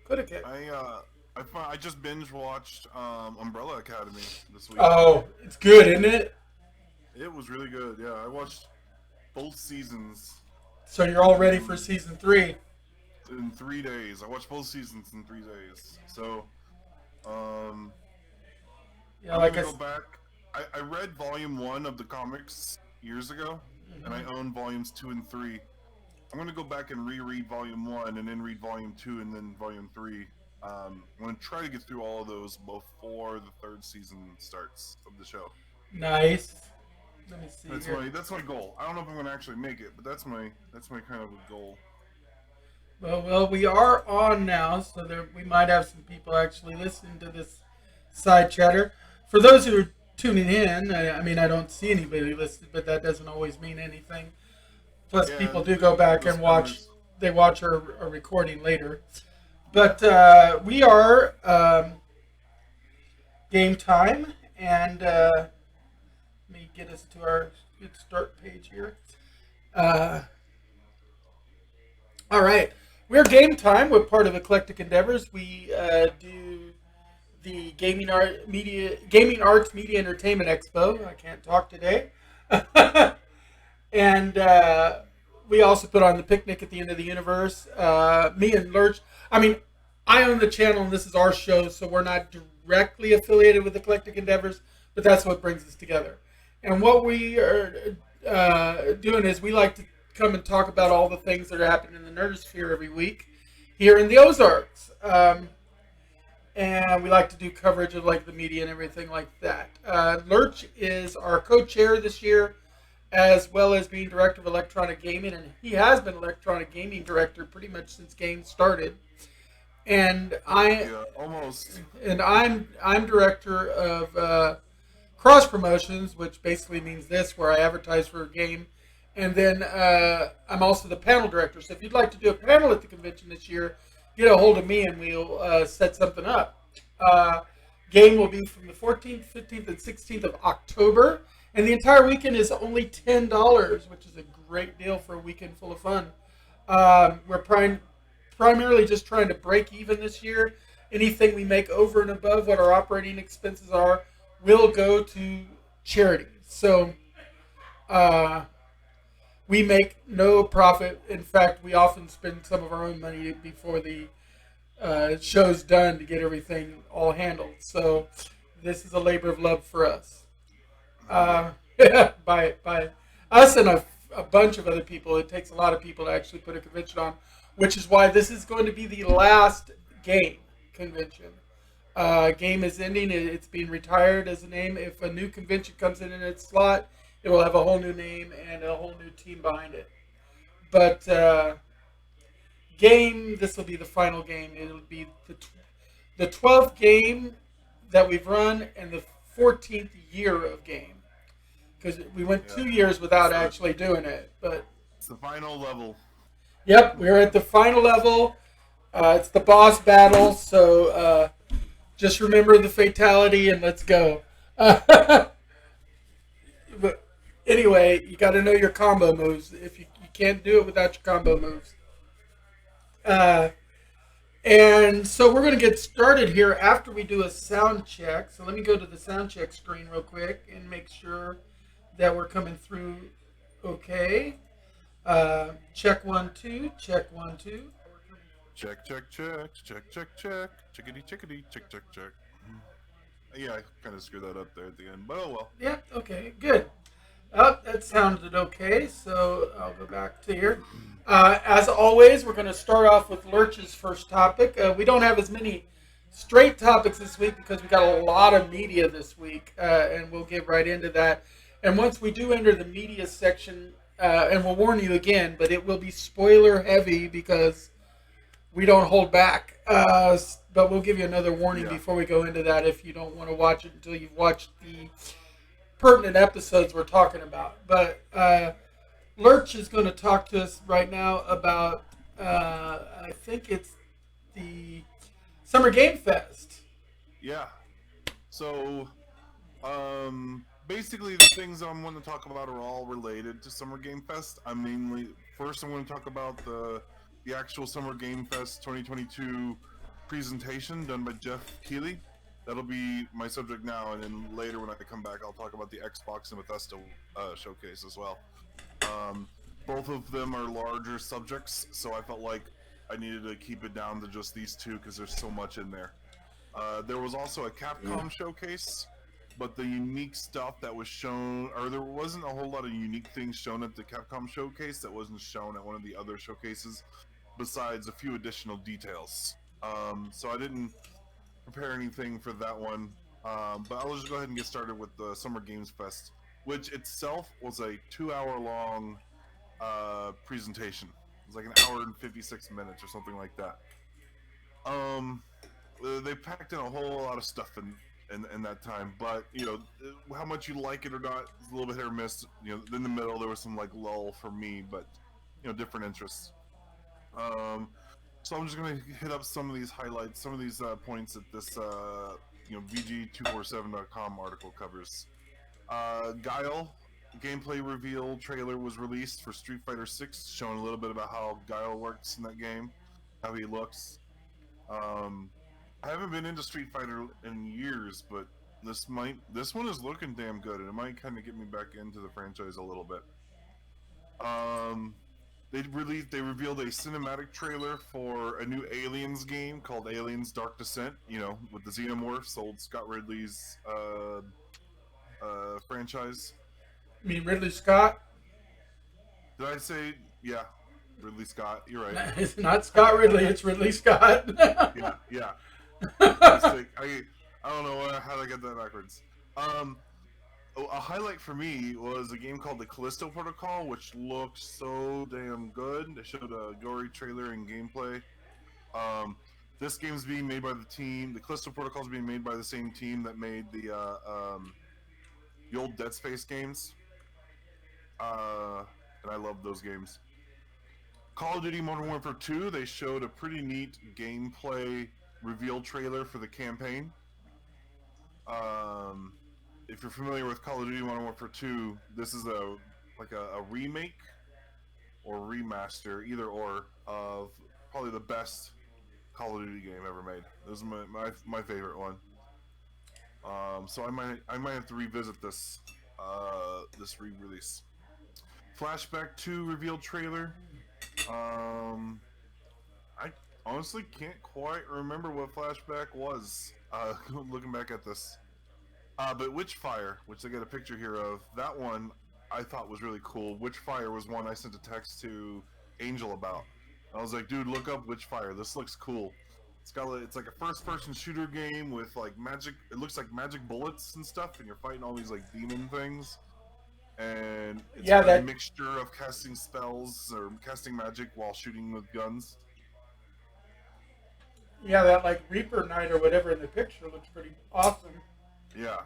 Kodake. I just binge watched Umbrella Academy this week. Oh, it's good, isn't it? It was really good. Yeah, I watched both seasons So you're all ready for in season 3. 3 days. I watched both seasons in 3 days. So um, Yeah, I'm like gonna I. go back. I read volume one of the comics years ago, and I own volumes two and three. I'm gonna go back and reread volume one, and then read volume two, and then volume three. I'm gonna try to get through all of those before the third season starts of the show. Nice. Let me see here. That's my goal. I don't know if I'm gonna actually make it, but that's my kind of a goal. Well, we are on now, so we might have some people actually listening to this side chatter. For those who are tuning in, I mean, I don't see anybody listed, but that doesn't always mean anything. Plus, Yeah, people do go back those and watch. spammers. They watch our recording later. But we are game time, and let me get us to our good start page here. Uh, all right, we're game time. We're part of Eclectic Endeavors. We do the Gaming Arts Media Entertainment Expo. I can't talk today, and we also put on the Picnic at the End of the Universe. Me and Lurch. I mean, I own the channel, and this is our show, so we're not directly affiliated with Eclectic Endeavors, but that's what brings us together. And what we are doing is we like to come and talk about all the things that are happening in the nerdosphere every week here in the Ozarks. And we like to do coverage of like the media and everything like that. Lurch is our co-chair this year, as well as being director of electronic gaming, and he has been electronic gaming director pretty much since games started. And Yeah, almost. I'm director of cross promotions, which basically means this, where I advertise for a game, and then I'm also the panel director. So if you'd like to do a panel at the convention this year, get a hold of me and we'll set something up. Game will be from the 14th, 15th, and 16th of October, and the entire weekend is only $10, which is a great deal for a weekend full of fun. We're primarily just trying to break even this year. Anything we make over and above what our operating expenses are will go to charity. So we make no profit. In fact, we often spend some of our own money before the show's done to get everything all handled. So this is a labor of love for us. Uh, by us and a bunch of other people. It takes a lot of people to actually put a convention on, which is why this is going to be the last game convention. Game is ending. It's being retired as a name. If a new convention comes in its slot, it will have a whole new name and a whole new team behind it. But game, this will be the final game. It'll be the 12th game that we've run and the 14th year of game. Because we went Yeah, 2 years it's without the actually doing it. But it's the final level. yep, we're at the final level. It's the boss battle, so just remember the fatality and let's go. But anyway, you got to know your combo moves. If you can't do it without your combo moves. Uh, and so we're going to get started here after we do a sound check. So let me go to the sound check screen real quick and make sure that we're coming through okay. Check 1 2, check 1 2. Check, check, check, check, check, check, chickadee, chickadee, check, check, check. Yeah, I kind of screwed that up there at the end, but oh well. Yeah, okay, good. Oh, that sounded okay, so I'll go back to here. As always, we're going to start off with Lurch's first topic. We don't have as many straight topics this week because we got a lot of media this week, and we'll get right into that. And once we do enter the media section, and we'll warn you again, but it will be spoiler heavy because we don't hold back. But we'll give you another warning Yeah. before we go into that if you don't want to watch it until you've watched the pertinent episodes we're talking about. But Lurch is going to talk to us right now about, I think it's the Summer Game Fest. Yeah. So, basically, the things I'm going to talk about are all related to Summer Game Fest. First, I'm going to talk about the actual Summer Game Fest 2022 presentation done by Jeff Keighley. That'll be my subject now, and then later when I come back, I'll talk about the Xbox and Bethesda showcase as well. Um, Both of them are larger subjects, so I felt like I needed to keep it down to just these two because there's so much in there. There was also a Capcom showcase, but the unique stuff that was shown, or there wasn't a whole lot of unique things shown at the Capcom showcase that wasn't shown at one of the other showcases, besides a few additional details. So I didn't prepare anything for that one, but I'll just go ahead and get started with the Summer Games Fest, which itself was a 2 hour long presentation. It was like an hour and 56 minutes or something like that. They packed in a whole lot of stuff in that time, but how much you like it or not is a little bit hit or miss. In the middle there was some like lull for me, but different interests. So I'm just gonna hit up some of these highlights, some of these points that this VG247.com article covers. Guile gameplay reveal trailer was released for Street Fighter 6, showing a little bit about how Guile works in that game, how he looks. I haven't been into Street Fighter in years, but this one is looking damn good, and it might kind of get me back into the franchise a little bit. They revealed a cinematic trailer for a new Aliens game called Aliens: Dark Descent. With the Xenomorphs, old Scott Ridley's franchise. You mean Ridley Scott? Did I say yeah? Ridley Scott. You're right. It's not Scott Ridley. It's Ridley Scott. Yeah. Mistake. I don't know how I get that backwards. A highlight for me was a game called the Callisto Protocol, which looked so damn good. They showed a gory trailer and gameplay. This game's being made by the team. The Callisto Protocol is being made by the same team that made the old Dead Space games. And I love those games. Call of Duty Modern Warfare 2, they showed a pretty neat gameplay reveal trailer for the campaign. If you're familiar with Call of Duty Modern Warfare 2, this is a remake or remaster, either or, of probably the best Call of Duty game ever made. This is my favorite one. So I might have to revisit this re-release. Flashback 2 revealed trailer. I honestly can't quite remember what Flashback was. Looking back at this. But Witchfire, which I got a picture here of, that one I thought was really cool. Witchfire was one I sent a text to Angel about. I was like, dude, look up Witchfire. This looks cool. It's like a first-person shooter game with like magic. It looks like magic bullets and stuff, and you're fighting all these like demon things. And it's a mixture of casting spells or casting magic while shooting with guns. Yeah, that like Reaper Knight or whatever in the picture looks pretty awesome. Yeah.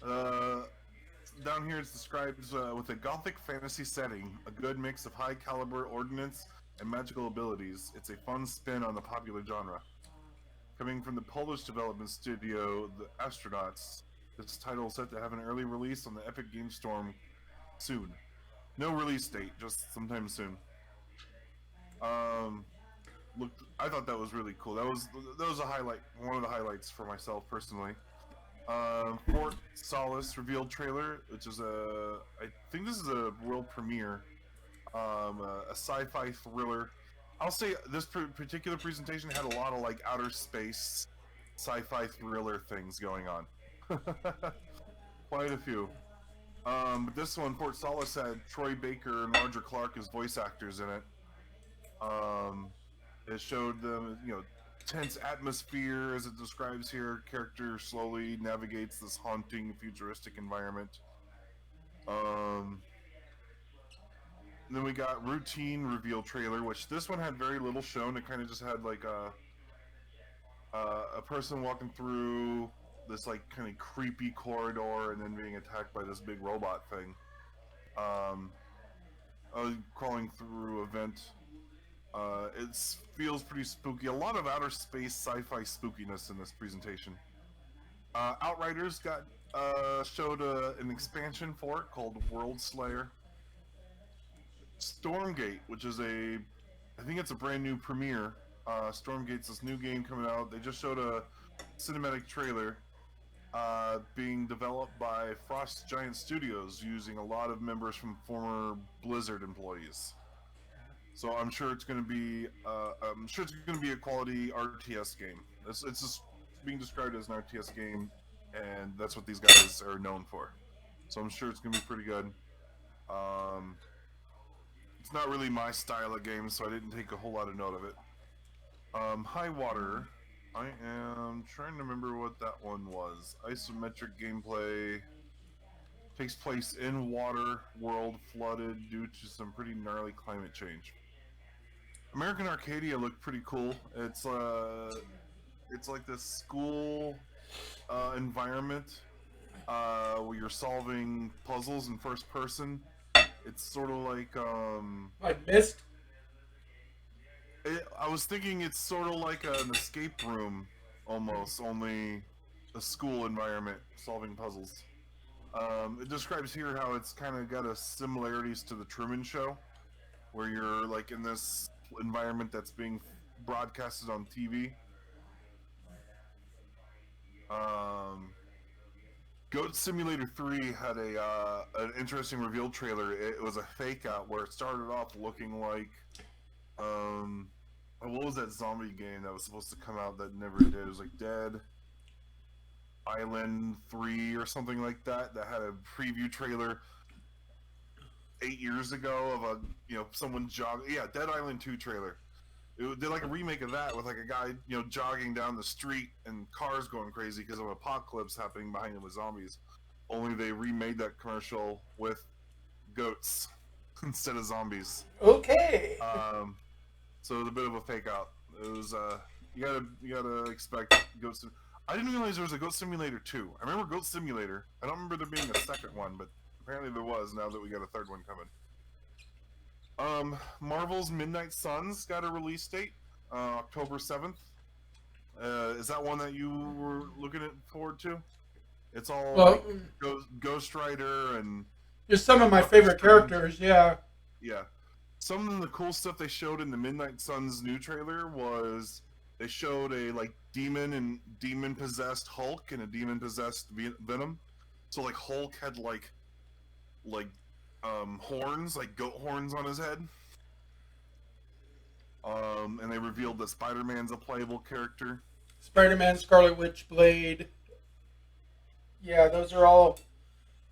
Down here it's described with a gothic fantasy setting, a good mix of high caliber ordnance and magical abilities. It's a fun spin on the popular genre. Coming from the Polish development studio, the Astronauts, this title is set to have an early release on the Epic Games Store soon. No release date, just sometime soon. I thought that was really cool. That was a highlight, one of the highlights for myself personally. Fort Solace revealed trailer, which is I think this is a world premiere, a sci-fi thriller. I'll say this particular presentation had a lot of like outer space sci-fi thriller things going on. Quite a few. But this one, Fort Solace, had Troy Baker and Roger Clark as voice actors in it. It showed them, tense atmosphere, as it describes here. Character slowly navigates this haunting, futuristic environment. Then we got Routine reveal trailer, which this one had very little shown. It kind of just had like a person walking through this like kind of creepy corridor and then being attacked by this big robot thing. Crawling through a vent. It feels pretty spooky. A lot of outer space sci-fi spookiness in this presentation. Outriders showed an expansion for it called World Slayer. Stormgate, which is I think it's a brand new premiere. Stormgate's this new game coming out. They just showed a cinematic trailer being developed by Frost Giant Studios using a lot of members from former Blizzard employees. So I'm sure it's going to be a quality RTS game. It's just being described as an RTS game, and that's what these guys are known for. So I'm sure it's going to be pretty good. Um, it's not really my style of game, so I didn't take a whole lot of note of it. High Water. I am trying to remember what that one was. Isometric gameplay takes place in water, world flooded due to some pretty gnarly climate change. American Arcadia looked pretty cool. It's like this school environment where you're solving puzzles in first person. It's sort of like Like Myst? I was thinking it's sort of like an escape room, almost, only a school environment solving puzzles. It describes here how it's kind of got a similarities to the Truman Show, where you're like in this environment that's being broadcasted on TV. Goat Simulator 3 had an interesting reveal trailer. It was a fake out where it started off looking like what was that zombie game that was supposed to come out that never did? It was like Dead Island 3 or something like that had a preview trailer 8 years ago of someone jogging. Yeah, Dead Island 2 trailer. It did like a remake of that with like a guy jogging down the street and cars going crazy because of an apocalypse happening behind him with zombies. Only they remade that commercial with goats instead of zombies. Okay. So it was a bit of a fake out. It was you gotta expect Goat I didn't realize there was a Goat Simulator 2. I remember Goat Simulator. I don't remember there being a second one, but apparently there was. Now that we got a third one coming. Marvel's Midnight Suns got a release date, October 7th. Is that one that you were looking forward to? It's all like Ghost Rider and just some of my favorite characters. Yeah. Yeah. Some of the cool stuff they showed in the Midnight Suns new trailer was they showed a like demon possessed Hulk and a demon possessed Venom. So like Hulk had like horns, like goat horns on his head. And they revealed that Spider-Man's a playable character. Spider-Man, Scarlet Witch, Blade. Yeah, those are all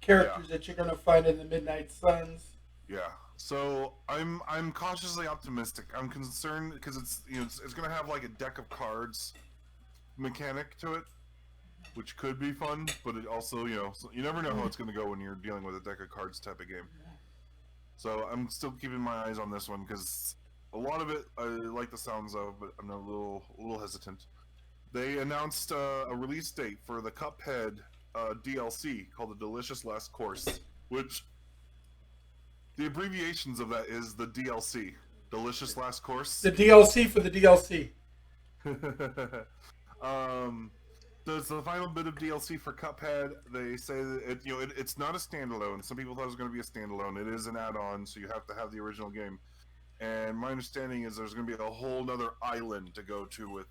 characters that you're going to find in the Midnight Suns. Yeah. So I'm cautiously optimistic. I'm concerned because it's going to have like a deck of cards mechanic to it, which could be fun, but it also so you never know how it's going to go when you're dealing with a deck of cards type of game. So I'm still keeping my eyes on this one because a lot of it I like the sounds of, but I'm a little hesitant. They announced a release date for the Cuphead DLC called The Delicious Last Course, which the abbreviations of that is the DLC, Delicious Last Course. The DLC for the DLC. There's the final bit of DLC for Cuphead. They say that it's not a standalone. Some people thought it was going to be a standalone. It is an add-on, so you have to have the original game. And my understanding is there's going to be a whole other island to go to with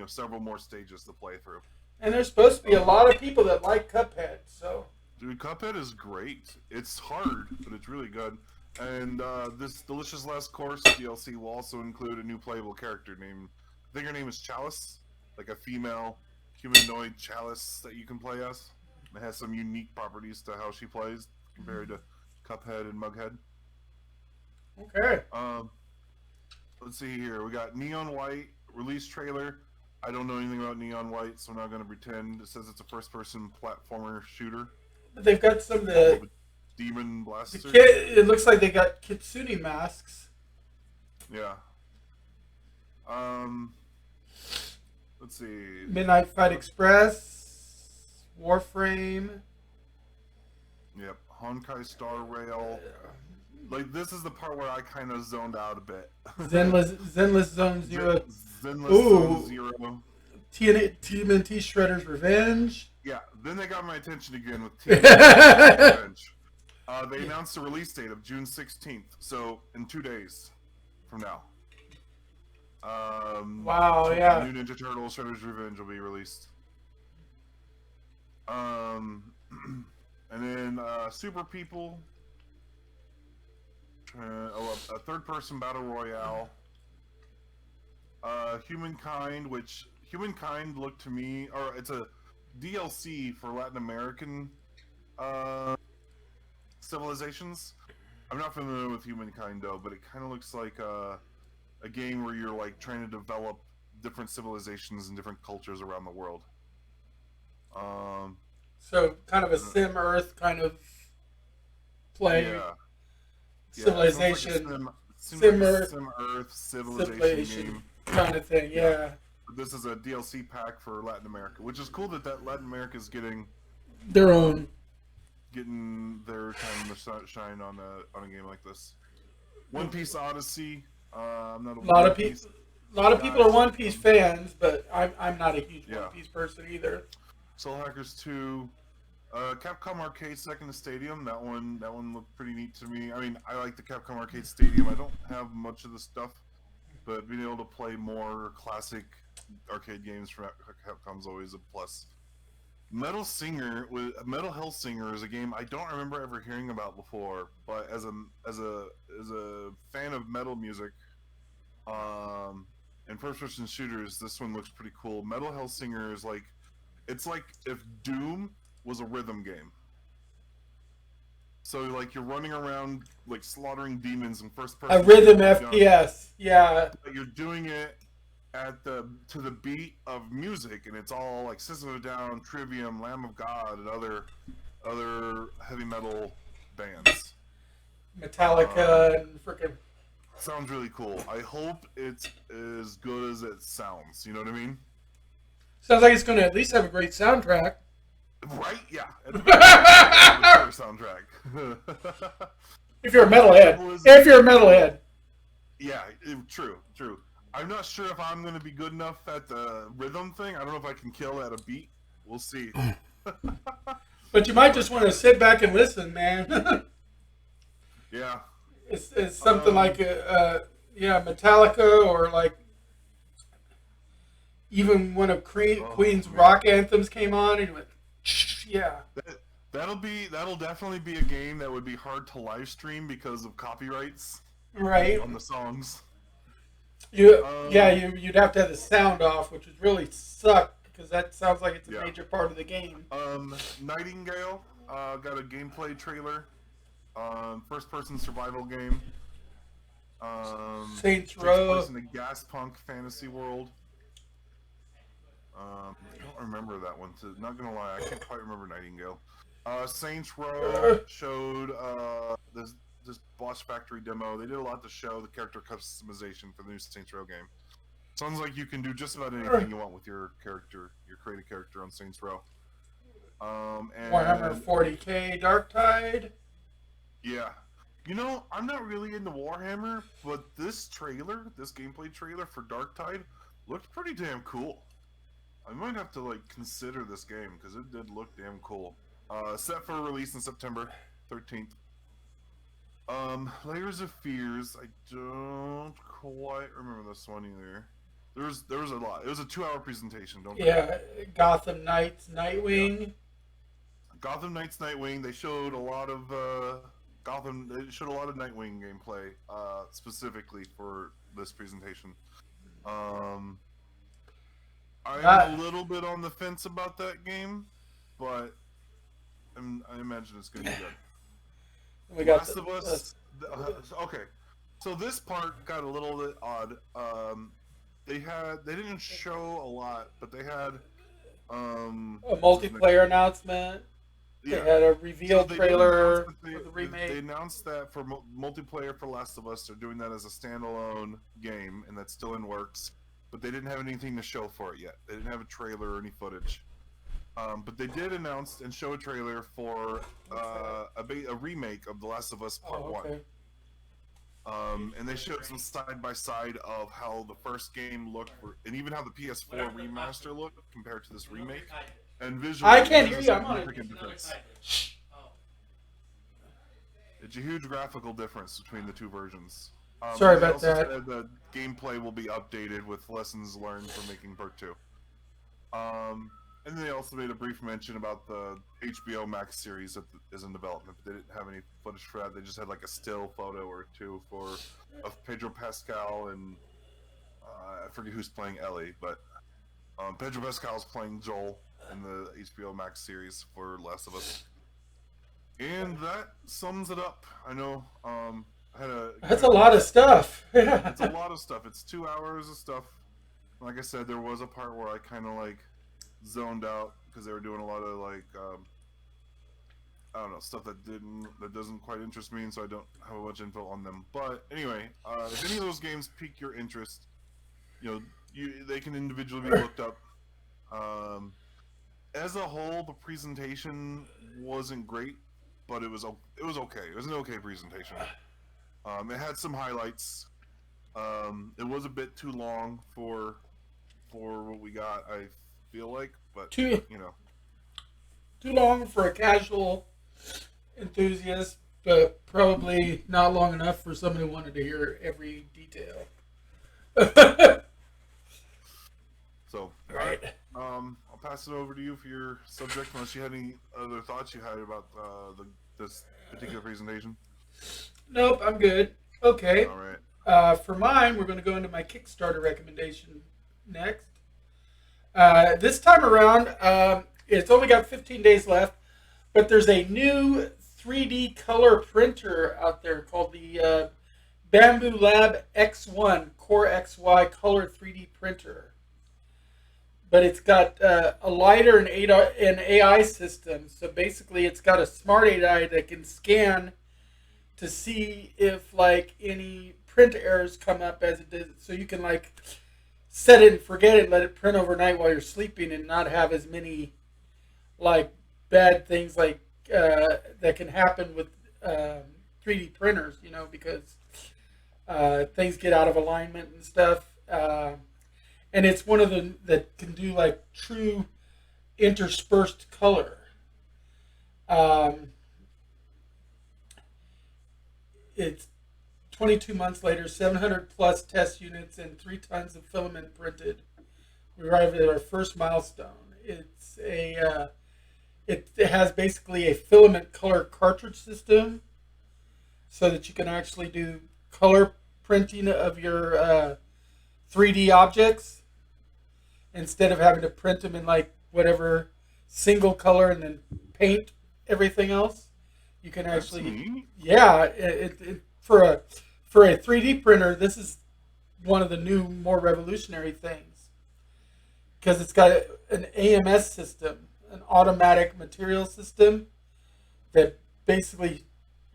several more stages to play through. And there's supposed to be a lot of people that like Cuphead, so. Dude, Cuphead is great. It's hard, but it's really good. And this Delicious Last Course DLC will also include a new playable character named, I think her name is Chalice, like a female humanoid Chalice that you can play as. It has some unique properties to how she plays compared to Cuphead and Mughead. Okay. Let's see here. We got Neon White release trailer. I don't know anything about Neon White, so I'm not going to pretend. It says it's a first-person platformer shooter. But they've got some of the demon blasters. It looks like they got kitsune masks. Yeah. Let's see. Midnight Fight Express, Warframe. Yep. Honkai Star Rail. Like, this is the part where I kind of zoned out a bit. Zenless Zone Zero. Zenless Zone Zero. TMNT Shredder's Revenge. Yeah, then they got my attention again with TMNT Shredder's Revenge. They announced the release date of June 16th, so in 2 days from now. Wow, yeah. New Ninja Turtles: Shredder's Revenge will be released. Um, and then Super People, a third-person battle royale. Humankind, which Humankind looked to me, or it's a DLC for Latin American civilizations. I'm not familiar with Humankind though, but it kind of looks like a game where you're like trying to develop different civilizations and different cultures around the world. Um, So kind of a Sim Earth kind of play yeah, yeah, it civilization, seems like Sim a Earth Sim Earth civilization civilization game. kind of thing. Yeah, Yeah, but this is a DLC pack for Latin America, which is cool that Latin America is getting their um, own. getting their time in the shine on a game like this. One Piece Odyssey. I'm not a A lot One of Piece people, a lot of people guy. are One Piece fans, but I'm not a huge One Yeah. Piece person either. Soul Hackers 2. Capcom Arcade Second Stadium. That one looked pretty neat to me. I mean, I like the Capcom Arcade Stadium. I don't have much of the stuff, but being able to play more classic arcade games from Capcom's always a plus. Metal Hellsinger is a game I don't remember ever hearing about before, but as a fan of metal music, and first-person shooters, this one looks pretty cool. Metal Hellsinger is like, it's like if Doom was a rhythm game. So like you're running around like slaughtering demons in first A person rhythm with guns, FPS. Yeah, but you're doing it to the beat of music, and it's all like System of a Down, Trivium, Lamb of God, and other heavy metal bands. Metallica and freaking. Sounds really cool. I hope it's as good as it sounds. You know what I mean? Sounds like it's going to at least have a great soundtrack. Right? Yeah. At the very least, soundtrack. If you're a metalhead. If you're a metalhead. Yeah, true. I'm not sure if I'm going to be good enough at the rhythm thing. I don't know if I can kill at a beat. We'll see. But you might just want to sit back and listen, man. Yeah. It's something like Metallica, or like even one of Queen's rock anthems came on, and you went, yeah. That'll definitely be a game that would be hard to live stream because of copyrights Right. on the songs. You'd have to have the sound off, which would really suck because that sounds like it's a major part of the game. Nightingale got a gameplay trailer. First-person survival game. Saints Takes Row. place in a gas punk fantasy world. I don't remember that one. Not gonna lie, I can't quite remember Nightingale. Saints Row showed this Boss Factory demo. They did a lot to show the character customization for the new Saints Row game. Sounds like you can do just about anything you want with your character, your created character on Saints Row. And Warhammer 40K Dark Tide. Yeah. You know, I'm not really into Warhammer, but this gameplay trailer for Dark Tide looked pretty damn cool. I might have to like consider this game because it did look damn cool. Set for release in September 13th. Layers of Fears. I don't quite remember this one either. There was a lot. It was a 2-hour presentation. Don't forget. Gotham Knights Nightwing. Yeah. Gotham Knights Nightwing. They showed a lot of They showed a lot of Nightwing gameplay specifically for this presentation. I'm a little bit on the fence about that game, but I imagine it's going to be good. We got Last of Us. Okay, so this part got a little bit odd. They didn't show a lot, but they had a multiplayer announcement. Yeah. They had a reveal trailer for the remake. They announced that for multiplayer for Last of Us, they're doing that as a standalone game, and that's still in works. But they didn't have anything to show for it yet. They didn't have a trailer or any footage. But they did announce and show a trailer for a remake of The Last of Us Part 1. And they showed some side-by-side of how the first game looked, and even how the PS4 remaster looked compared to this remake. And visually, I can't hear you. I'm on it. It's a huge graphical difference between the two versions. Sorry They about also that. said that gameplay will be updated with lessons learned from making part 2. And then they also made a brief mention about the HBO Max series that is in development, but they didn't have any footage for that. They just had like a still photo or two of Pedro Pascal and I forget who's playing Ellie, but Pedro Pascal's playing Joel in the HBO Max series for Last of Us. And that sums it up. I know I had a That's a lot of stuff. it's a lot of stuff. It's 2 hours of stuff. Like I said, there was a part where I kind of like zoned out because they were doing a lot of like I don't know, stuff that doesn't quite interest me, and so I don't have much info on them. But anyway, if any of those games pique your interest, they can individually be looked up. As a whole, the presentation wasn't great, but it was okay. It was an okay presentation. It had some highlights. It was a bit too long for what we got. I feel like, but too long for a casual enthusiast, but probably not long enough for someone who wanted to hear every detail. So, Right. I'll pass it over to you for your subject, unless you had any other thoughts you had about this particular presentation. Nope, I'm good. Okay. All right. For mine, we're going to go into my Kickstarter recommendation next. This time around, it's only got 15 days left, but there's a new 3D color printer out there called the Bamboo Lab X1 Core XY Color 3D printer. But it's got a LiDAR and AI system. So basically, it's got a smart AI that can scan to see if like any print errors come up as it does. So you can like set it and forget it, let it print overnight while you're sleeping, and not have as many like bad things like that can happen with 3D printers. Because things get out of alignment and stuff. And it's one of them that can do like true interspersed color. It's 22 months later, 700 plus test units and 3 tons of filament printed. We arrived at our first milestone. It has basically a filament color cartridge system, so that you can actually do color printing of your 3D objects instead of having to print them in like whatever single color and then paint everything else. You can actually, yeah, for a 3D printer, this is one of the new, more revolutionary things because it's got an AMS system, an automatic material system that basically,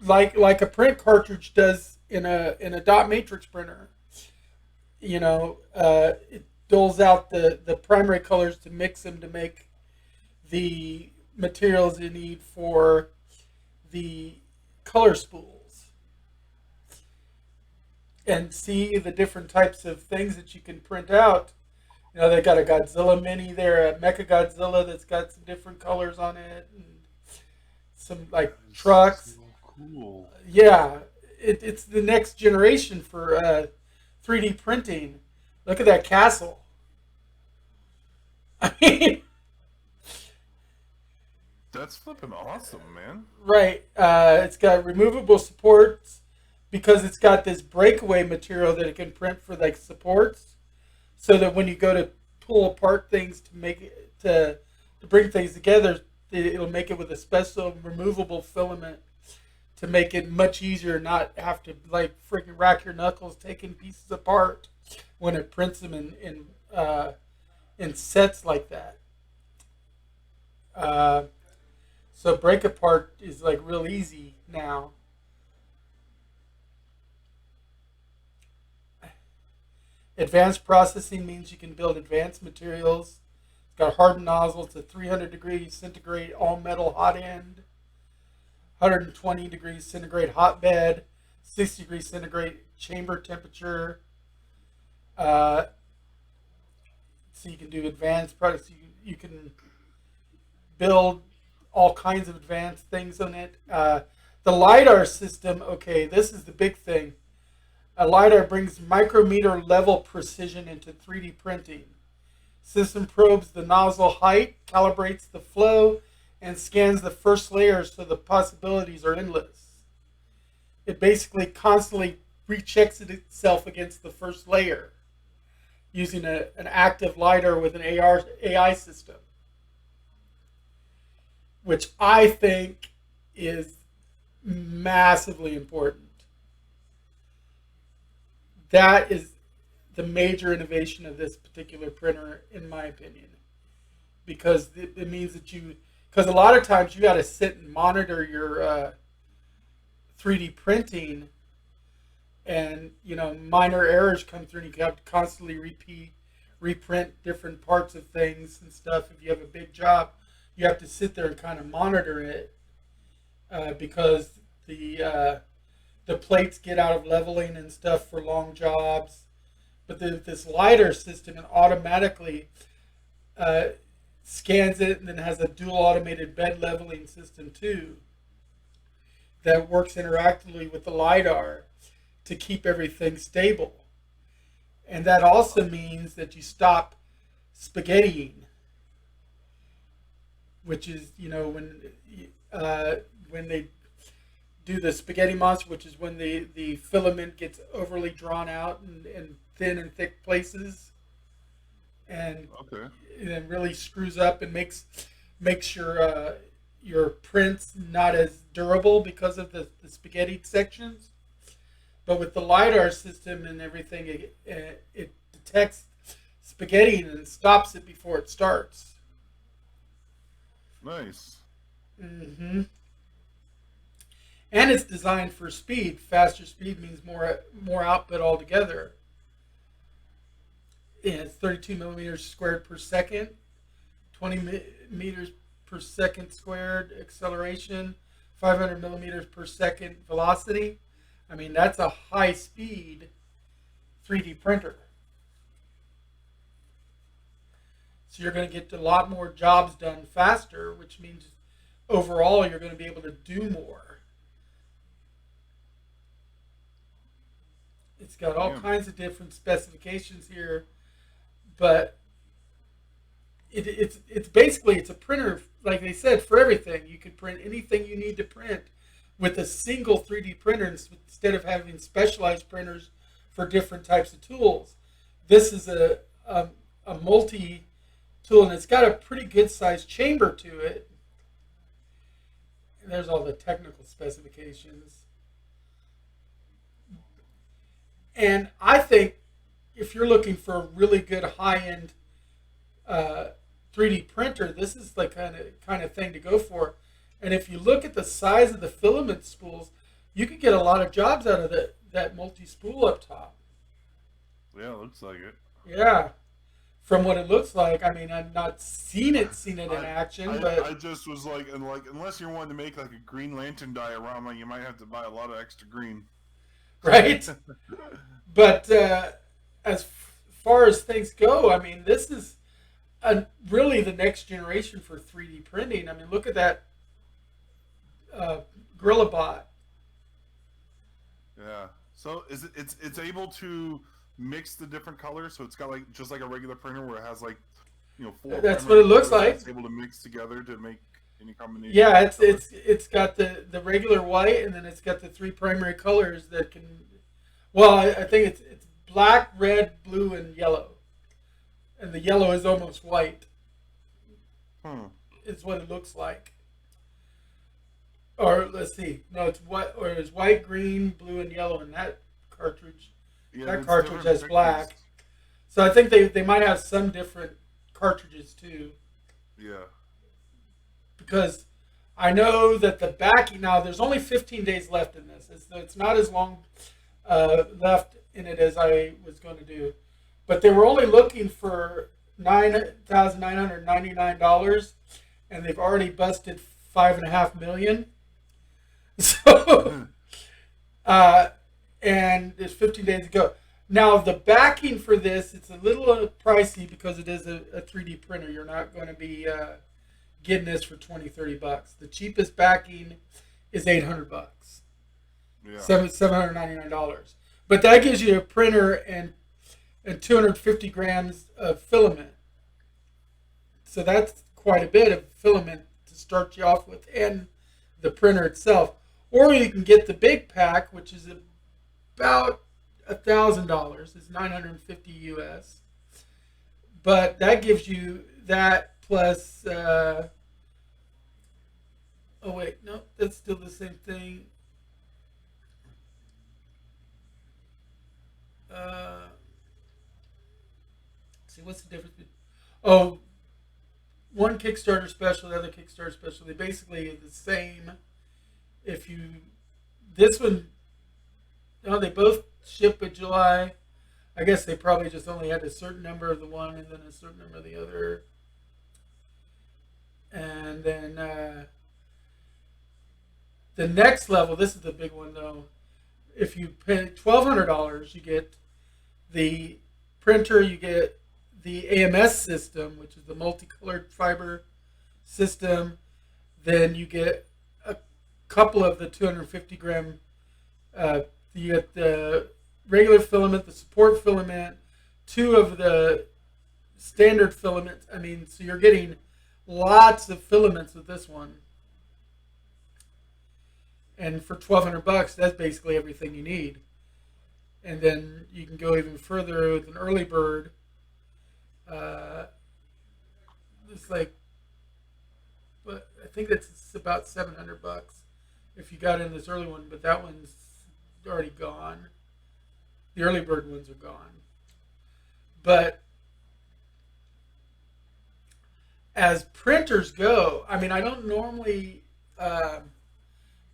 like a print cartridge does in a dot matrix printer. It doles out the primary colors to mix them to make the materials you need for the color spools, and see the different types of things that you can print out. They got a Godzilla mini there, a Mecha Godzilla that's got some different colors on it, and some like trucks. So cool. Yeah, it's the next generation for 3D printing. Look at that castle. I mean, That's flipping awesome, man. right. It's got removable supports because it's got this breakaway material that it can print for like supports, so that when you go to pull apart things to make it to bring things together, it'll make it with a special removable filament to make it much easier, not have to like freaking rack your knuckles taking pieces apart when it prints them in sets like that. So break apart is like real easy now. Advanced processing means you can build advanced materials. It's got hardened nozzles to 300 degrees centigrade all metal hot end, 120 degrees centigrade hotbed, 60 degrees centigrade chamber temperature. So you can do advanced products. You can build all kinds of advanced things on it. The LiDAR system, okay, this is the big thing. A LiDAR brings micrometer level precision into 3D printing. System probes the nozzle height, calibrates the flow, and scans the first layer so the possibilities are endless. It basically constantly rechecks itself against the first layer using an active LiDAR with an AI system, which I think is massively important. That is the major innovation of this particular printer, in my opinion, because it means that because a lot of times you got to sit and monitor your 3D printing, and minor errors come through, and you have to constantly reprint different parts of things and stuff. If you have a big job, you have to sit there and kind of monitor it because the plates get out of leveling and stuff for long jobs. But this LiDAR system automatically scans it, and then has a dual automated bed leveling system too that works interactively with the LiDAR to keep everything stable. And that also means that you stop spaghettiing, which is, when they do the spaghetti monster, which is when the filament gets overly drawn out and thin and thick places, and Okay. then really screws up and makes your prints not as durable because of the spaghetti sections. But with the LiDAR system and everything, it detects spaghetti and stops it before it starts. Nice. Mm-hmm. And it's designed for speed. Faster speed means more output altogether. Yeah, it's 32 millimeters squared per second, 20 meters per second squared acceleration, 500 millimeters per second velocity. I mean, that's a high speed 3D printer. So you're going to get a lot more jobs done faster, which means overall you're going to be able to do more. It's got all kinds of different specifications here, but it's basically it's a printer, like they said, for everything. You can print anything you need to print with a single 3D printer instead of having specialized printers for different types of tools. This is a multi-tool, and it's got a pretty good sized chamber to it. And there's all the technical specifications. And I think if you're looking for a really good high-end 3D printer, this is the kind of thing to go for. And if you look at the size of the filament spools, you could get a lot of jobs out of that multi-spool up top. Yeah, it looks like it. Yeah, from what it looks like. I mean, I've not seen it in action, but I just was like, unless you're wanting to make like a Green Lantern diorama, you might have to buy a lot of extra green. Right? But as far as things go, I mean, this is really the next generation for 3D printing. I mean, look at that Gorilla Bot. Yeah. So it's able to mix the different colors, so it's got just like a regular printer where it has four. That's what it looks like. It's able to mix together to make any combination. Yeah, it's got the regular white, and then it's got the three primary colors that can. Well, I think it's black, red, blue, and yellow, and the yellow is almost white. It's what it looks like. Or let's see, no, it's white, or it's white, green, blue, and yellow in that cartridge. Yeah, that cartridge has black. So I think they might have some different cartridges too. Yeah. Because I know that the backing, now there's only 15 days left in this. It's not as long left in it as I was going to do. But they were only looking for $9,999, and they've already busted $5.5 million. So, and there's 15 days to go. Now, the backing for this, it's a little pricey because it is a 3D printer. You're not going to be getting this for $20-$30. The cheapest backing is $800. Yeah. $799. But that gives you a printer and 250 grams of filament. So that's quite a bit of filament to start you off with, and the printer itself. Or you can get the big pack, which is about $1,000. It's 950 US. But that gives you that plus. Oh wait, no, that's still the same thing. Uh, see, what's the difference? Oh, one Kickstarter special, the other Kickstarter special. They basically are the same. If you, this one, no, they both ship in July. I guess they probably just only had a certain number of the one and then a certain number of the other. And then the next level, this is the big one though. If you pay $1,200, you get the printer, you get the AMS system, which is the multicolored fiber system. Then you get a couple of the 250 gram. You get the regular filament, the support filament, two of the standard filaments. I mean, so you're getting lots of filaments with this one. And for $1,200, that's basically everything you need. And then you can go even further with an early bird. It's like, but I think it's about $700 if you got in this early one. But that one's already gone. The early bird ones are gone. But as printers go, I mean, I don't normally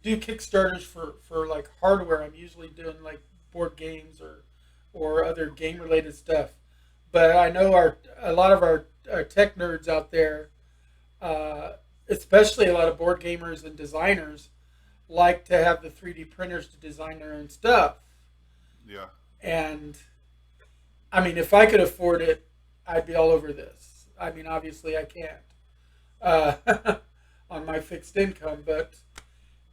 do Kickstarters for like hardware. I'm usually doing like board games or other game related stuff. But I know a lot of our tech nerds out there, especially a lot of board gamers and designers, like to have the 3D printers to design their own stuff. Yeah. And I mean, if I could afford it, I'd be all over this. I mean, obviously I can't on my fixed income, but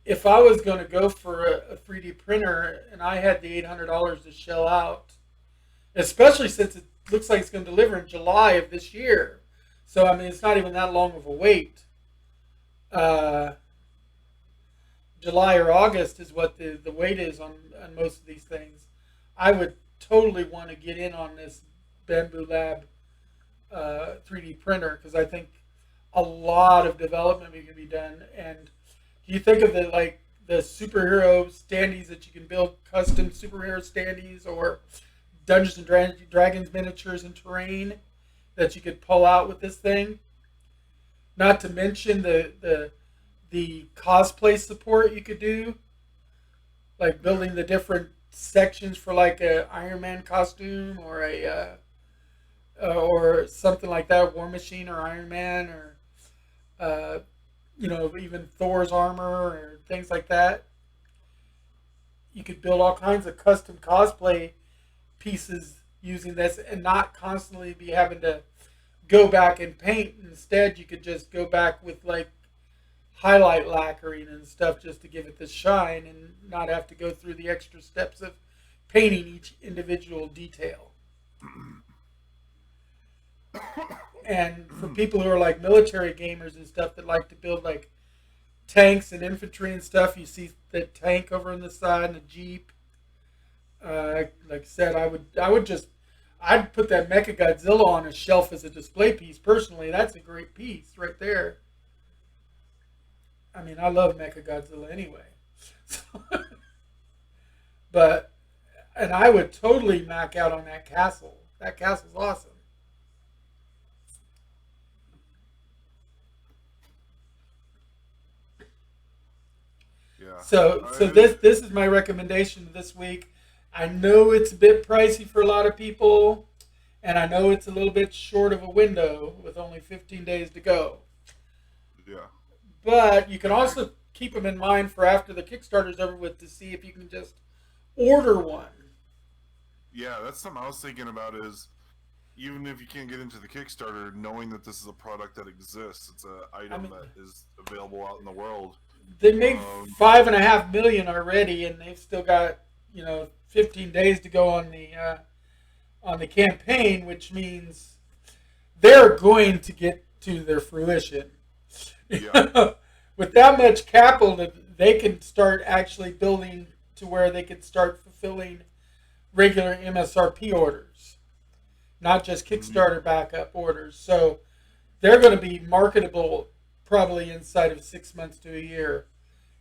if I was going to go for a 3D printer and I had the $800 to shell out, especially since it looks like it's going to deliver in July of this year. So, I mean, it's not even that long of a wait. July or August is what the wait is on most of these things. I would totally want to get in on this Bamboo Lab 3D printer because I think a lot of development can be done. And you think of the superhero standees that you can build custom superhero standees or Dungeons and Dragons miniatures and terrain that you could pull out with this thing. Not to mention the cosplay support you could do, like building the different sections for like a Iron Man costume or a or something like that, War Machine or Iron Man or even Thor's armor or things like that. You could build all kinds of custom cosplay pieces using this and not constantly be having to go back and paint. Instead, you could just go back with like highlight lacquering and stuff just to give it the shine and not have to go through the extra steps of painting each individual detail. And for people who are like military gamers and stuff that like to build like tanks and infantry and stuff, you see the tank over on the side and a Jeep. Like I said, I'd put that Mecha Godzilla on a shelf as a display piece. Personally, that's a great piece right there. I mean, I love Mecha Godzilla anyway. And I would totally mac out on that castle. That castle's awesome. Yeah. So this is my recommendation this week. I know it's a bit pricey for a lot of people, and I know it's a little bit short of a window with only 15 days to go. Yeah. But you can also keep them in mind for after the Kickstarter's over with to see if you can just order one. Yeah, that's something I was thinking about is even if you can't get into the Kickstarter, knowing that this is a product that exists, it's an item that is available out in the world. They made $5.5 million already, and they've still got 15 days to go on the campaign, which means they're going to get to their fruition. Yeah. With that much capital, they can start actually building to where they can start fulfilling regular MSRP orders, not just Kickstarter backup orders. So they're going to be marketable probably inside of 6 months to a year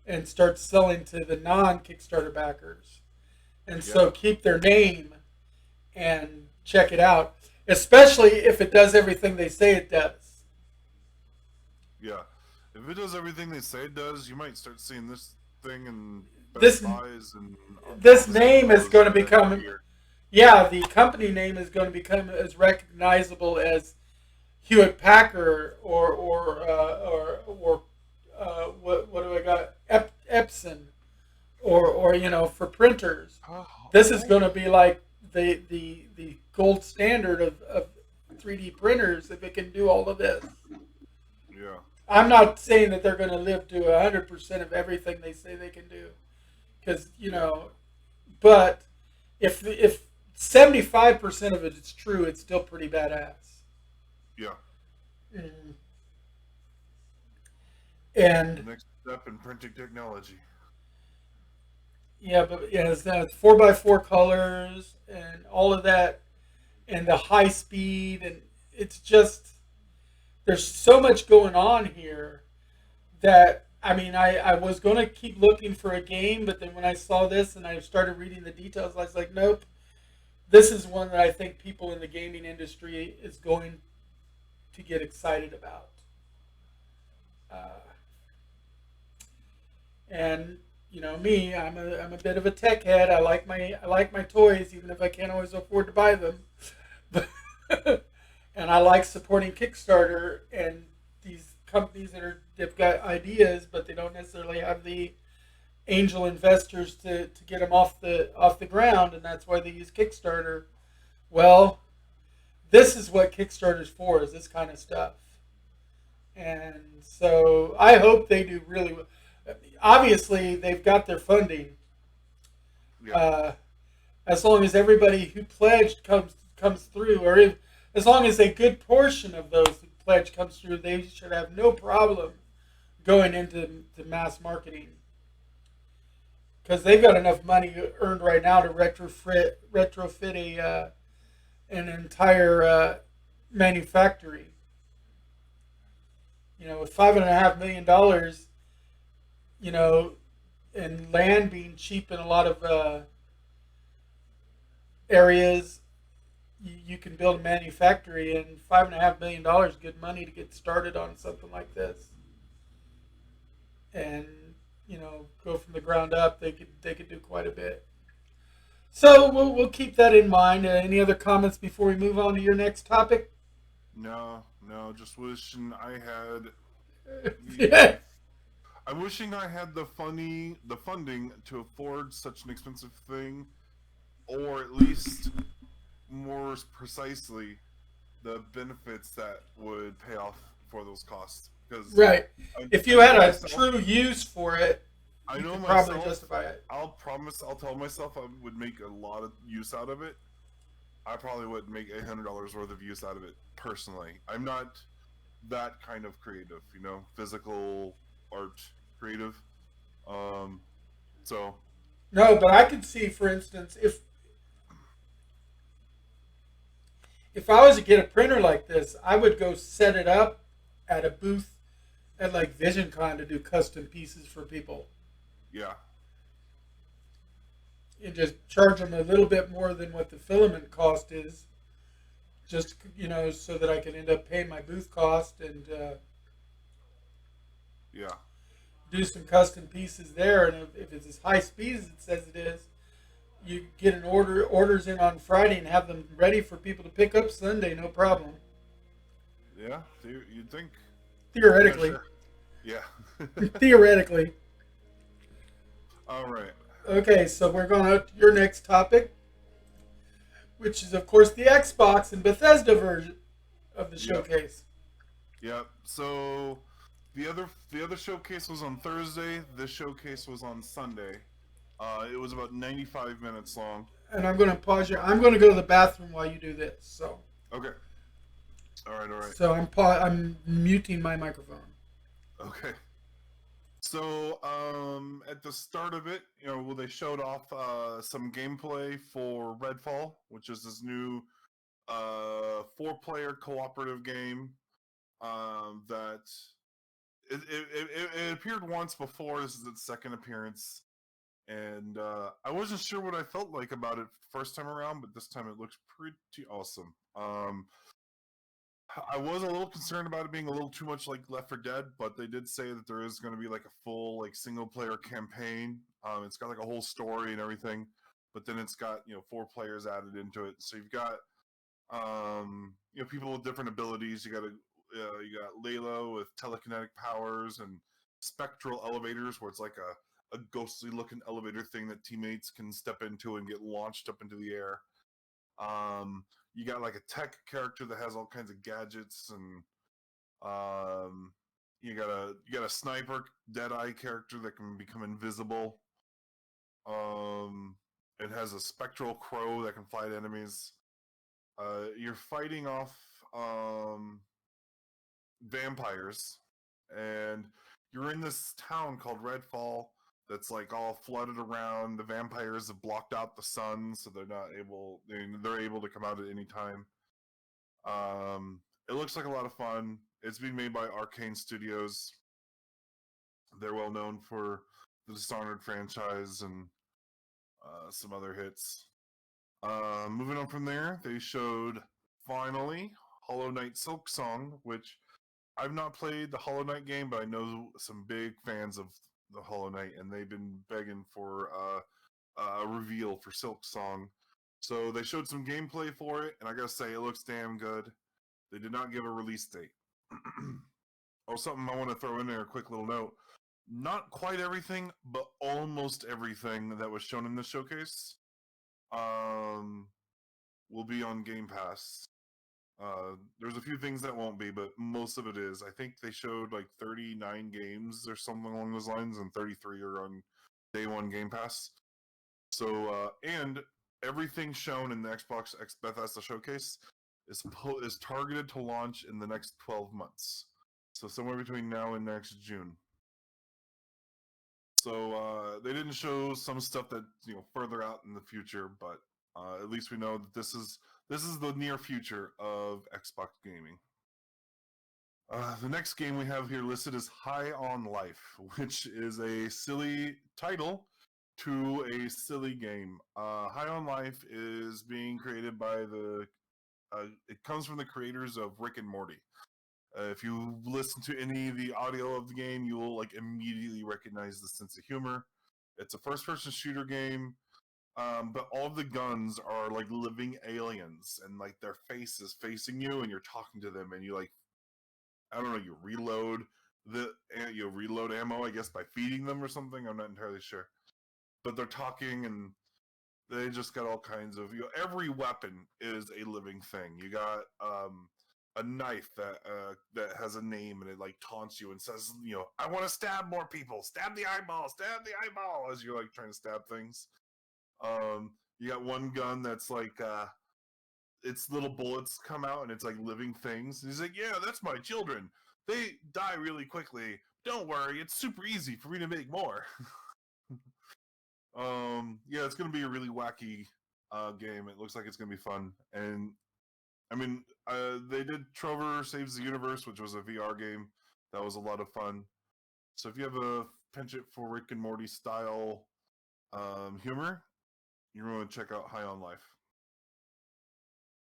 and start selling to the non-Kickstarter backers. And so keep their name and check it out, especially if it does everything they say it does. Yeah. If it does everything they say it does, you might start seeing this thing in This Best Buys and this name is going to become, yeah, the company name is going to become as recognizable as Hewitt Packard or what do I got? Epson or for printers. This is going to be like the gold standard of 3D printers if it can do all of this. Yeah. I'm not saying that they're going to live to 100% of everything they say they can do, because but if 75% of it is true, it's still pretty badass. Yeah. And the next step in printing technology. Yeah, but yeah, it's 4x4 colors and all of that, and the high speed, and it's just there's so much going on here that I was going to keep looking for a game, but then when I saw this and I started reading the details, I was like, nope, this is one that I think people in the gaming industry is going to get excited about. And me, I'm a bit of a tech head. I like my toys, even if I can't always afford to buy them. And I like supporting Kickstarter and these companies they've got ideas, but they don't necessarily have the angel investors to get them off the ground, and that's why they use Kickstarter. Well, this is what Kickstarter's for, is this kind of stuff. And so I hope they do really well. Obviously, they've got their funding. Yeah. As long as everybody who pledged comes through, or as long as a good portion of those who pledged comes through, they should have no problem going into mass marketing, because they've got enough money earned right now to retrofit an entire manufactory. With $5.5 million, and land being cheap in a lot of areas, you can build a manufactory, and $5.5 million is good money to get started on something like this. And go from the ground up. They could do quite a bit. So we'll keep that in mind. Any other comments before we move on to your next topic? No, just wishing I had. Yeah. I'm wishing I had the funding to afford such an expensive thing, or at least more precisely the benefits that would pay off for those costs. Because right, if you had a true use for it, I know could myself, probably justify it. I'll tell myself I would make a lot of use out of it. I probably would make $800 worth of use out of it personally. I'm not that kind of creative, physical art creative. So no, but I could see, for instance, if I was to get a printer like this, I would go set it up at a booth at like VisionCon to do custom pieces for people. Yeah. And just charge them a little bit more than what the filament cost is, just so that I can end up paying my booth cost and yeah, do some custom pieces there. And if it's as high speed as it says it is, you get an orders in on Friday and have them ready for people to pick up Sunday, no problem. Yeah, you'd think. Theoretically. Yeah. Theoretically. All right. Okay, so we're going to your next topic, which is, of course, the Xbox and Bethesda version of the showcase. Yep. So the other showcase was on Thursday. This showcase was on Sunday. It was about 95 minutes long. And I'm going to pause you. I'm going to go to the bathroom while you do this. So, Okay. All right. All right. I'm muting my microphone. Okay. So, at the start of it, well, they showed off some gameplay for Redfall, which is this new four-player cooperative game that it appeared once before. This is its second appearance, and I wasn't sure what I felt like about it first time around, but this time it looks pretty awesome. I was a little concerned about it being a little too much like Left 4 Dead, but they did say that there is going to be like a full like single player campaign. It's got like a whole story and everything, but then it's got four players added into it. So you've got people with different abilities. You got Layla with telekinetic powers and spectral elevators, where it's like a ghostly looking elevator thing that teammates can step into and get launched up into the air. You got like a tech character that has all kinds of gadgets, and you got a sniper Deadeye character that can become invisible. It has a spectral crow that can fly at enemies. You're fighting off vampires, and you're in this town called Redfall that's like all flooded around. The vampires have blocked out the sun, so they're not able. They're able to come out at any time. It looks like a lot of fun. It's being made by Arcane Studios. They're well known for the Dishonored franchise and some other hits. Moving on from there, they showed finally Hollow Knight Silk Song, which I've not played the Hollow Knight game, but I know some big fans of the Hollow Knight, and they've been begging for a reveal for Silk Song. So they showed some gameplay for it, and I gotta say, it looks damn good. They did not give a release date. Oh, something I want to throw in there, a quick little note. Not quite everything, but almost everything that was shown in the showcase um, will be on Game Pass. There's a few things that won't be, but most of it is. I think they showed like 39 games or something along those lines, and 33 are on day one Game Pass. So, and everything shown in the Xbox X Bethesda showcase is targeted to launch in the next 12 months. So somewhere between now and next June. So they didn't show some stuff that further out in the future, but at least we know that this is the near future of Xbox gaming. The next game we have here listed is High on Life, which is a silly title to a silly game. High on Life is being created by it comes from the creators of Rick and Morty. If you listen to any of the audio of the game, you will like immediately recognize the sense of humor. It's a first-person shooter game, but all of the guns are like living aliens, and like their face is facing you, and you're talking to them, and you like I don't know, you reload ammo, I guess, by feeding them or something. I'm not entirely sure, but they're talking, and they just got all kinds of every weapon is a living thing. You got a knife that has a name, and it like taunts you and says, I want to stab more people, stab the eyeball as you're like trying to stab things. You got one gun that's like its little bullets come out and it's like living things. And he's like, yeah, that's my children. They die really quickly. Don't worry, it's super easy for me to make more. Yeah, it's gonna be a really wacky game. It looks like it's gonna be fun, and I mean, they did Trover Saves the Universe, which was a VR game that was a lot of fun. So if you have a penchant for Rick and Morty style humor, you're going to check out High on Life.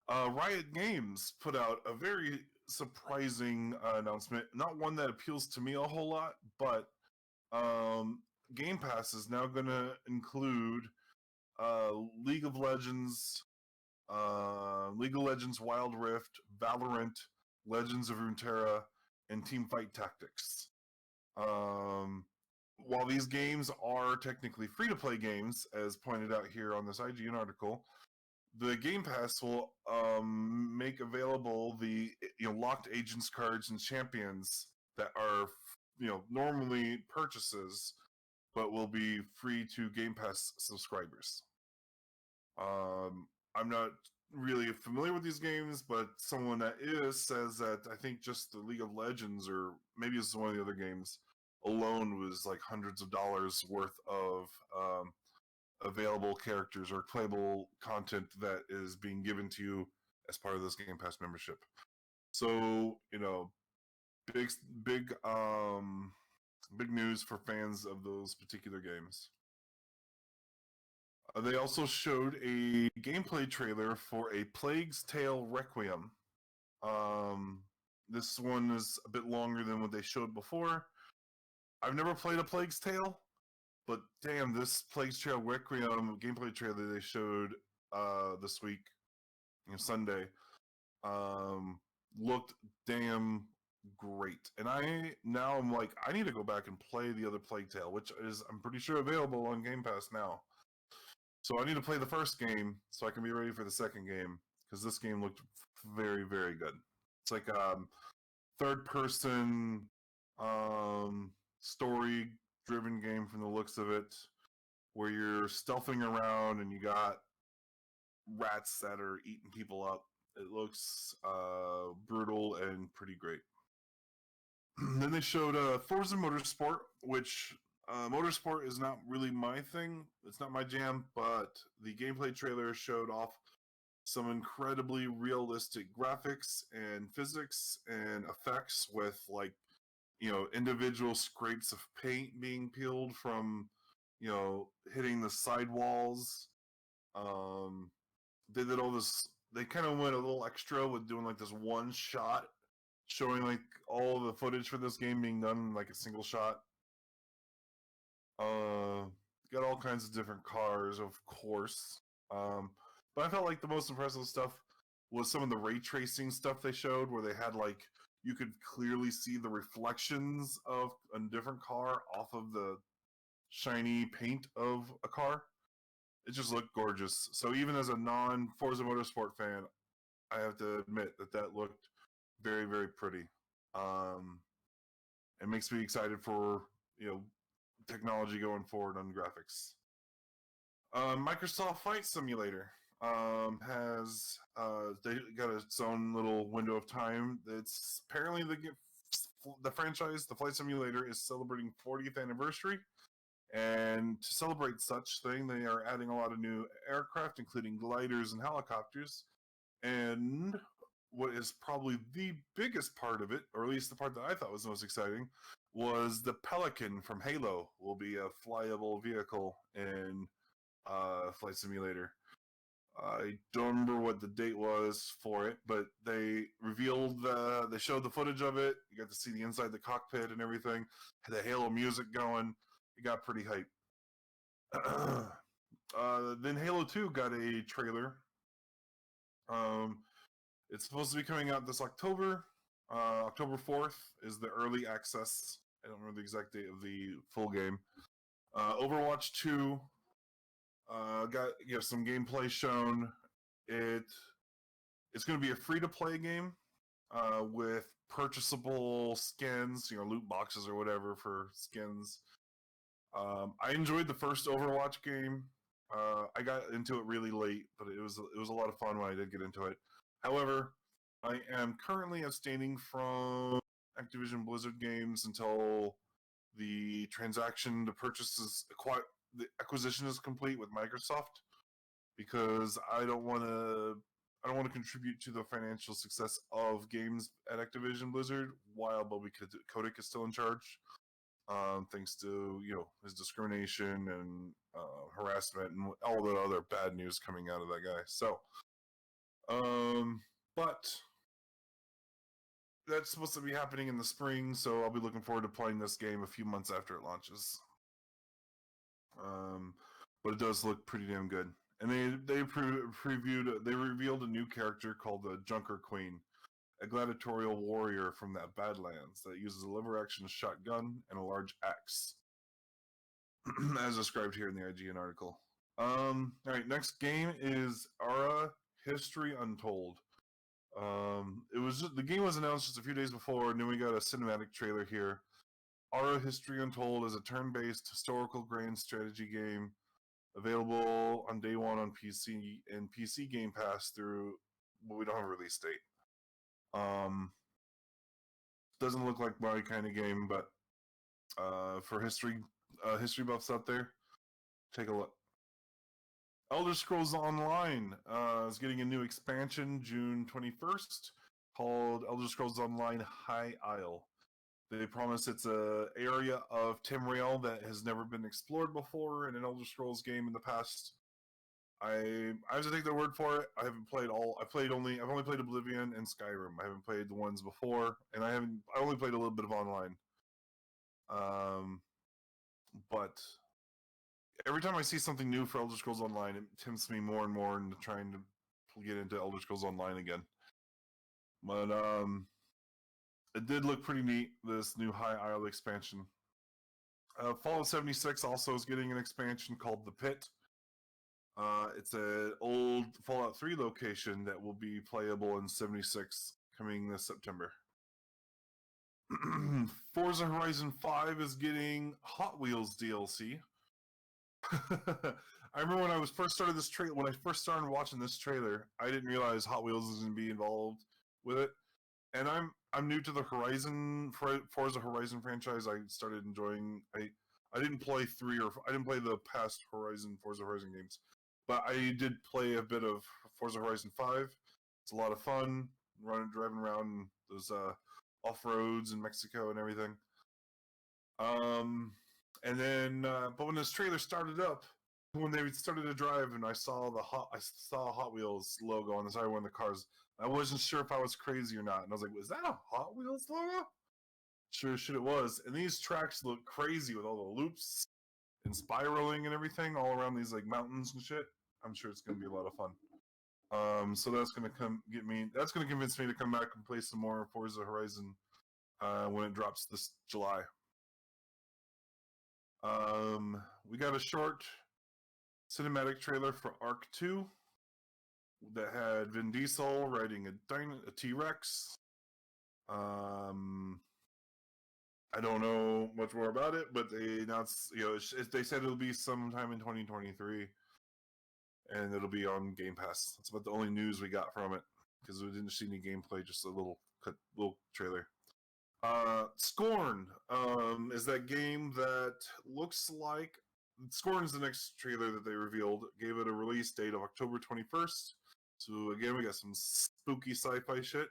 Riot Games put out a very surprising announcement. Not one that appeals to me a whole lot, but Game Pass is now going to include uh, League of Legends, League of Legends Wild Rift, Valorant, Legends of Runeterra, and Teamfight Tactics. While these games are technically free-to-play games, as pointed out here on this IGN article, the Game Pass will make available the locked agents cards and champions that are normally purchases but will be free to Game Pass subscribers. I'm not really familiar with these games, but someone that is says that I think just the League of Legends, or maybe it's one of the other games, alone was like hundreds of dollars worth of available characters or playable content that is being given to you as part of this Game Pass membership. So, big big big news for fans of those particular games. They also showed a gameplay trailer for a Plague's Tale Requiem. This one is a bit longer than what they showed before. I've never played a Plague's Tale, but damn, this Plague's Tale Requiem gameplay trailer they showed this week, Sunday, looked damn great. And I'm like, I need to go back and play the other Plague Tale, which is, I'm pretty sure, available on Game Pass now. So I need to play the first game so I can be ready for the second game, because this game looked very, very good. It's like third-person story-driven game from the looks of it, where you're stealthing around and you got rats that are eating people up. It looks brutal and pretty great. Then they showed Forza Motorsport, which Motorsport is not really my thing. It's not my jam, but the gameplay trailer showed off some incredibly realistic graphics and physics and effects with, like, individual scrapes of paint being peeled from, hitting the sidewalls. They did all this. They kind of went a little extra with doing like this one shot, showing like all the footage for this game being done in like a single shot. Got all kinds of different cars, of course. But I felt like the most impressive stuff was some of the ray tracing stuff they showed, where they had like, you could clearly see the reflections of a different car off of the shiny paint of a car. It just looked gorgeous. So even as a non-Forza Motorsport fan, I have to admit that looked very, very pretty. It makes me excited for, technology going forward on graphics. Microsoft Flight Simulator has they got its own little window of time. It's apparently the franchise, the Flight Simulator, is celebrating 40th anniversary, and to celebrate such thing, they are adding a lot of new aircraft, including gliders and helicopters. And what is probably the biggest part of it, or at least the part that I thought was most exciting, was the Pelican from Halo will be a flyable vehicle in Flight Simulator. I don't remember what the date was for it, but they they showed the footage of it. You got to see the inside the cockpit and everything. Had the Halo music going. It got pretty hype. Then Halo 2 got a trailer. It's supposed to be coming out this October. October 4th is the early access. I don't remember the exact date of the full game. Overwatch 2 got some gameplay shown. It's going to be a free-to-play game with purchasable skins, loot boxes or whatever for skins. I enjoyed the first Overwatch game. I got into it really late, but it was a lot of fun when I did get into it. However, I am currently abstaining from Activision Blizzard games until the transaction to purchase the acquisition is complete with Microsoft, because I don't want to contribute to the financial success of games at Activision Blizzard while Bobby Kotick is still in charge. Thanks to his discrimination and harassment and all the other bad news coming out of that guy. So, but that's supposed to be happening in the spring, so I'll be looking forward to playing this game a few months after it launches. But it does look pretty damn good. And they revealed a new character called the Junker Queen, a gladiatorial warrior from the Badlands that uses a lever-action shotgun and a large axe, as described here in the IGN article. All right, next game is Ara History Untold. The game was announced just a few days before, and then we got a cinematic trailer here. Ara History Untold is a turn-based historical grand strategy game available on day one on PC and PC Game Pass through. Well, we don't have a release date. Doesn't look like my kind of game, but for history buffs out there, take a look. Elder Scrolls Online is getting a new expansion June 21st called Elder Scrolls Online High Isle. They promise it's an area of Tamriel that has never been explored before in an Elder Scrolls game in the past. I have to take their word for it. I haven't played all. I've only played Oblivion and Skyrim. I haven't played the ones before, and I only played a little bit of online. But every time I see something new for Elder Scrolls Online, it tempts me more and more into trying to get into Elder Scrolls Online again. But it did look pretty neat, this new High Isle expansion. Fallout 76 also is getting an expansion called The Pit. It's an old Fallout 3 location that will be playable in 76 coming this September. Forza Horizon 5 is getting Hot Wheels DLC. I remember when I first started watching this trailer, I didn't realize Hot Wheels was going to be involved with it. And I'm new to the Forza Horizon franchise. I started enjoying. I didn't play I didn't play the past Forza Horizon games, but I did play a bit of Forza Horizon 5. It's a lot of fun driving around those off roads in Mexico and everything. And then, but when this trailer started up, when they started to drive, and I saw Hot Wheels logo on the side of one of the cars, I wasn't sure if I was crazy or not, and I was like, "Was that a Hot Wheels logo?" Sure, shit, it was. And these tracks look crazy with all the loops and spiraling and everything all around these like mountains and shit. I'm sure it's going to be a lot of fun. So that's going to That's going to convince me to come back and play some more Forza Horizon when it drops this July. We got a short cinematic trailer for Arc 2 that had Vin Diesel riding a T-Rex. I don't know much more about it, but they announced, they said it'll be sometime in 2023, and it'll be on Game Pass. That's about the only news we got from it, because we didn't see any gameplay, just a little trailer. Scorn is that game that looks like Scorn is the next trailer that they revealed. Gave it a release date of October 21st. So again, we got some spooky sci-fi shit.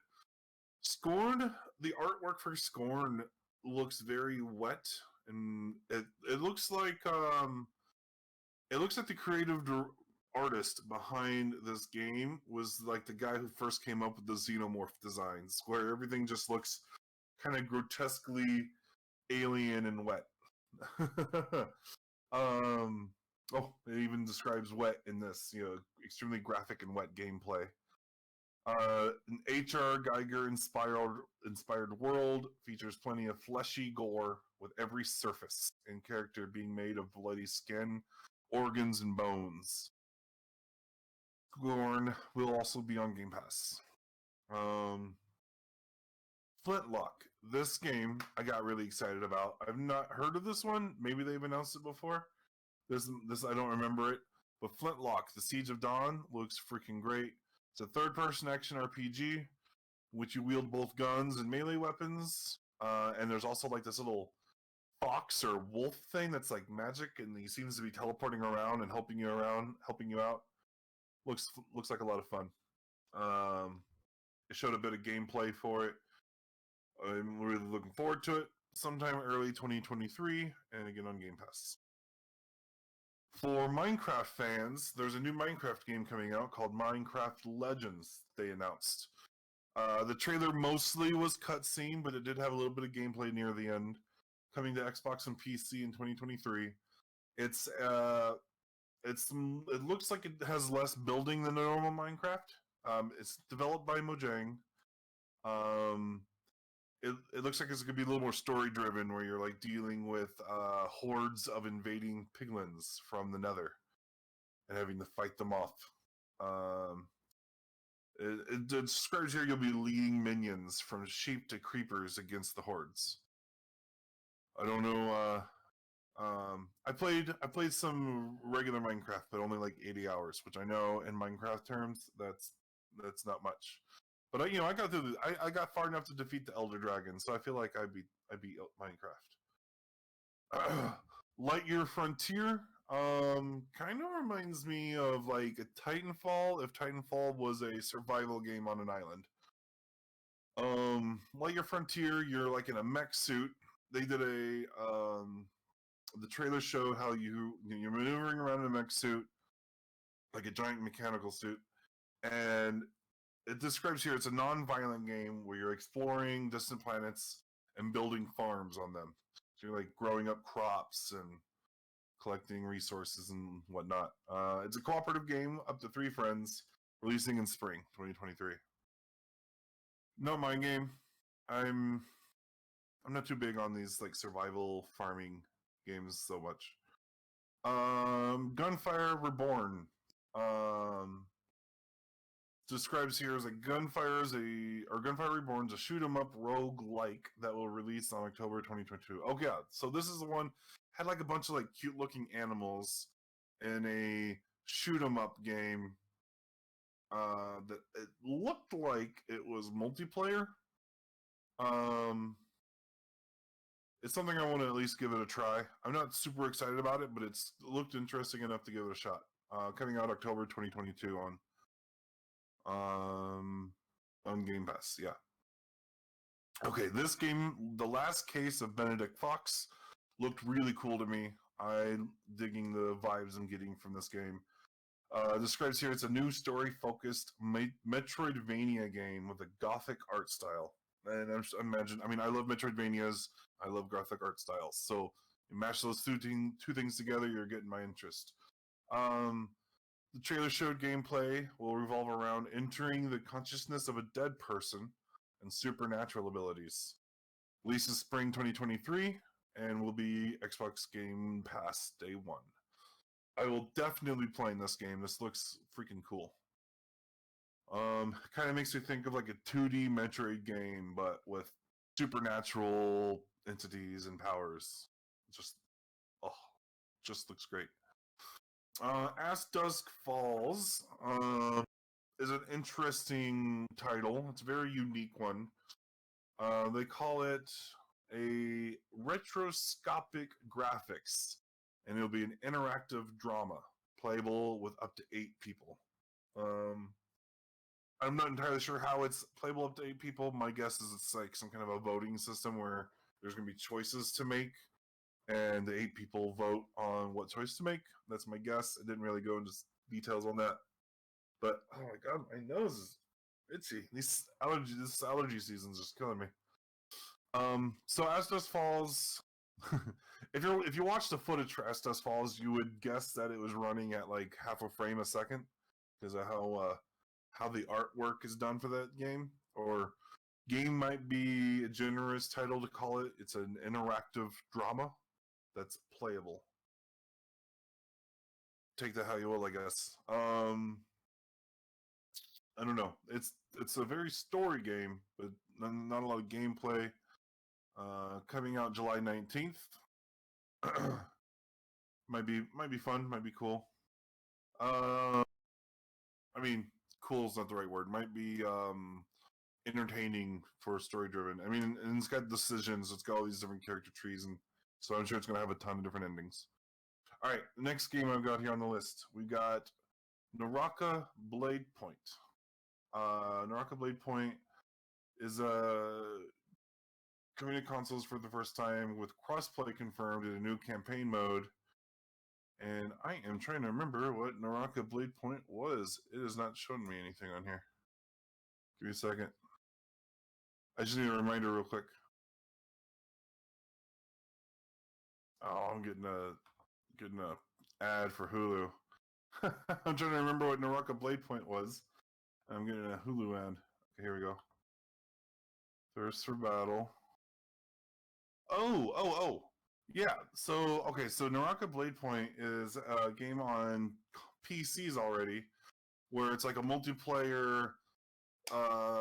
Scorn, the artwork for Scorn looks very wet, and it looks like the creative artist behind this game was like the guy who first came up with the xenomorph designs, where everything just looks kind of grotesquely alien and wet. It even describes wet in this, extremely graphic and wet gameplay. An H.R. Geiger inspired world features plenty of fleshy gore with every surface and character being made of bloody skin, organs, and bones. Scorn will also be on Game Pass. Flintlock. This game I got really excited about. I've not heard of this one. Maybe they've announced it before. This I don't remember it. But Flintlock, The Siege of Dawn, looks freaking great. It's a third-person action RPG, in which you wield both guns and melee weapons. And there's also like this little fox or wolf thing that's like magic, and he seems to be teleporting around and helping you out. Looks like a lot of fun. It showed a bit of gameplay for it. I'm really looking forward to it. Sometime early 2023, and again on Game Pass. For Minecraft fans, there's a new Minecraft game coming out called Minecraft Legends, they announced. The trailer mostly was cutscene, but it did have a little bit of gameplay near the end. Coming to Xbox and PC in 2023. It looks like it has less building than a normal Minecraft. It's developed by Mojang. It looks like it's going to be a little more story-driven, where you're like dealing with hordes of invading piglins from the Nether and having to fight them off. It describes here you'll be leading minions from sheep to creepers against the hordes. I don't know. I played some regular Minecraft, but only like 80 hours, which I know in Minecraft terms that's not much. But I got through. I got far enough to defeat the Elder Dragon, so I feel like I beat Minecraft. Lightyear Frontier, kind of reminds me of like a Titanfall if Titanfall was a survival game on an island. Lightyear Frontier, you're like in a mech suit. They did the trailer showed how you're maneuvering around in a mech suit, like a giant mechanical suit, and it describes here it's a non-violent game where you're exploring distant planets and building farms on them. So you're like growing up crops and collecting resources and whatnot. It's a cooperative game up to 3 friends, releasing in spring 2023. Not my game. I'm not too big on these like survival farming games so much. Gunfire Reborn. Describes here as Gunfire Reborn is a shoot 'em up rogue like that will release on October 2022. Oh yeah, so this is the one had like a bunch of like cute looking animals in a shoot 'em up game. That it looked like it was multiplayer. It's something I want to at least give it a try. I'm not super excited about it, but it looked interesting enough to give it a shot. Coming out October 2022 on Game Pass. Yeah. Okay, this game, The Last Case of Benedict Fox, looked really cool to me. I'm digging the vibes I'm getting from this game. Describes here it's a new story-focused Metroidvania game with a gothic art style. And I love Metroidvanias. I love gothic art styles. So you mash those two things together, you're getting my interest. The trailer showed gameplay will revolve around entering the consciousness of a dead person and supernatural abilities. Releases spring 2023 and will be Xbox Game Pass day 1. I will definitely be playing this game. This looks freaking cool. Kind of makes me think of like a 2D Metroid game, but with supernatural entities and powers. Just looks great. As Dusk Falls is an interesting title. It's a very unique one. They call it a retroscopic graphics, and it'll be an interactive drama playable with up to 8 people. I'm not entirely sure how it's playable up to 8 people. My guess is it's like some kind of a voting system where there's going to be choices to make, and the 8 people vote on what choice to make. That's my guess. I didn't really go into details on that. But, oh my god, my nose is itchy. This allergy season's just killing me. So As Dusk Falls, if you watch the footage for As Dusk Falls, you would guess that it was running at like half a frame a second because of how the artwork is done for that game. Or game might be a generous title to call it. It's an interactive drama that's playable. Take that how you will, I guess. I don't know. It's a very story game, but not a lot of gameplay. Coming out July 19th. might be fun, might be cool. I mean, cool is not the right word. Might be entertaining for story driven. I mean, and it's got decisions. It's got all these different character trees, and so I'm sure it's gonna have a ton of different endings. All right, the next game I've got here on the list, we got Naraka Blade Point. Naraka Blade Point is coming to consoles for the first time with crossplay confirmed in a new campaign mode. And I am trying to remember what Naraka Blade Point was. It has not shown me anything on here. Give me a second. I just need a reminder real quick. Oh, I'm getting a ad for Hulu. I'm trying to remember what Naraka Blade Point was. I'm getting a Hulu ad. Okay, here we go. Thirst for Battle. Oh. Yeah, so Naraka Blade Point is a game on PCs already, where it's like a multiplayer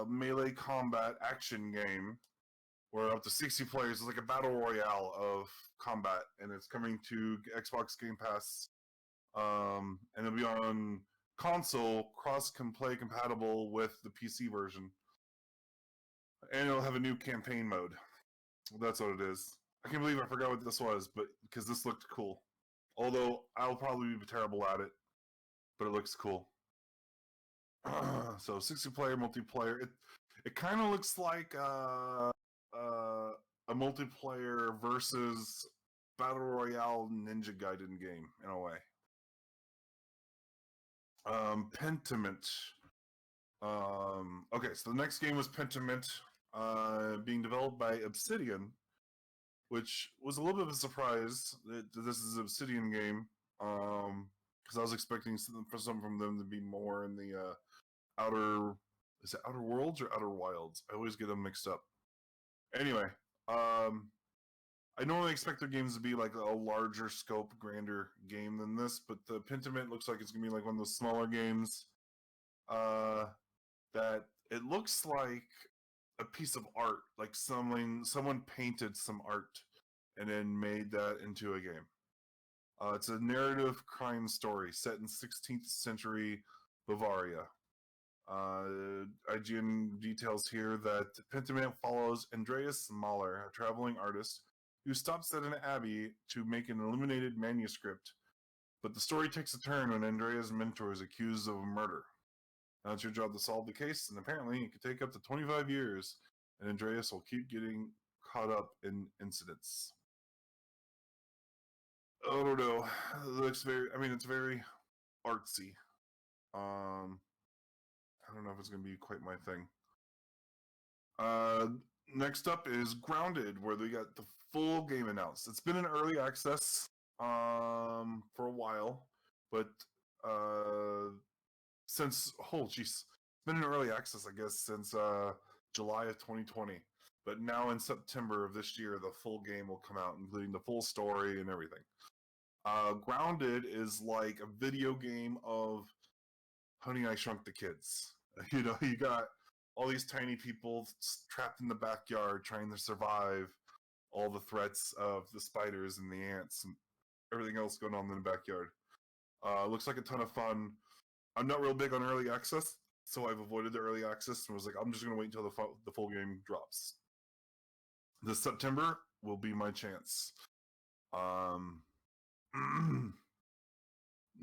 melee combat action game, where up to 60 players is like a battle royale of combat, and it's coming to Xbox Game Pass, and it'll be on console, cross-play compatible with the PC version, and it'll have a new campaign mode. That's what it is. I can't believe I forgot what this was, but because this looked cool. Although I'll probably be terrible at it, but it looks cool. So 60-player multiplayer. It kind of looks like a multiplayer versus battle royale Ninja Gaiden game in a way. Pentiment. Okay, so the next game was Pentiment, being developed by Obsidian, which was a little bit of a surprise that this is an Obsidian game, because I was expecting something from them to be more in the outer. Is it Outer Worlds or Outer Wilds? I always get them mixed up. Anyway, I normally expect their games to be like a larger scope, grander game than this, but the Pentiment looks like it's gonna be like one of those smaller games. That it looks like a piece of art, like someone painted some art and then made that into a game. It's a narrative crime story set in 16th century Bavaria. IGN details here that Pentiment follows Andreas Mahler, a traveling artist who stops at an abbey to make an illuminated manuscript. But the story takes a turn when Andreas' mentor is accused of murder. Now it's your job to solve the case, and apparently it could take up to 25 years, and Andreas will keep getting caught up in incidents. I don't know. It looks very, it's very artsy. I don't know if it's going to be quite my thing. Next up is Grounded, where they got the full game announced. It's been in early access for a while, but it's been in early access, I guess, since July of 2020. But now in September of this year, the full game will come out, including the full story and everything. Grounded is like a video game of Honey, I Shrunk the Kids. You got all these tiny people trapped in the backyard trying to survive all the threats of the spiders and the ants and everything else going on in the backyard. Looks like a ton of fun. I'm not real big on early access, so I've avoided the early access and was like, I'm just going to wait until the full game drops. This September will be my chance.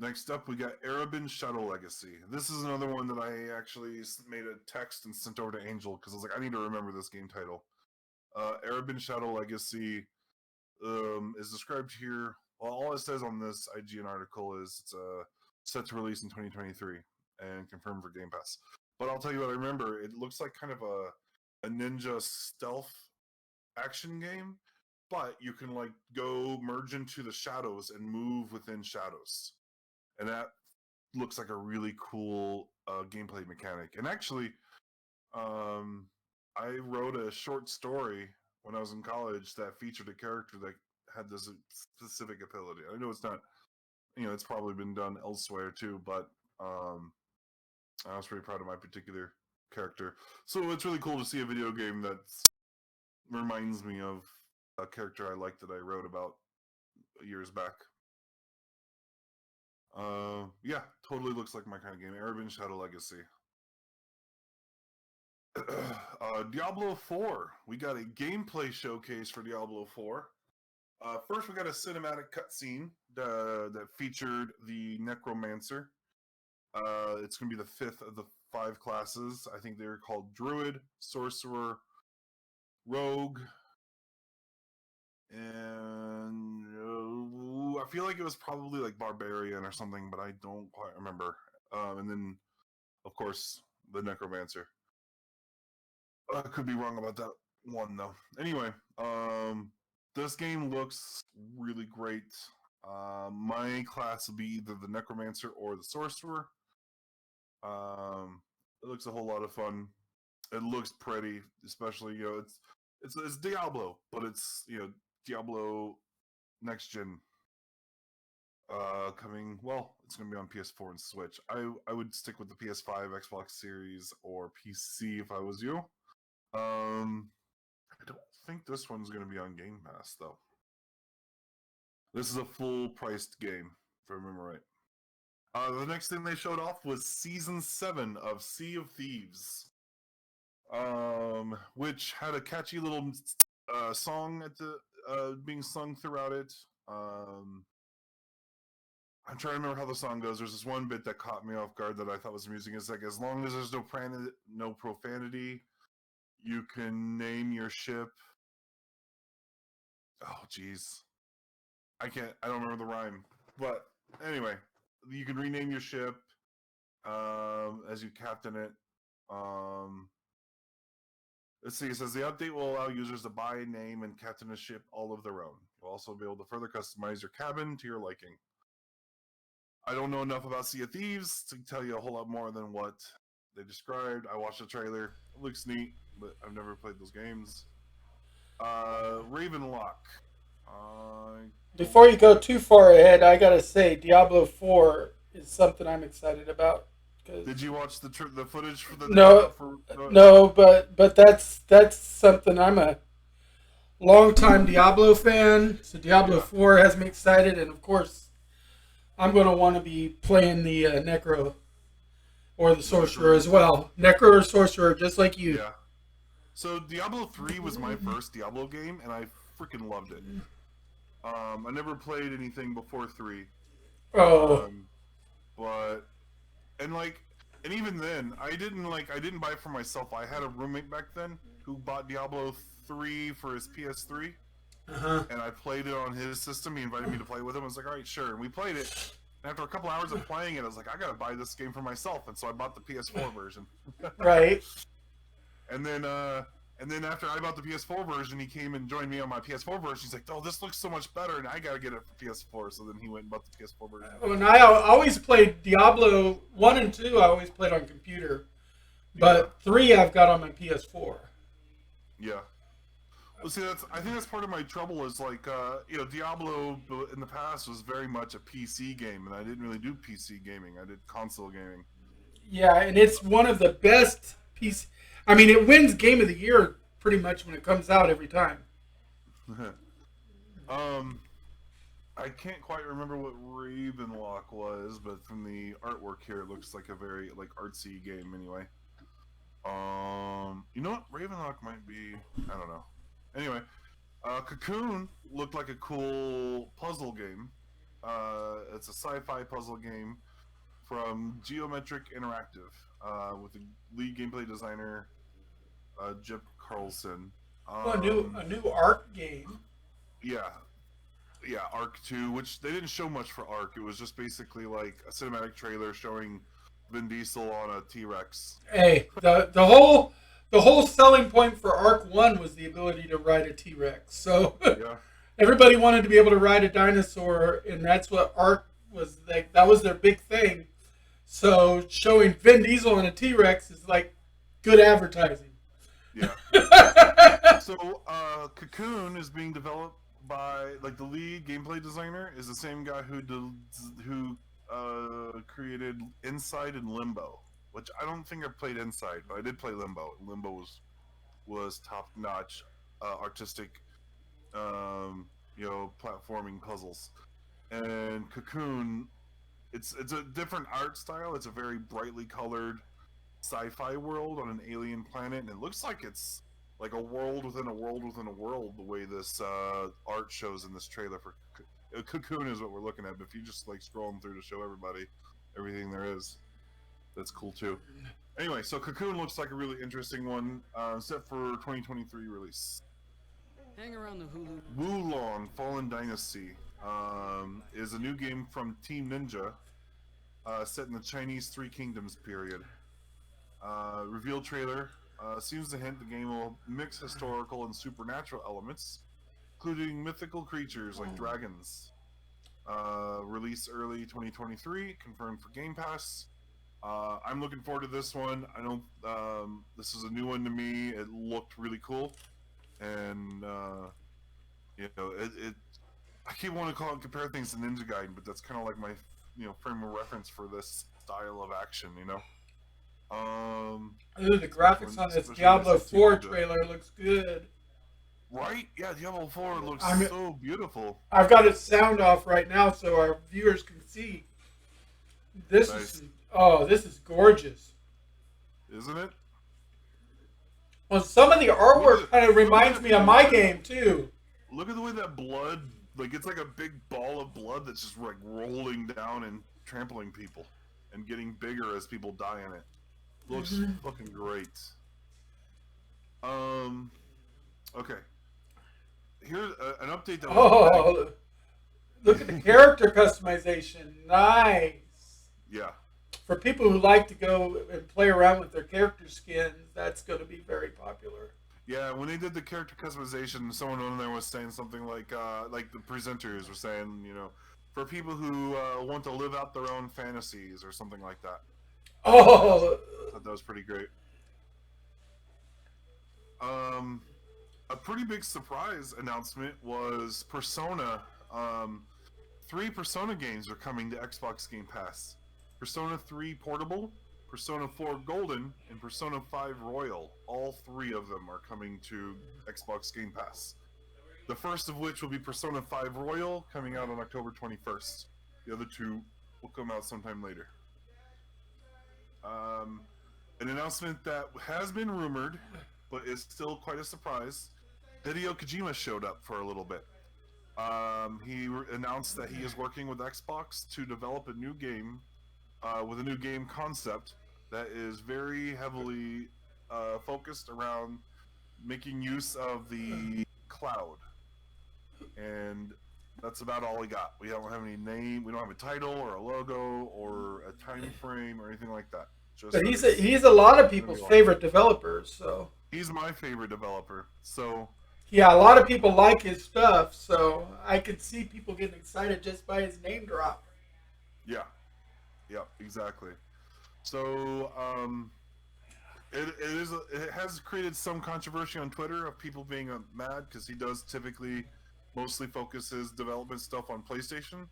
Next up, we got Arabian Shadow Legacy. This is another one that I actually made a text and sent over to Angel because I was like, I need to remember this game title. Arabian Shadow Legacy is described here. Well, all it says on this IGN article is it's set to release in 2023 and confirmed for Game Pass. But I'll tell you what I remember. It looks like kind of a ninja stealth action game, but you can like go merge into the shadows and move within shadows. And that looks like a really cool gameplay mechanic. And actually, I wrote a short story when I was in college that featured a character that had this specific ability. I know it's not, it's probably been done elsewhere too, but I was pretty proud of my particular character. So it's really cool to see a video game that reminds me of a character I liked that I wrote about years back. Yeah, totally looks like my kind of game. Arabian Shadow Legacy. Diablo 4. We got a gameplay showcase for Diablo 4. First, we got a cinematic cutscene that featured the Necromancer. It's going to be the 5th of the 5 classes. I think they're called Druid, Sorcerer, Rogue, and I feel like it was probably like Barbarian or something, but I don't quite remember. And then, of course, the Necromancer. I could be wrong about that one, though. Anyway, this game looks really great. My class will be either the Necromancer or the Sorcerer. It looks a whole lot of fun. It looks pretty, especially it's Diablo, but it's Diablo next gen. Coming, well, it's going to be on PS4 and Switch. I would stick with the PS5, Xbox Series, or PC if I was you. I don't think this one's going to be on Game Pass, though. This is a full-priced game, if I remember right. The next thing they showed off was Season 7 of Sea of Thieves, which had a catchy little song at the being sung throughout it. I'm trying to remember how the song goes. There's this one bit that caught me off guard that I thought was amusing. It's like, as long as there's no profanity, you can name your ship. Oh, jeez. I don't remember the rhyme. But anyway, you can rename your ship as you captain it. Let's see, it says the update will allow users to buy, name, and captain a ship all of their own. You'll also be able to further customize your cabin to your liking. I don't know enough about Sea of Thieves to tell you a whole lot more than what they described. I watched the trailer. It looks neat, but I've never played those games. Ravenlock. Before you go too far ahead, I gotta say Diablo 4 is something I'm excited about. Did you watch the footage for the no, no, but that's something. I'm a longtime Diablo fan, so Diablo 4 has me excited, and of course, I'm going to want to be playing the Necro or the Sorcerer as well. Necro or Sorcerer, just like you. Yeah. So Diablo 3 was my first Diablo game, and I freaking loved it. I never played anything before 3. Oh. And even then, I didn't buy it for myself. I had a roommate back then who bought Diablo 3 for his PS3. And I played it on his system. He invited me to play with him. I was like, all right, sure. And we played it. And after a couple hours of playing it, I was like, I gotta buy this game for myself. And so I bought the PS4 version. Right. And then after I bought the PS4 version, he came and joined me on my PS4 version. He's like, oh, this looks so much better, and I gotta get it for PS4. So then he went and bought the PS4 version. And I always played Diablo 1 and 2. I always played on computer. But 3 I've got on my PS4. Yeah. Well, see, I think that's part of my trouble is Diablo in the past was very much a PC game, and I didn't really do PC gaming. I did console gaming. Yeah, and it's one of the best PC. I mean, it wins Game of the Year pretty much when it comes out every time. I can't quite remember what Ravenlock was, but from the artwork here, it looks like a very artsy game anyway. You know what? Ravenlock might be. I don't know. Anyway, Cocoon looked like a cool puzzle game. It's a sci-fi puzzle game from Geometric Interactive with the lead gameplay designer Jip Carlson. A new Ark game. Yeah, Ark 2, which they didn't show much for Ark. It was just basically like a cinematic trailer showing Vin Diesel on a T-Rex. Hey, the whole selling point for Ark 1 was the ability to ride a T-Rex. So Yeah. everybody wanted to be able to ride a dinosaur, and that's what Ark was like. That was their big thing. So showing Vin Diesel on a T-Rex is like good advertising. Yeah. So Cocoon is being developed by the lead gameplay designer is the same guy who created Inside and Limbo, which I don't think I played Inside, but I did play Limbo. Limbo was top notch artistic, platforming puzzles. And Cocoon, it's a different art style. It's a very brightly colored sci-fi world on an alien planet, and it looks like it's like a world within a world within a world. The way this art shows in this trailer for Cocoon is what we're looking at. But if you just scrolling through to show everybody everything there is, that's cool too. Anyway, so Cocoon looks like a really interesting one, set for 2023 release. Hang around the Hulu. Wulong Fallen Dynasty is a new game from Team Ninja, set in the Chinese Three Kingdoms period. Revealed trailer seems to hint the game will mix historical and supernatural elements, including mythical creatures like dragons. Release early 2023, confirmed for Game Pass. I'm looking forward to this one. I know this is a new one to me. It looked really cool, and I keep wanting to compare things to Ninja Gaiden, but that's kind of like my frame of reference for this style of action. Ooh, the graphics on this Diablo 4 trailer looks good. Right? Yeah, Diablo 4 looks I'm, so beautiful. I've got its sound off right now so our viewers can see. This Nice. is this is gorgeous. Isn't it? Well, some of the artwork kind of look at reminds that me of my blood. game too. Look at the way that blood, like it's like a big ball of blood that's just like rolling down and trampling people and getting bigger as people die in it. Looks fucking great. Okay. Here's an update that was. Oh, look at the character customization. Nice. Yeah. For people who like to go and play around with their character skins, that's going to be very popular. Yeah, when they did the character customization, someone on there was saying something like the presenters were saying, you know, for people who want to live out their own fantasies or something like that. Oh, I thought that was pretty great. A pretty big surprise announcement was Persona. 3 Persona games are coming to Xbox Game Pass. Persona 3 Portable, Persona 4 Golden, and Persona 5 Royal. All 3 of them are coming to Xbox Game Pass. The first of which will be Persona 5 Royal, coming out on October 21st. The other 2 will come out sometime later. An announcement that has been rumored, but is still quite a surprise. Hideo Kojima showed up for a little bit. He announced that he is working with Xbox to develop a new game with a new game concept that is very heavily focused around making use of the cloud. And that's about all we got. We don't have any name, we don't have a title or a logo or a time frame or anything like that. Just but he's a lot of people's favorite developers, so. He's my favorite developer, so. Yeah, a lot of people like his stuff, so I could see people getting excited just by his name drop. Yeah. Yeah, exactly. So, it has created some controversy on Twitter of people being mad because he does typically mostly focus his development stuff on PlayStation.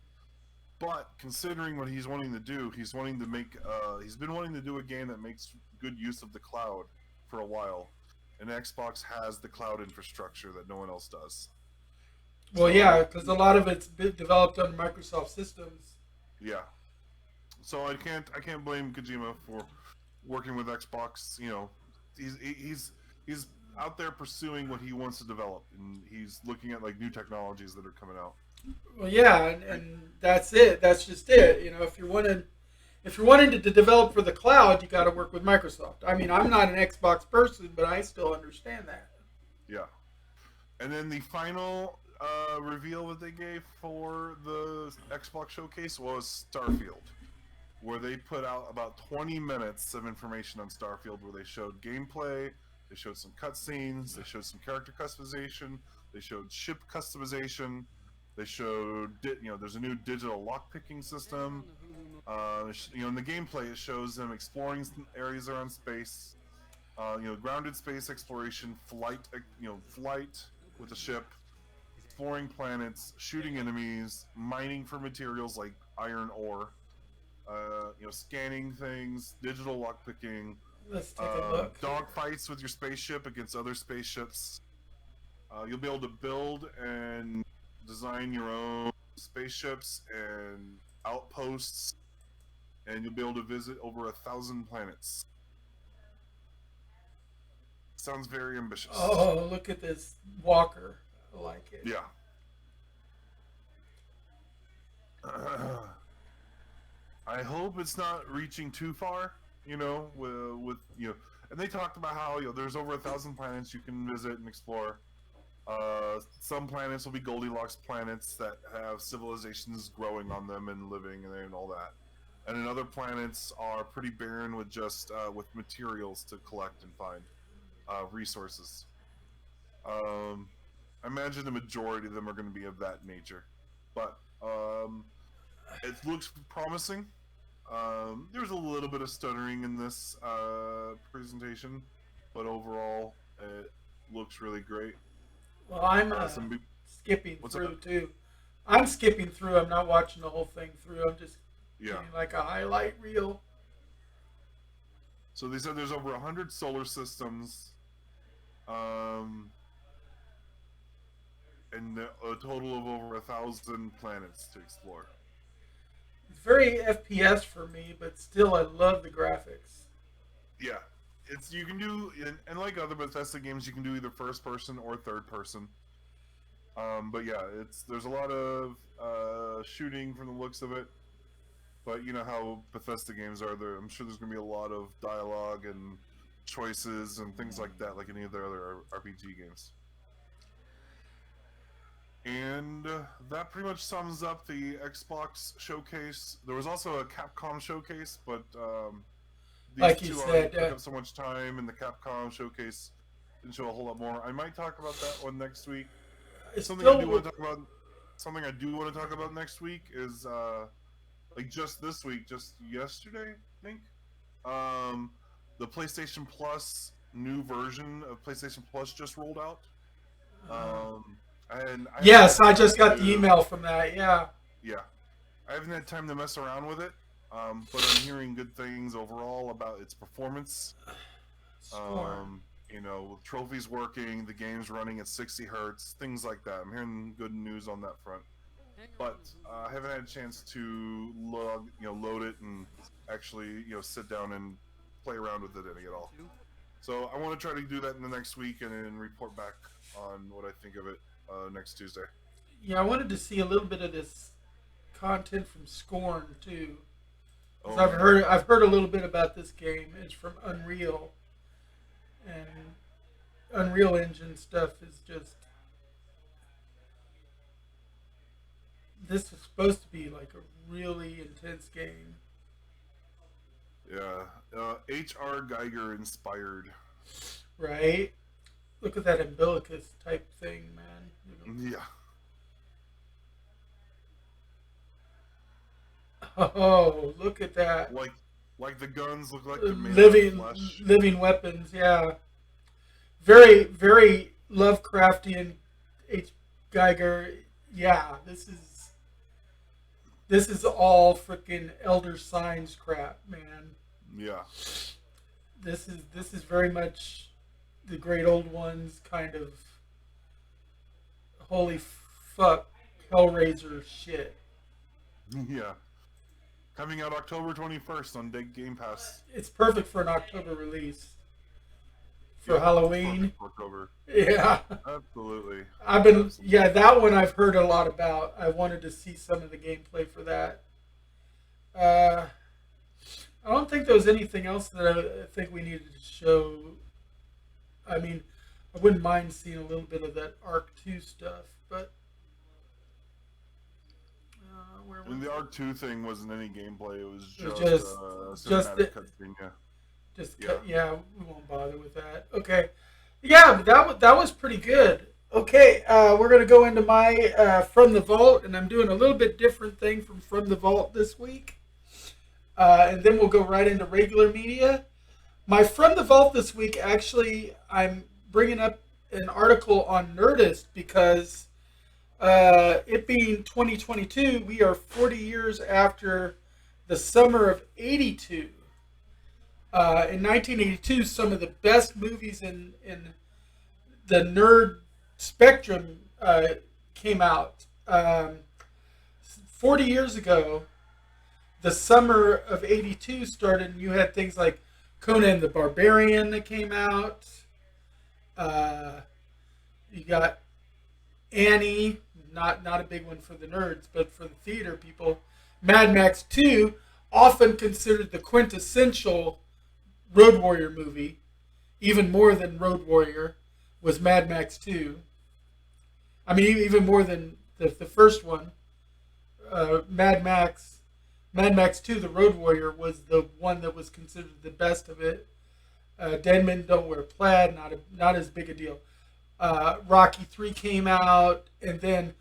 But considering what he's wanting to do, he's wanting to make he's been wanting to do a game that makes good use of the cloud for a while, and Xbox has the cloud infrastructure that no one else does. Well, yeah, because a lot of it's been developed on Microsoft systems. Yeah. So I can't blame Kojima for working with Xbox. You know, he's out there pursuing what he wants to develop, and he's looking at like new technologies that are coming out. Well, yeah, and that's it. That's just it. You know, if you're wanting to develop for the cloud, you got to work with Microsoft. I mean, I'm not an Xbox person, but I still understand that. Yeah. And then the final reveal that they gave for the Xbox showcase was Starfield, where they put out about 20 minutes of information on Starfield, where they showed gameplay, they showed some cutscenes, they showed some character customization, they showed ship customization, they showed, there's a new digital lockpicking system. In the gameplay, it shows them exploring areas around space, grounded space exploration, flight with the ship, exploring planets, shooting enemies, mining for materials like iron ore, scanning things, digital lockpicking. Let's take a look. Dog fights with your spaceship against other spaceships. You'll be able to build and design your own spaceships and outposts, and you'll be able to visit over 1,000 planets. Sounds very ambitious. Oh, look at this walker. I like it. Yeah. I hope it's not reaching too far, with and they talked about how there's over 1,000 planets you can visit and explore. Some planets will be Goldilocks planets that have civilizations growing on them and living and all that, and then other planets are pretty barren with just with materials to collect and find resources. I imagine the majority of them are going to be of that nature, but it looks promising. There's a little bit of stuttering in this presentation, but overall, it looks really great. Well, I'm skipping through too. I'm skipping through. I'm not watching the whole thing through. I'm just getting like a highlight reel. So they said there's over 100 solar systems. and a total of over 1,000 planets to explore. It's very FPS for me, but still, I love the graphics. Yeah, you can do, and like other Bethesda games, you can do either first person or third person. But yeah, there's a lot of shooting from the looks of it. But you know how Bethesda games are. I'm sure there's going to be a lot of dialogue and choices and things like that, like any of their other RPG games. And that pretty much sums up the Xbox showcase. There was also a Capcom showcase, but these Like you two said, took up so much time, and the Capcom showcase didn't show a whole lot more. I might talk about that one next week. Something I do want to talk about next week is like just this week, just yesterday, I think. The PlayStation Plus new version of PlayStation Plus just rolled out. And I just got the email from that. Yeah. Yeah, I haven't had time to mess around with it, but I'm hearing good things overall about its performance. You know, with trophies working, the game's running at 60 hertz, things like that. I'm hearing good news on that front. But I haven't had a chance to load it and actually, sit down and play around with it any at all. So I want to try to do that in the next week and then report back on what I think of it next Tuesday. Yeah, I wanted to see a little bit of this content from Scorn too. I've heard a little bit about this game. It's from Unreal, and Unreal Engine stuff is just. This is supposed to be like a really intense game. Yeah, H.R. Geiger inspired. Right? Look at that umbilicus type thing, man. Yeah. Oh, look at that. Like the guns look like they're made of flesh. Living weapons, yeah. Very, very Lovecraftian H. Geiger. Yeah, this is all freaking Elder Signs crap, man. Yeah. This is very much the Great Old Ones kind of holy fuck Hellraiser shit. Yeah. Coming out October 21st on Game Pass. It's perfect for an October release. For Halloween. For October. Yeah. Absolutely. That one I've heard a lot about. I wanted to see some of the gameplay for that. I don't think there was anything else that I think we needed to show. I mean, I wouldn't mind seeing a little bit of that Arc 2 stuff, but the Arc 2 thing wasn't any gameplay. It was just cinematic cutscene. Yeah. We won't bother with that. Okay. Yeah, that was pretty good. Okay, we're going to go into my From the Vault, and I'm doing a little bit different thing from the Vault this week. And then we'll go right into regular media. My From the Vault this week, actually, I'm bringing up an article on Nerdist because it being 2022, we are 40 years after the summer of 82. In 1982, some of the best movies in the nerd spectrum came out. 40 years ago, the summer of 82 started, and you had things like Conan the Barbarian that came out. You got Annie, not a big one for the nerds, but for the theater people. Mad Max 2, often considered the quintessential Road Warrior movie, even more than Road Warrior, was Mad Max 2. I mean, even more than the first one. Mad Max 2, the Road Warrior, was the one that was considered the best of it. Dead Men Don't Wear Plaid, not as big a deal. Rocky 3 came out, and then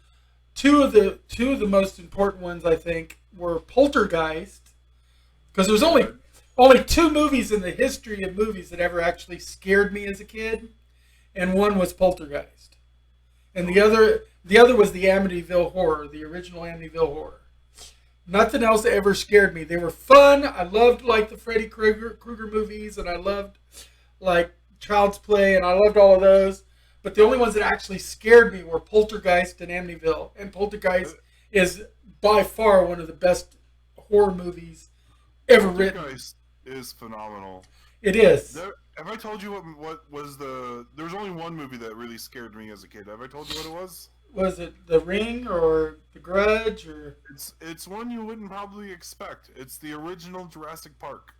two of the most important ones, I think, were Poltergeist, because there's only two movies in the history of movies that ever actually scared me as a kid, and one was Poltergeist, and the other was the Amityville Horror, the original Amityville Horror. Nothing else ever scared me. They were fun. I loved the Freddy Krueger movies, and I loved Child's Play, and I loved all of those. But the only ones that actually scared me were Poltergeist and Amityville. And Poltergeist is by far one of the best horror movies ever written. Poltergeist is phenomenal. It is. Have I told you what was the? There was only one movie that really scared me as a kid. Have I told you what it was? Was it The Ring or The Grudge or? It's one you wouldn't probably expect. It's the original Jurassic Park.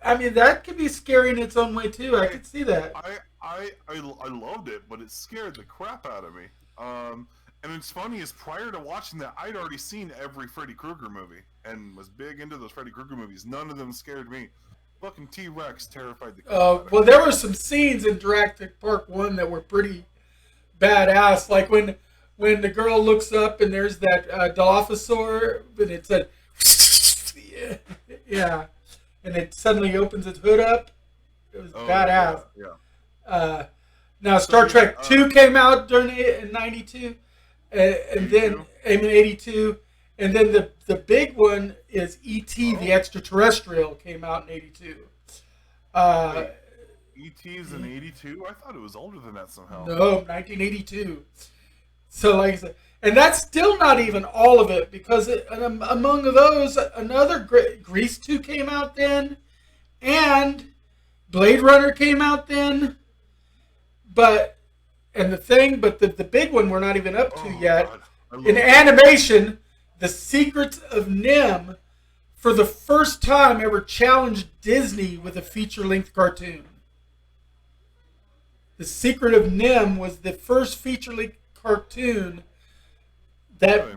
I mean, that could be scary in its own way too. I could see that. I loved it, but it scared the crap out of me. And it's funny is prior to watching that, I'd already seen every Freddy Krueger movie and was big into those Freddy Krueger movies. None of them scared me. Fucking T-Rex terrified the crap out of me. Well, there were some scenes in Jurassic Park 1 that were pretty badass. Like when the girl looks up and there's that Dilophosaur, and it said, yeah, and it suddenly opens its hood up. It was badass. Yeah. Now, Star Trek 2 came out in 92, and then, I mean, 82. And then the big one is E.T. the Extraterrestrial came out in 82. E.T.'s in 82? I thought it was older than that somehow. No, 1982. So, like I said, and that's still not even all of it, because among those, another Grease 2 came out then, and Blade Runner came out then, but the big one we're not even up to yet. In animation, The Secrets of Nim, for the first time ever challenged Disney with a feature-length cartoon. The Secret of Nim was the first feature-length cartoon that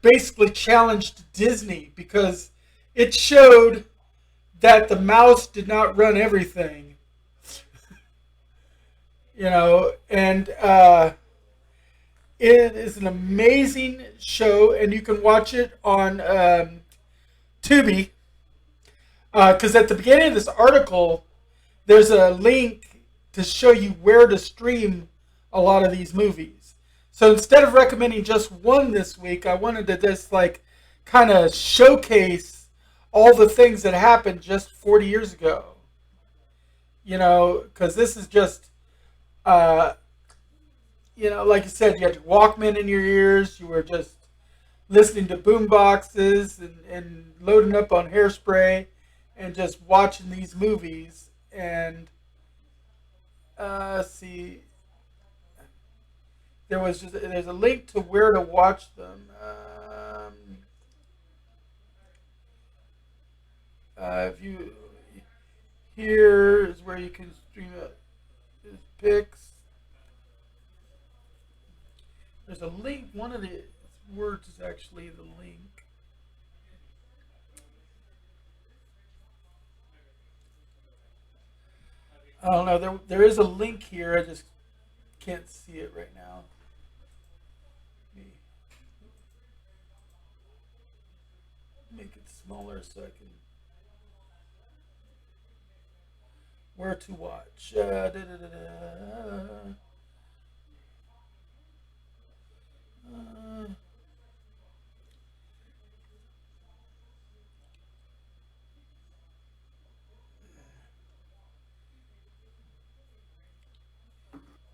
basically challenged Disney, because it showed that the mouse did not run everything. And it is an amazing show, and you can watch it on Tubi. Because at the beginning of this article, there's a link to show you where to stream a lot of these movies. So instead of recommending just one this week, I wanted to just kind of showcase all the things that happened just 40 years ago. Because this is just, like you said, you had your Walkman in your ears. You were just listening to boom boxes and loading up on Hairspray and just watching these movies. And see, there's a link to where to watch them. Here is where you can stream his pics. There's a link. One of the words is actually the link. I don't know. There is a link here. I just can't see it right now. Make it smaller so I can. Where to watch?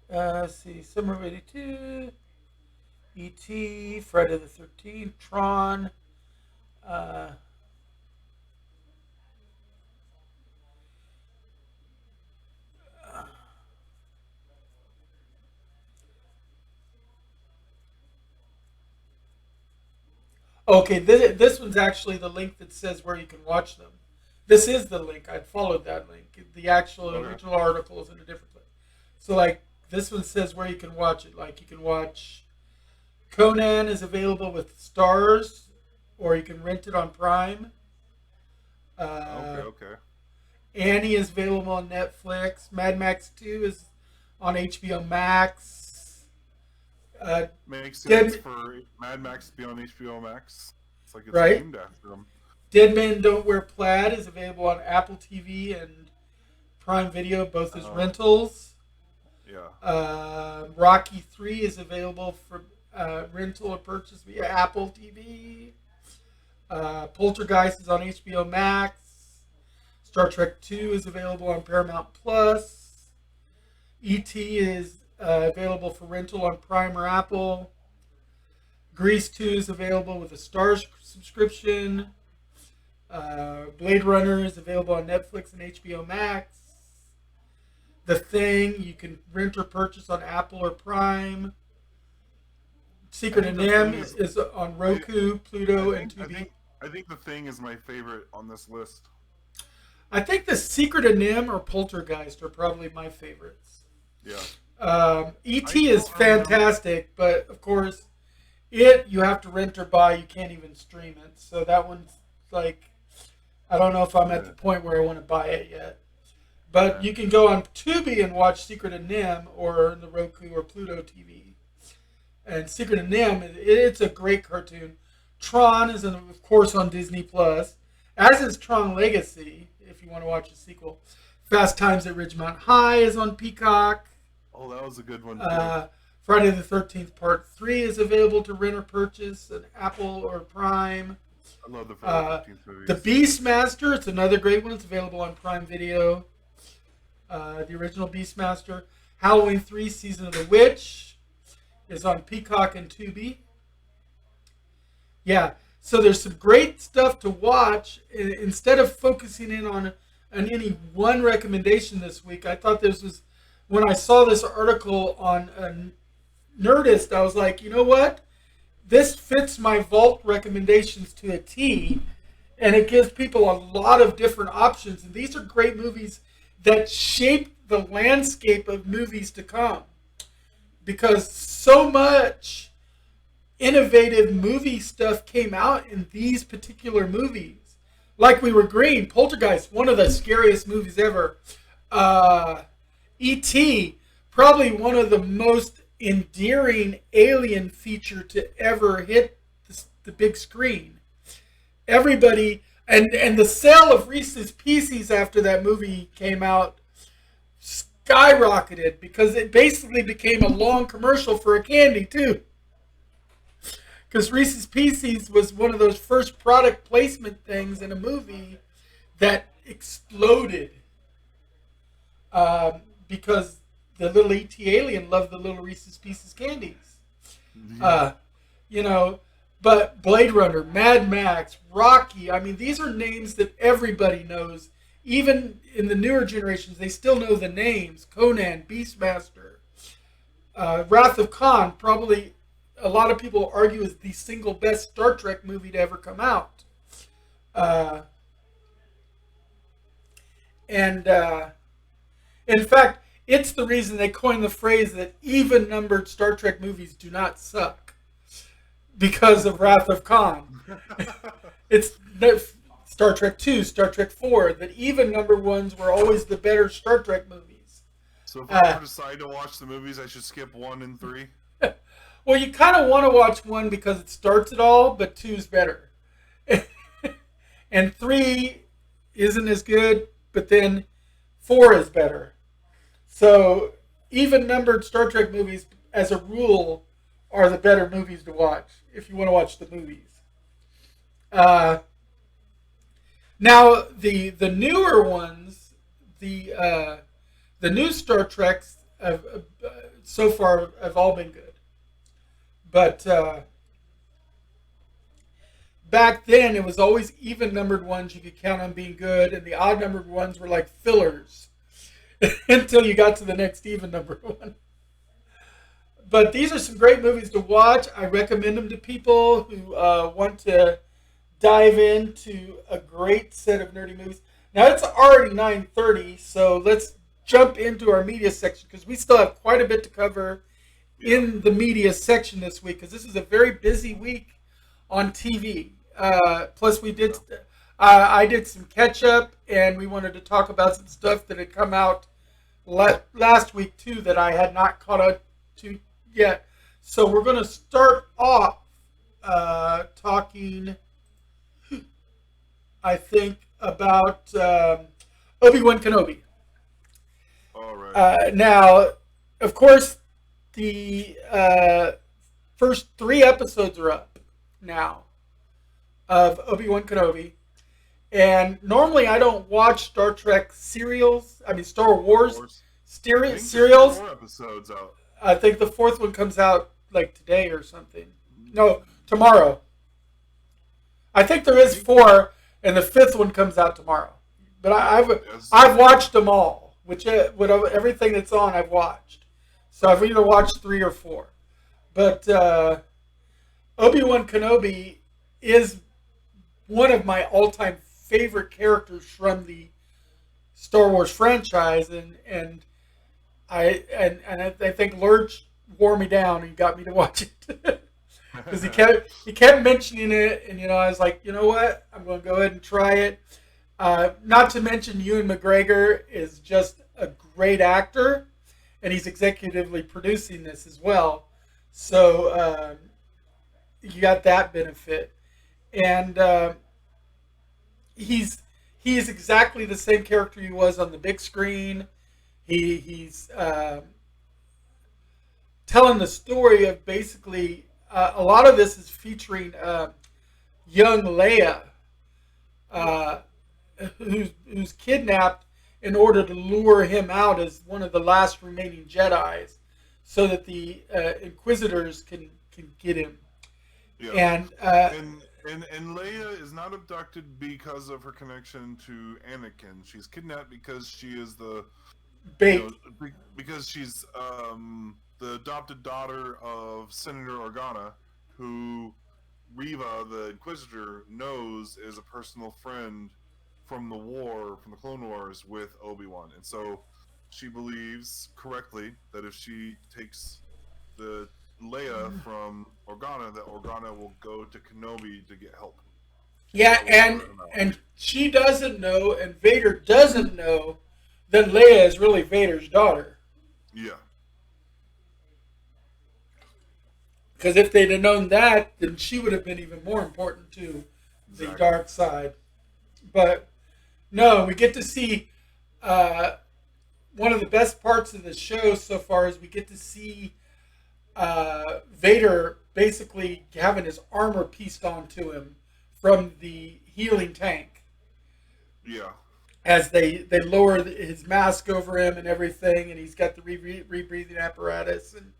Let's see, Summer of 82, E.T., Friday the 13th, Tron, okay, this one's actually the link that says where you can watch them. This is the link. I followed that link. The actual original article is in a different place. So, this one says where you can watch it. You can watch Conan is available with Stars, or you can rent it on Prime. Okay. Annie is available on Netflix. Mad Max 2 is on HBO Max. Makes sense for Mad Max to be on HBO Max. It's like it's named after them. Dead Men Don't Wear Plaid is available on Apple TV and Prime Video, both as rentals. Yeah. Rocky 3 is available for rental or purchase via Apple TV. Poltergeist is on HBO Max. Star Trek 2 is available on Paramount Plus. E.T. is available for rental on Prime or Apple. Grease 2 is available with a Stars subscription. Blade Runner is available on Netflix and HBO Max. The Thing, you can rent or purchase on Apple or Prime. Secret of NIM is on Roku, Pluto, and Tubi. I think The Thing is my favorite on this list. I think The Secret of NIM or Poltergeist are probably my favorites. Yeah. E.T. is fantastic, but of course, you have to rent or buy. You can't even stream it. So that one's like, I don't know if I'm at the point where I want to buy it yet. But you can go on Tubi and watch Secret of NIM or the Roku or Pluto TV. And Secret of NIM, it's a great cartoon. Tron is, of course, on Disney Plus, as is Tron Legacy, if you want to watch a sequel. Fast Times at Ridgemont High is on Peacock. Oh, that was a good one, too. Friday the 13th Part 3 is available to rent or purchase on Apple or Prime. I love the Friday the 13th movies. The Beastmaster, it's another great one. It's available on Prime Video. The original Beastmaster. Halloween 3 Season of the Witch is on Peacock and Tubi. Yeah, so there's some great stuff to watch. Instead of focusing in on any one recommendation this week, I thought this was, when I saw this article on Nerdist, I was like, you know what? This fits my vault recommendations to a T, and it gives people a lot of different options. And these are great movies that shape the landscape of movies to come, because so much innovative movie stuff came out in these particular movies. Like we were agreeing, Poltergeist, one of the scariest movies ever. E.T., probably one of the most endearing alien feature to ever hit the big screen. Everybody, and the sale of Reese's Pieces after that movie came out skyrocketed, because it basically became a long commercial for a candy too. Because Reese's Pieces was one of those first product placement things in a movie that exploded. Because the little E.T. alien loved the little Reese's Pieces candies. But Blade Runner, Mad Max, Rocky, I mean, these are names that everybody knows. Even in the newer generations, they still know the names. Conan, Beastmaster, Wrath of Khan, probably a lot of people argue is the single best Star Trek movie to ever come out. In fact, it's the reason they coined the phrase that even-numbered Star Trek movies do not suck, because of Wrath of Khan. It's Star Trek 2, Star Trek 4, that even-numbered ones were always the better Star Trek movies. So if I ever decide to watch the movies, I should skip 1 and 3? Well, you kind of want to watch 1 because it starts it all, but 2 is better. And 3 isn't as good, but then 4 is better. So even-numbered Star Trek movies, as a rule, are the better movies to watch if you want to watch the movies. Now the newer ones, the new Star Treks so far have all been good. But back then, it was always even-numbered ones you could count on being good, and the odd-numbered ones were like fillers until you got to the next even-numbered one. But these are some great movies to watch. I recommend them to people who want to dive into a great set of nerdy movies. Now, it's already 9:30, so let's jump into our media section, because we still have quite a bit to cover in the media section this week, because this is a very busy week on TV. Plus, I did some catch up, and we wanted to talk about some stuff that had come out last week too that I had not caught up to yet. So we're going to start off talking, I think, about Obi-Wan Kenobi. All right. Now, of course, the first 3 episodes are up now of Obi-Wan Kenobi. And normally I don't watch Star Trek serials. I mean, Star Wars I think there's 4 serials. more episodes out. I think the 4th one comes out like today or something. No, tomorrow. I think there is 4, and the 5th one comes out tomorrow. But I've watched them all, everything that's on I've watched. So I've either watched 3 or 4. But Obi-Wan Kenobi is one of my all-time favorite characters from the Star Wars franchise, and I think Lurch wore me down and got me to watch it because he kept mentioning it, and I was like, you know what, I'm going to go ahead and try it. Not to mention Ewan McGregor is just a great actor, and he's executively producing this as well. So you got that benefit, and he's exactly the same character he was on the big screen. He's telling the story of basically a lot of this is featuring young Leia, who's kidnapped in order to lure him out as one of the last remaining Jedis, so that the Inquisitors can get him. Yeah. And Leia is not abducted because of her connection to Anakin. She's kidnapped because she is the bait. Because she's the adopted daughter of Senator Organa, who Reva, the Inquisitor, knows is a personal friend from the Clone Wars with Obi-Wan. And so she believes correctly that if she takes the Leia from Organa, that Organa will go to Kenobi to get help. Yeah, and she doesn't know, and Vader doesn't know that Leia is really Vader's daughter. Yeah. Because if they'd have known that, then she would have been even more important to the dark side. But no, we get to see one of the best parts of the show so far is we get to see Vader basically having his armor pieced onto him from the healing tank. Yeah. As they lower his mask over him and everything, and he's got the rebreathing apparatus and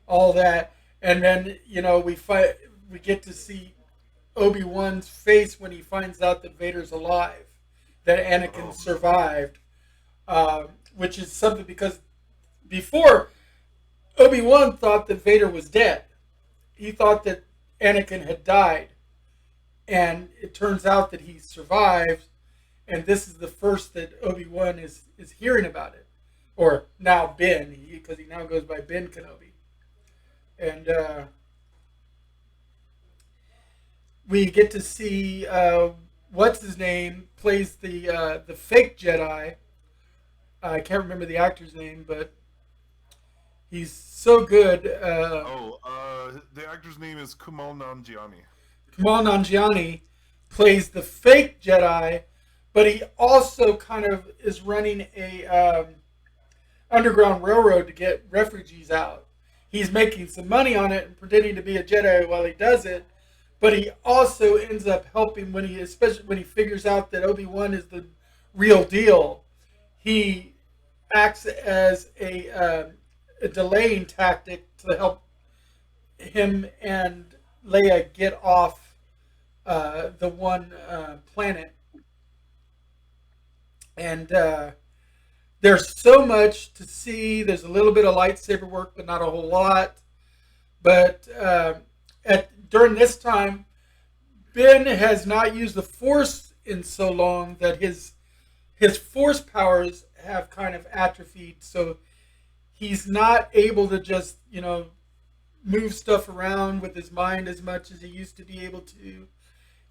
all that. And then, we get to see Obi-Wan's face when he finds out that Vader's alive, that Anakin survived, which is something because before Obi-Wan thought that Vader was dead. He thought that Anakin had died, and it turns out that he survived, and this is the first that Obi-Wan is hearing about it, or now Ben, because he now goes by Ben Kenobi. And we get to see what's his name plays the fake Jedi. I can't remember the actor's name, but he's so good. The actor's name is Kumail Nanjiani. Kumail Nanjiani plays the fake Jedi, but he also kind of is running a underground railroad to get refugees out. He's making some money on it and pretending to be a Jedi while he does it, but he also ends up helping especially when he figures out that Obi-Wan is the real deal. He acts as a delaying tactic to help him and Leia get off the one planet. And there's so much to see. There's a little bit of lightsaber work, but not a whole lot. But during this time, Ben has not used the Force in so long that his Force powers have kind of atrophied. So he's not able to just, move stuff around with his mind as much as he used to be able to.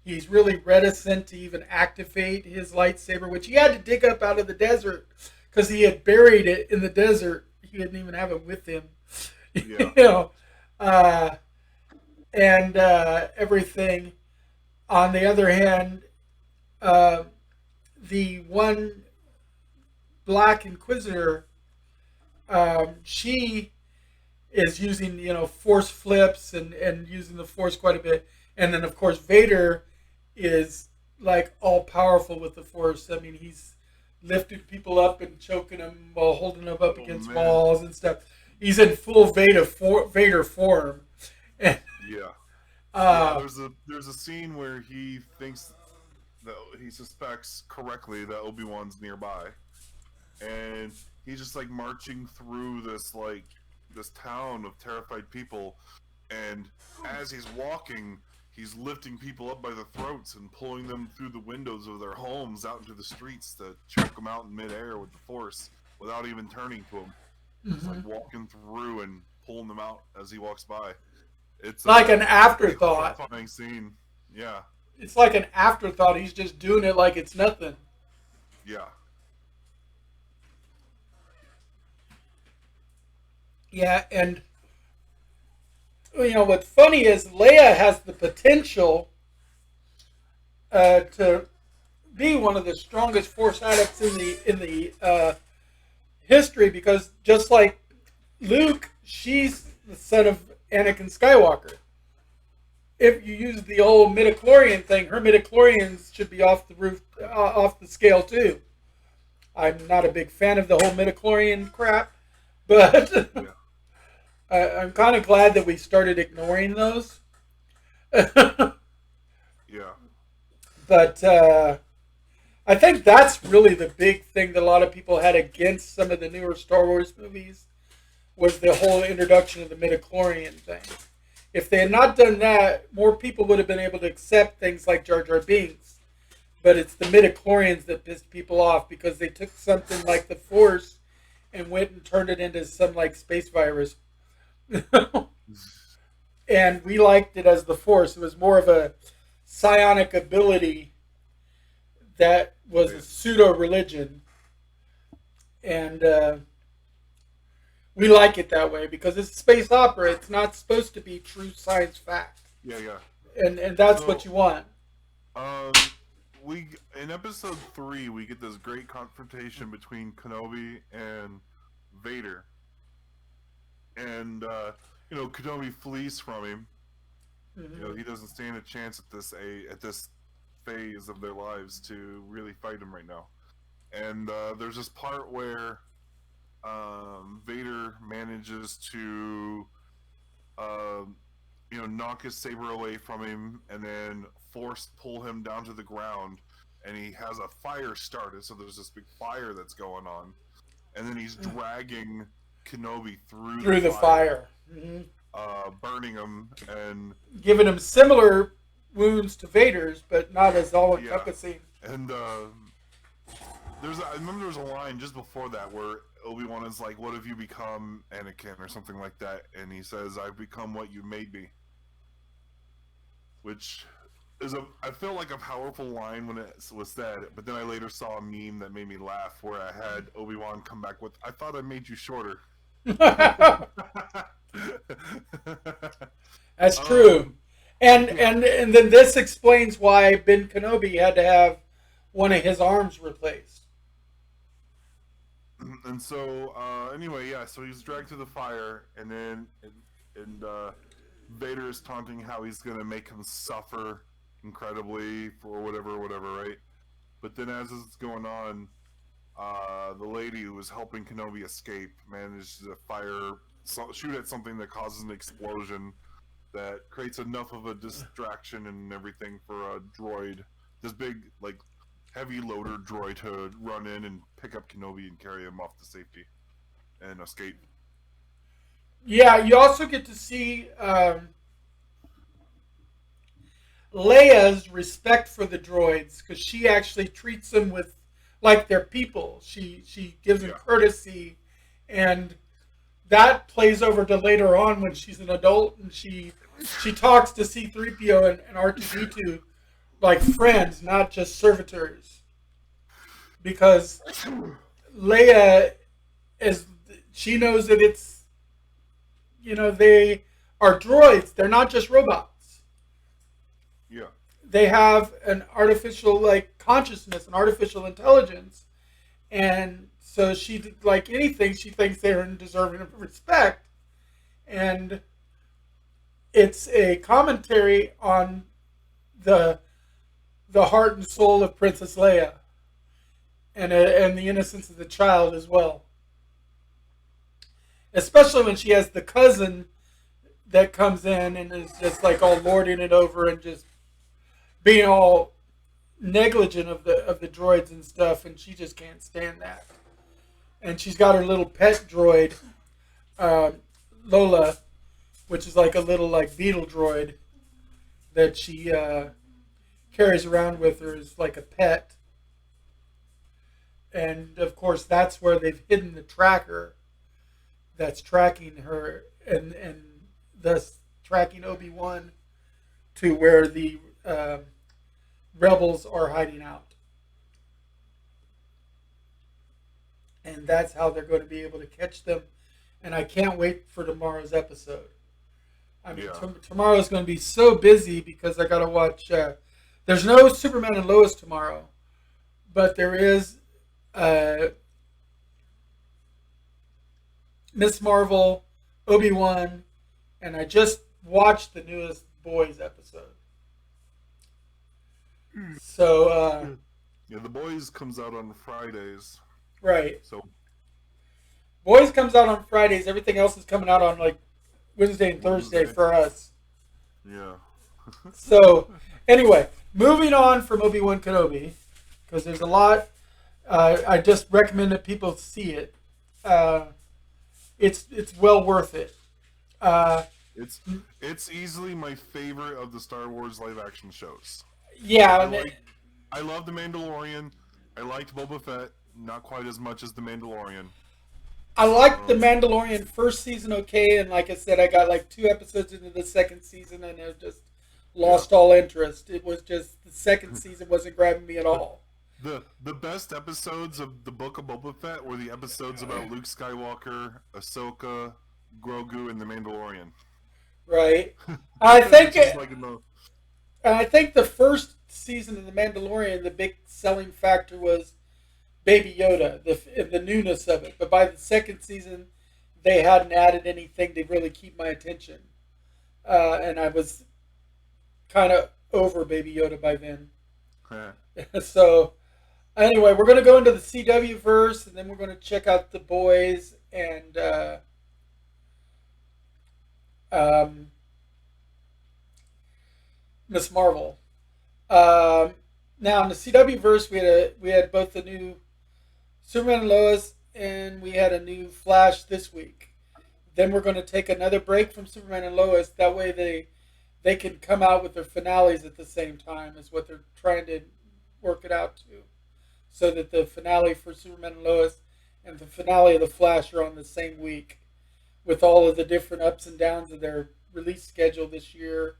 He's really reticent to even activate his lightsaber, which he had to dig up out of the desert because he had buried it in the desert. He didn't even have it with him. Yeah. And everything. On the other hand, the one Black Inquisitor, she is using, Force flips and using the Force quite a bit. And then, of course, Vader is like all powerful with the Force. I mean, he's lifting people up and choking them while holding them up Oh, against man. walls and stuff. He's in full Vader form. And, Yeah. uh, There's a scene where he thinks that he suspects correctly that Obi-Wan's nearby, and he's just like marching through this town of terrified people, and as he's walking, he's lifting people up by the throats and pulling them through the windows of their homes out into the streets to choke them out in midair with the Force without even turning to them. Just like walking through and pulling them out as he walks by. It's like an afterthought. horrifying scene. Yeah, It's like an afterthought. He's just doing it like it's nothing. yeah, Yeah, and what's funny is Leia has the potential to be one of the strongest Force adepts in the history, because just like Luke, she's the son of Anakin Skywalker. If you use the old midichlorian thing, her midichlorians should be off the scale too. I'm not a big fan of the whole midichlorian crap, but yeah. I'm kind of glad that we started ignoring those. Yeah. But I think that's really the big thing that a lot of people had against some of the newer Star Wars movies, was the whole introduction of the midichlorian thing. If they had not done that, more people would have been able to accept things like Jar Jar Binks. But it's the midichlorians that pissed people off, because they took something like the Force and went and turned it into some like space virus. And we liked it as the Force. It was more of a psionic ability that was a pseudo-religion. And we like it that way because it's a space opera. It's not supposed to be true science fact. Yeah, yeah. And that's what you want. We in episode 3 we get this great confrontation between Kenobi and Vader, and Kenobi flees from him. Mm-hmm. He doesn't stand a chance at this phase of their lives to really fight him right now. And there's this part where Vader manages to knock his saber away from him, and then force pull him down to the ground, and he has a fire started, so there's this big fire that's going on, and then he's dragging Kenobi through the fire. Mm-hmm. Burning him and giving him similar wounds to Vader's, but not as all-encompassing. Yeah. And I remember there was a line just before that where Obi-Wan is like, "What have you become, Anakin?" or something like that, and he says, "I've become what you made me," which is I feel like a powerful line when it was said, but then I later saw a meme that made me laugh where I had Obi-Wan come back with, "I thought I made you shorter." That's true. And then this explains why Ben Kenobi had to have one of his arms replaced. And so, anyway, yeah, so he's dragged through the fire, and then Vader is taunting how he's going to make him suffer incredibly for whatever, right? But then as this is going on, the lady who was helping Kenobi escape manages to shoot at something that causes an explosion that creates enough of a distraction and everything for a droid, this big, like, heavy loader droid, to run in and pick up Kenobi and carry him off to safety and escape. Yeah, you also get to see Leia's respect for the droids, because she actually treats them like they're people. She gives them courtesy, and that plays over to later on when she's an adult and she talks to C-3PO and R2-D2 like friends, not just servitors. Because Leia she knows that it's, they are droids. They're not just robots. Yeah. They have an artificial consciousness, an artificial intelligence, and so she, like anything, she thinks they're deserving of respect, and it's a commentary on the heart and soul of Princess Leia, and the innocence of the child as well. Especially when she has the cousin that comes in and is just like all lording it over and just being all negligent of the droids and stuff, and she just can't stand that. And she's got her little pet droid, uh, Lola, which is like a little like beetle droid that she carries around with her as like a pet. And of course, that's where they've hidden the tracker that's tracking her and thus tracking Obi-Wan to where the rebels are hiding out. And that's how they're going to be able to catch them. And I can't wait for tomorrow's episode. I mean, tomorrow is going to be so busy because I got to watch. There's no Superman and Lois tomorrow, but there is Miss Marvel, Obi-Wan, and I just watched the newest Boys episode. So, yeah, The Boys comes out on Fridays. Right. So, Boys comes out on Fridays. Everything else is coming out on like Wednesday and Thursday for us. Yeah. So, anyway, moving on from Obi-Wan Kenobi, because there's a lot. I just recommend that people see it. It's well worth it. It's easily my favorite of the Star Wars live action shows. Yeah, I love The Mandalorian. I liked Boba Fett, not quite as much as The Mandalorian. I liked The Mandalorian first season okay, and like I said, I got like 2 episodes into the second season and I just lost all interest. It was just the second season wasn't grabbing me at all. The best episodes of the Book of Boba Fett were the episodes about Luke Skywalker, Ahsoka, Grogu, and The Mandalorian. Right. I think I think the first season of The Mandalorian, the big selling factor was Baby Yoda, the newness of it. But by the second season, they hadn't added anything to really keep my attention. And I was kind of over Baby Yoda by then. So, anyway, we're going to go into the CW verse, and then we're going to check out The Boys and Miss Marvel. Now, in the CW verse, we had both the new Superman and Lois, and we had a new Flash this week. Then we're going to take another break from Superman and Lois. That way they can come out with their finales at the same time is what they're trying to work it out to. So that the finale for Superman and Lois and the finale of The Flash are on the same week. With all of the different ups and downs of their release schedule this year,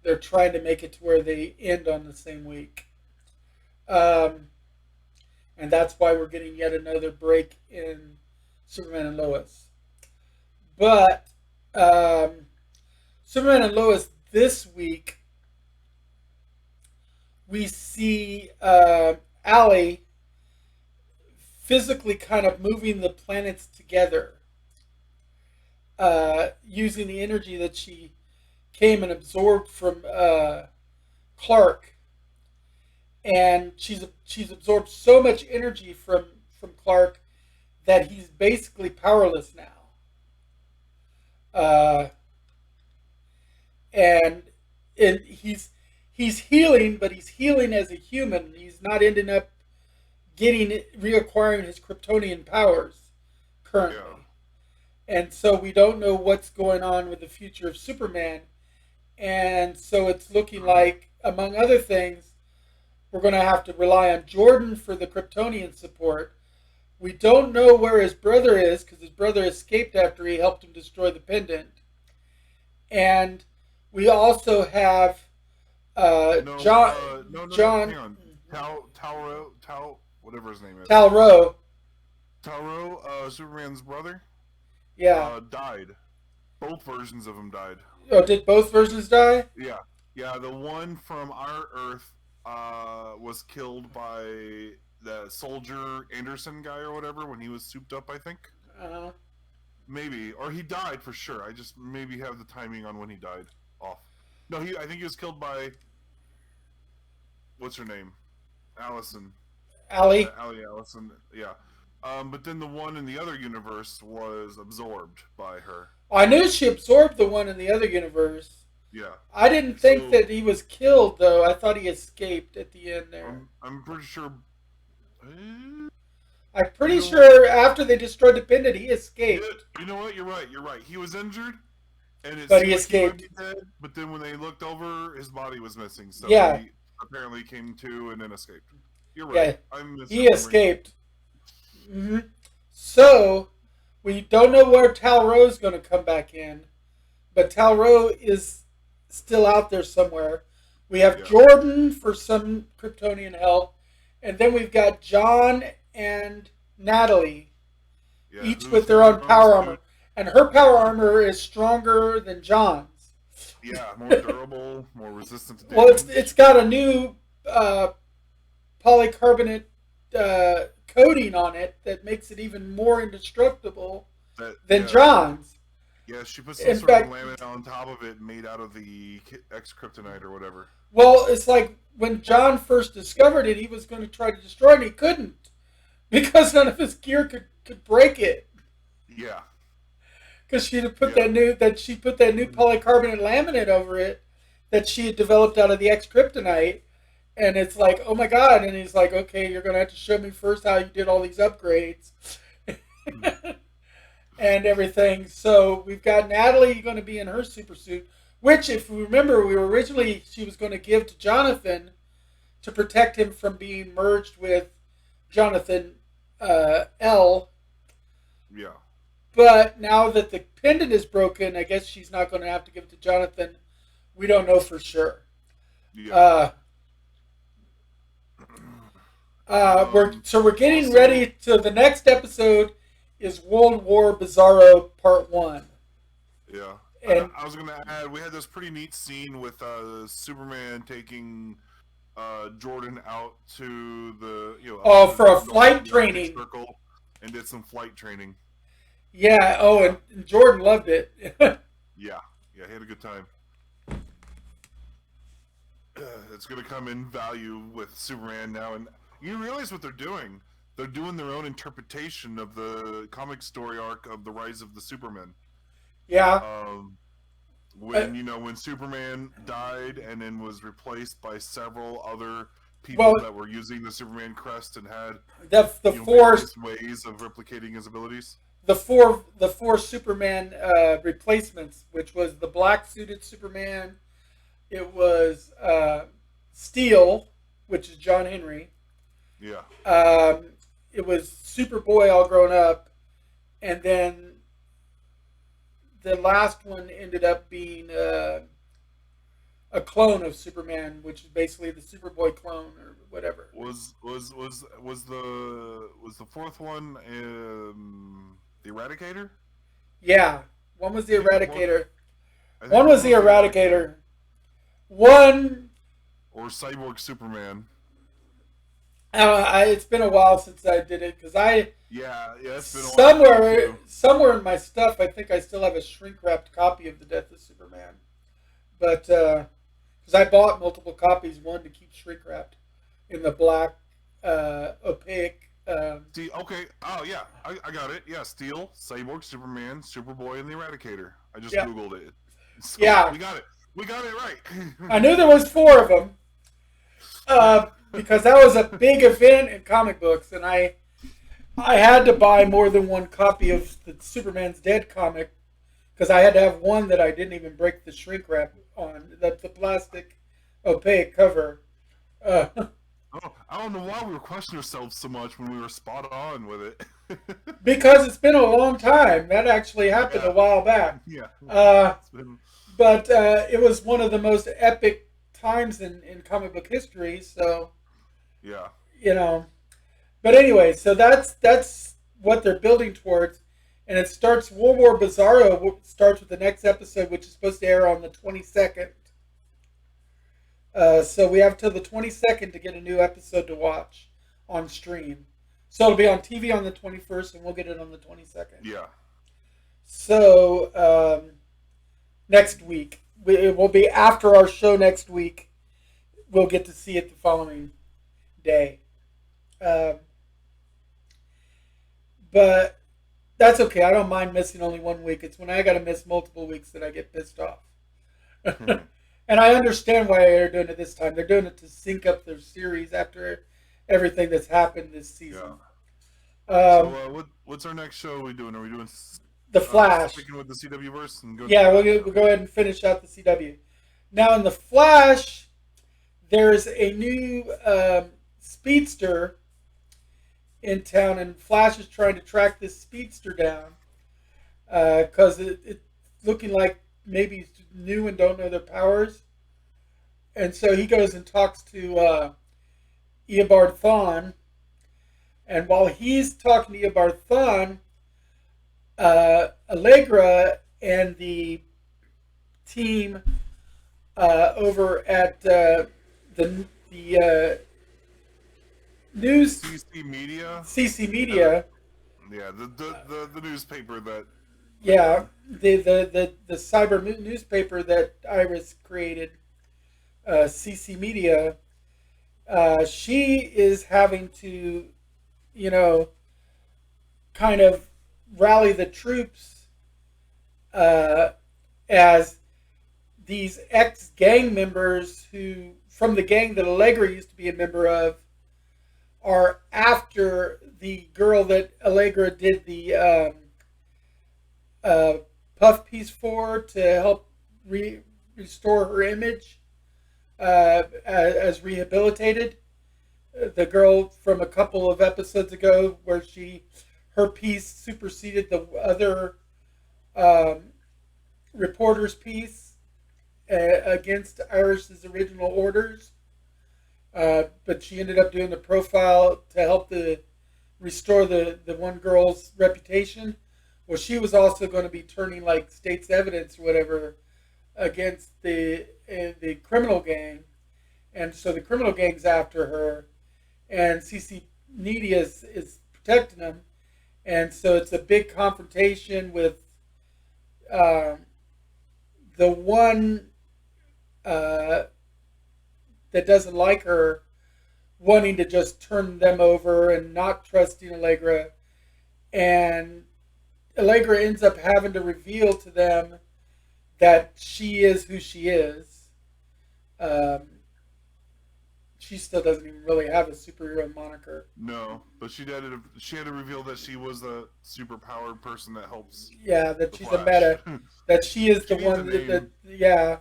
they're trying to make it to where they end on the same week. And that's why we're getting yet another break in Superman and Lois. But Superman and Lois this week, we see Allie physically kind of moving the planets together, using the energy that she came and absorbed from Clark. And she's absorbed so much energy from Clark that he's basically powerless now. And he's healing, but he's healing as a human. He's not ending up reacquiring his Kryptonian powers currently. Yeah. And so we don't know what's going on with the future of Superman. And so it's looking like, among other things, we're going to have to rely on Jordan for the Kryptonian support. We don't know where his brother is because his brother escaped after he helped him destroy the pendant. And we also have John. Hang on. Tal, whatever his name is. Tal-Ro, Superman's brother. Yeah. Died. Both versions of him died. Oh, did both versions die? Yeah. Yeah, the one from our Earth was killed by the soldier Anderson guy or whatever when he was souped up, I think. Maybe. Or he died for sure. I just maybe have the timing on when he died off. No, I think he was killed by... What's her name? Allison. Allie. Allie Allison. Yeah. But then the one in the other universe was absorbed by her. I knew she absorbed the one in the other universe. Yeah. I didn't think that he was killed, though. I thought he escaped at the end there. I'm pretty sure. I'm pretty sure after they destroyed the pendant, he escaped. You know what? You're right. He was injured, and But he escaped. Like he might be dead, but then when they looked over, his body was missing. So Yeah. he apparently came to and then escaped. You're right. Yeah. He escaped. Mm-hmm. So we don't know where Talro's going to come back in, but Talro is still out there somewhere. We have Jordan for some Kryptonian help, and then we've got John and Natalie, each with their own power armor. And her power armor is stronger than John's. Yeah, more durable, more resistant to damage. Well, it's got a new polycarbonate coating on it that makes it even more indestructible than John's. Yeah, she put some sort of laminate on top of it made out of the X-Kryptonite or whatever. Well, it's like when John first discovered it, he was going to try to destroy it, and he couldn't. Because none of his gear could break it. Yeah. Because she had put that new polycarbonate laminate over it that she had developed out of the X-Kryptonite. And it's like, oh my God. And he's like, okay, you're going to have to show me first how you did all these upgrades. And everything. So we've got Natalie going to be in her super suit. Which, if we remember, she was going to give to Jonathan to protect him from being merged with Jonathan L. Yeah. But now that the pendant is broken, I guess she's not going to have to give it to Jonathan. We don't know for sure. Yeah. We're getting ready to the next episode is World War Bizarro Part 1. Yeah. And I was going to add, we had this pretty neat scene with Superman taking Jordan out to the for a flight training circle and did some flight training. Yeah. Oh, and Jordan loved it. Yeah, he had a good time. It's going to come in value with Superman now, and you realize what they're doing. They're doing their own interpretation of the comic story arc of the Rise of the Superman. Yeah. When Superman died and then was replaced by several other people that were using the Superman crest and had the four ways of replicating his abilities. The four Superman replacements, which was the black suited Superman, it was Steel, which is John Henry. Yeah. It was Superboy all grown up, and then the last one ended up being a clone of Superman, which is basically the Superboy clone or whatever. Was the fourth one the Eradicator? Yeah, one was the Eradicator. One was the Eradicator. One or Cyborg Superman. It's been a while since I did it because it's been a while. Somewhere in my stuff, I think I still have a shrink-wrapped copy of The Death of Superman, but because I bought multiple copies, one to keep shrink-wrapped in the black opaque. Okay. Oh yeah, I got it. Yeah, Steel, Cyborg, Superman, Superboy, and the Eradicator. I just Googled it. So yeah, we got it. We got it right. I knew there was 4 of them. Because that was a big event in comic books, and I had to buy more than one copy of the Superman's Dead comic because I had to have one that I didn't even break the shrink wrap on, the plastic opaque cover. I don't know why we were questioning ourselves so much when we were spot on with it. Because it's been a long time. That actually happened a while back. Yeah. But it was one of the most epic times in comic book history, so but anyway, so that's what they're building towards, and it starts. World War Bizarro starts with the next episode, which is supposed to air on the 22nd. So we have till the 22nd to get a new episode to watch on stream. So it'll be on TV on the 21st, and we'll get it on the 22nd. Yeah. So next week. It will be after our show next week. We'll get to see it the following day. Um, but that's okay. I don't mind missing only 1 week. It's when I got to miss multiple weeks that I get pissed off. And I understand why they're doing it this time. They're doing it to sync up their series after everything that's happened this season. What's our next show we doing? Are we doing The Flash? Sticking with the CW verse and go. Yeah, we'll go ahead and finish out the CW. Now in the Flash, there's a new speedster in town, and Flash is trying to track this speedster down because it's looking like maybe he's new and don't know their powers. And so he goes and talks to Eobard Thawne. And while he's talking to Eobard Thawne, Allegra and the team over at the news CC Media. Yeah, the newspaper that. Yeah, the cyber newspaper that Iris created, CC Media. She is having to, kind of rally the troops as these ex-gang members who, from the gang that Allegra used to be a member of, are after the girl that Allegra did the puff piece for to help restore her image as rehabilitated. The girl from a couple of episodes ago where her piece superseded the other reporter's piece against Iris's original orders. But she ended up doing the profile to help restore the one girl's reputation. Well, she was also going to be turning like state's evidence or whatever against the criminal gang. And so the criminal gang's after her, and CC Media is protecting them. And so it's a big confrontation with the one that doesn't like her, wanting to just turn them over and not trusting Allegra. And Allegra ends up having to reveal to them that she is who she is. She still doesn't even really have a superhero moniker. No, but she had to reveal that she was a superpowered person that helps. Yeah, that she's Flash. a meta. That she is the one that yeah.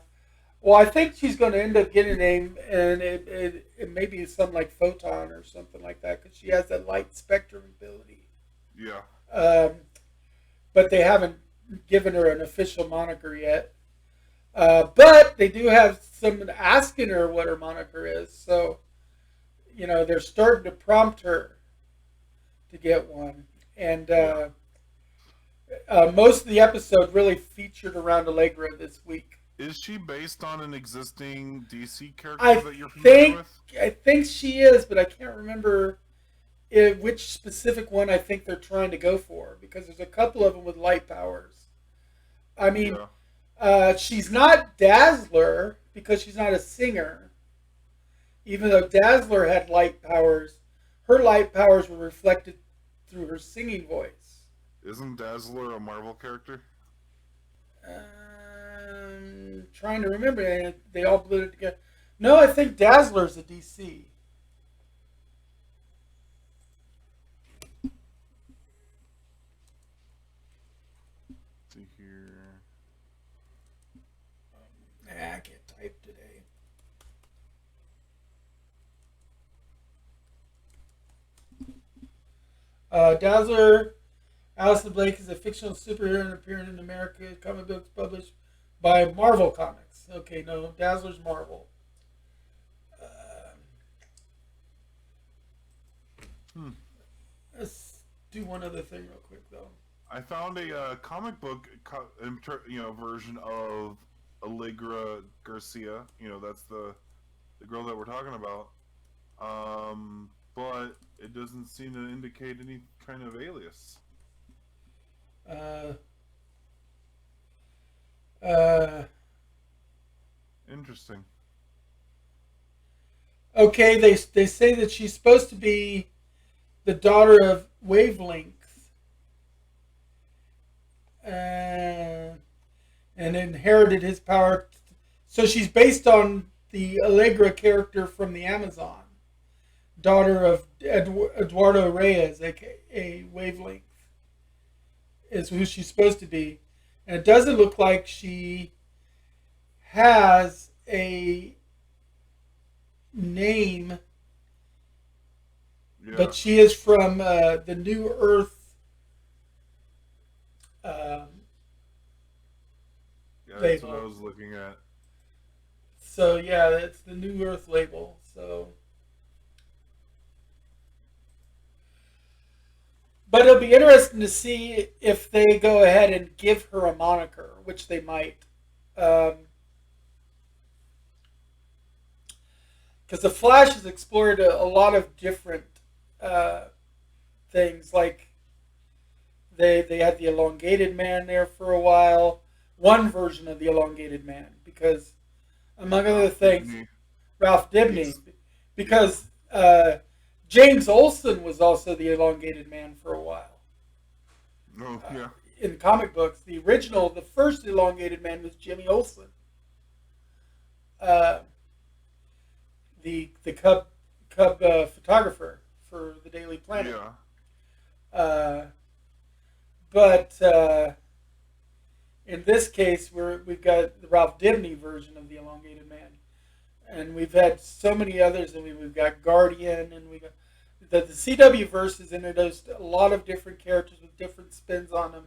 Well, I think she's going to end up getting a name, and it may be something like Photon or something like that, because she has that light spectrum ability. Yeah. But they haven't given her an official moniker yet. But they do have someone asking her what her moniker is, so they're starting to prompt her to get one. And most of the episode really featured around Allegra this week. Is she based on an existing DC character that you're familiar with? I think she is, but I can't remember which specific one I think they're trying to go for, because there's a couple of them with light powers. I mean, she's not Dazzler because she's not a singer. Even though Dazzler had light powers, her light powers were reflected through her singing voice. Isn't Dazzler a Marvel character? Trying to remember. They all blew it together. No, I think Dazzler's a DC. Let's see here. I can't type today. Dazzler, Allison Blake is a fictional superhero and appearing in America. Comic books published by Marvel Comics. Okay, no, Dazzler's Marvel. Let's do one other thing real quick, though. I found a comic book, version of Allegra Garcia. That's the girl that we're talking about. But it doesn't seem to indicate any kind of alias. Interesting. Okay, they say that she's supposed to be the daughter of Wavelength, and inherited his power. So she's based on the Allegra character from the Amazon, daughter of Eduardo Reyes, aka Wavelength, is who she's supposed to be. And it doesn't look like she has a name, but she is from the New Earth. That's what I was looking at. So yeah, that's the New Earth label. So, but it'll be interesting to see if they go ahead and give her a moniker, which they might. Because the Flash has explored a lot of different things. Like they had the elongated man there for a while. One version of the elongated man, because among other things, Ralph Dibny, because James Olsen was also the elongated man for a while. Oh, yeah. In comic books, the first elongated man was Jimmy Olsen. The Cub photographer for the Daily Planet. Yeah. But in this case, we've got the Ralph Dibny version of the elongated man, and we've had so many others. And we've got Guardian, and we got the CW verse has introduced a lot of different characters with different spins on them,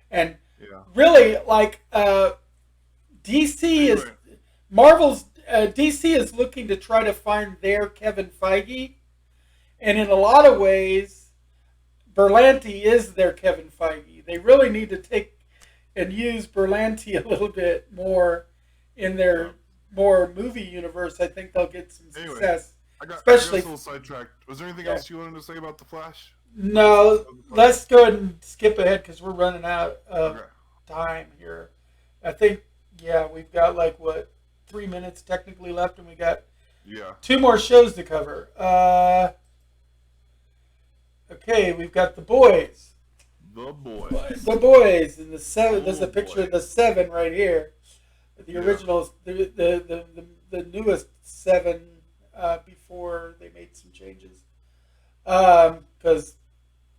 and really like DC is Marvel's DC is looking to try to find their Kevin Feige, and in a lot of ways, Berlanti is their Kevin Feige. They really need to take and use Berlanti a little bit more in their more movie universe. I think they'll get some success. I got a little sidetracked. Was there anything else you wanted to say about the Flash? No, let's go ahead and skip ahead because we're running out of time here. I think, we've got 3 minutes technically left, and we got 2 more shows to cover. Okay, we've got The Boys. The Boys. The Boys, and the 7. There's a picture of the 7 right here. The original, the newest 7 before they made some changes. Because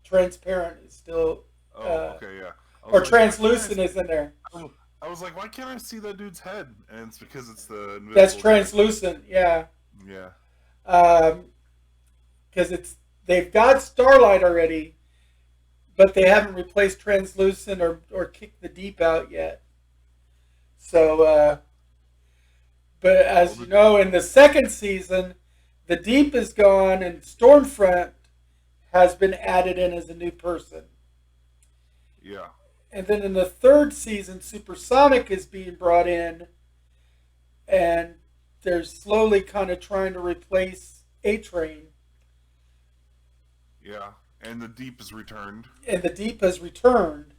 transparent is still. Or translucent is in there. I was like, why can't I see that dude's head? And it's because it's the. That's translucent, yeah. Yeah. Because they've got Starlight already, but they haven't replaced translucent or kicked the deep out yet. So, but as you know, in the second season, the deep is gone and Stormfront has been added in as a new person. Yeah. And then in the third season, Supersonic is being brought in, and they're slowly kind of trying to replace A-Train. Yeah, and the Deep is returned. And the Deep has returned.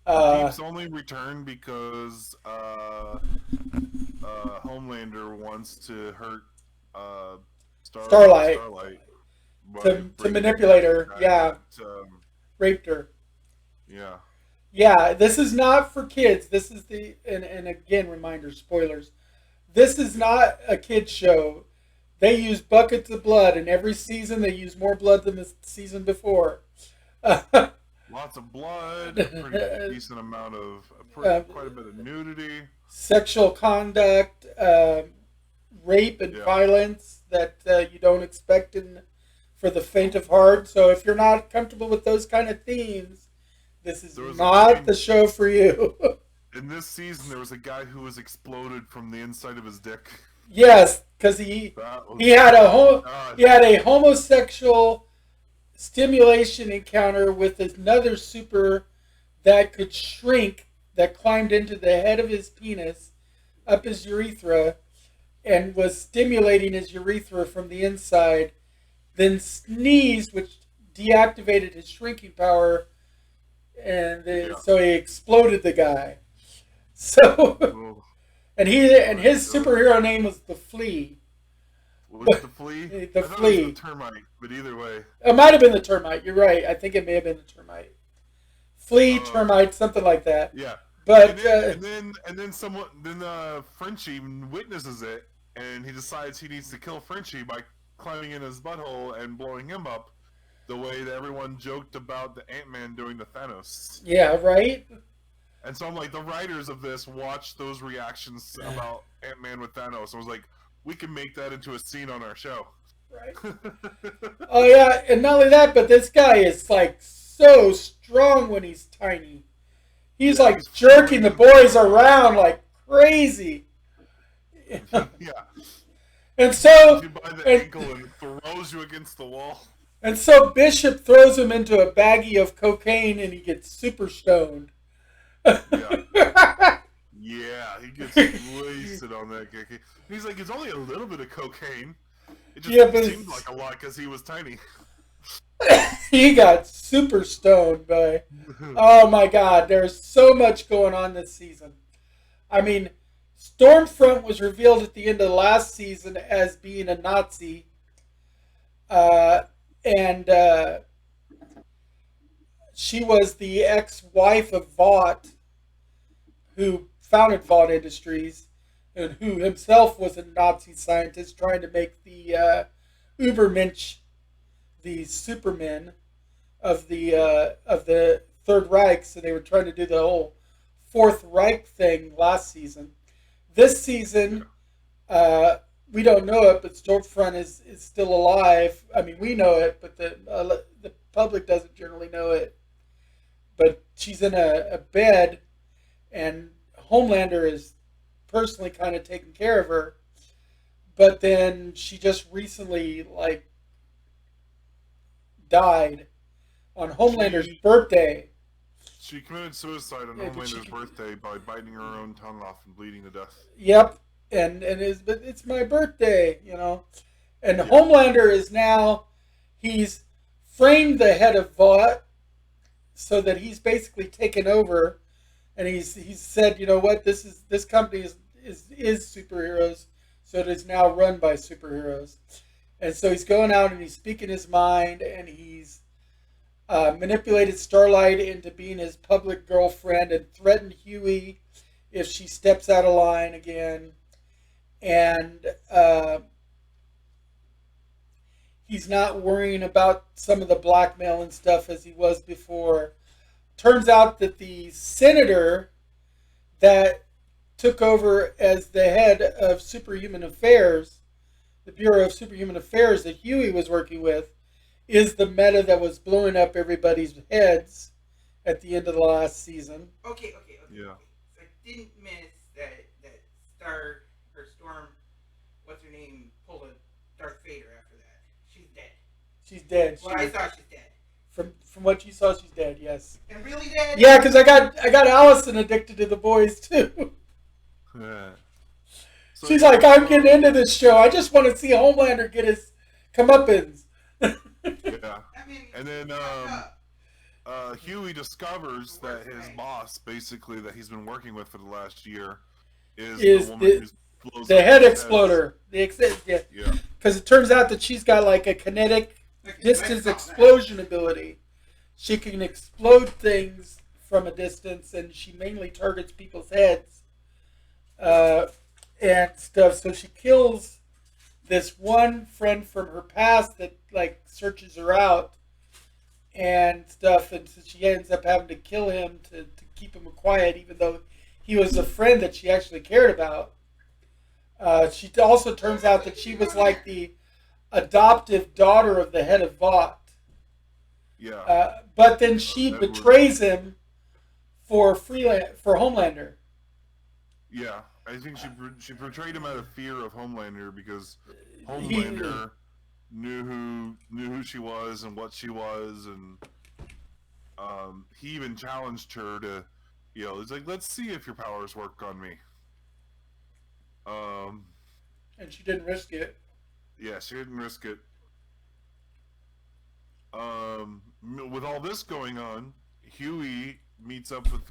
The Deep's only returned because Homelander wants to hurt Starlight to manipulate her. Yeah, raped her. Yeah. Yeah, this is not for kids. This is and again, reminder, spoilers. This is not a kid's show. They use buckets of blood, and every season they use more blood than the season before. Lots of blood, a pretty decent amount of, quite a bit of nudity. Sexual conduct, rape and violence that you don't expect for the faint of heart. So if you're not comfortable with those kind of themes, this is not the show for you. In this season, there was a guy who was exploded from the inside of his dick. Yes, because he had a homosexual stimulation encounter with another super that could shrink, that climbed into the head of his penis, up his urethra, and was stimulating his urethra from the inside, then sneezed, which deactivated his shrinking power, and so he exploded the guy. So, and his superhero name was the Flea. Was it the flea? The I thought flea. it was the termite, but either way. It might have been the termite. You're right. I think it may have been the termite. Flea, termite, something like that. Yeah. But then Frenchie witnesses it, and he decides he needs to kill Frenchie by climbing in his butthole and blowing him up, the way that everyone joked about the Ant-Man doing to Thanos. yeah, right. And so I'm like, the writers of this watched those reactions about Ant-Man with Thanos. I was like, we can make that into a scene on our show. Right. Oh yeah, and not only that, but this guy is like so strong when he's tiny. He's like jerking the boys around like crazy. Yeah. And so, you by the ankle and throws you against the wall. And so Bishop throws him into a baggie of cocaine, and he gets super stoned. Yeah. Yeah, he gets wasted on that cocaine. He's like, it's only a little bit of cocaine. It just seemed like a lot because he was tiny. He got super stoned, but oh my god, there's so much going on this season. I mean, Stormfront was revealed at the end of the last season as being a Nazi. And she was the ex-wife of Vought, who founded Vought Industries, and who himself was a Nazi scientist trying to make the Ubermensch, the Supermen of the Third Reich. So they were trying to do the whole Fourth Reich thing last season. This season, we don't know it, but Stormfront is still alive. I mean, we know it, but the public doesn't generally know it. But she's in a bed, and Homelander is personally kind of taking care of her. But then she just recently, died on Homelander's birthday. She committed suicide on Homelander's birthday by biting her own tongue off and bleeding to death. Yep. But it's my birthday, And Homelander is now, he's framed the head of Vought so that he's basically taken over, and he's said, you know what, this company is superheroes, so it is now run by superheroes. And so he's going out and he's speaking his mind, and he's manipulated Starlight into being his public girlfriend and threatened Huey if she steps out of line again. And he's not worrying about some of the blackmail and stuff as he was before. Turns out that the senator that took over as the head of Superhuman Affairs, the Bureau of Superhuman Affairs that Huey was working with, is the meta that was blowing up everybody's heads at the end of the last season. Okay. Yeah. So I didn't miss that Storm, what's her name, pulled a Darth Vader after that. She's dead. She's dead. Well, I thought she's dead. From what you saw, she's dead. Yes. And really dead? Yeah, because I got Allison addicted to the boys too. Yeah. So she's like, I'm getting into this show. I just want to see Homelander get his comeuppance. Yeah. I mean, And then Huey discovers that his boss, basically, that he's been working with for the last year, is the woman who blows the up head his exploder. Yeah. Yeah. Because it turns out that she's got like a kinetic distance explosion ability. She can explode things from a distance, and she mainly targets people's heads and stuff. So she kills this one friend from her past that searches her out and stuff, and so she ends up having to kill him to keep him quiet, even though he was a friend that she actually cared about. She also turns out that she was like the adoptive daughter of the head of Vought. Yeah. But then she betrays him for Homelander. Yeah, I think she portrayed him out of fear of Homelander because Homelander knew who she was and what she was, and he even challenged her to, he's like, let's see if your powers work on me. And she didn't risk it. Yeah, she didn't risk it. With all this going on, Huey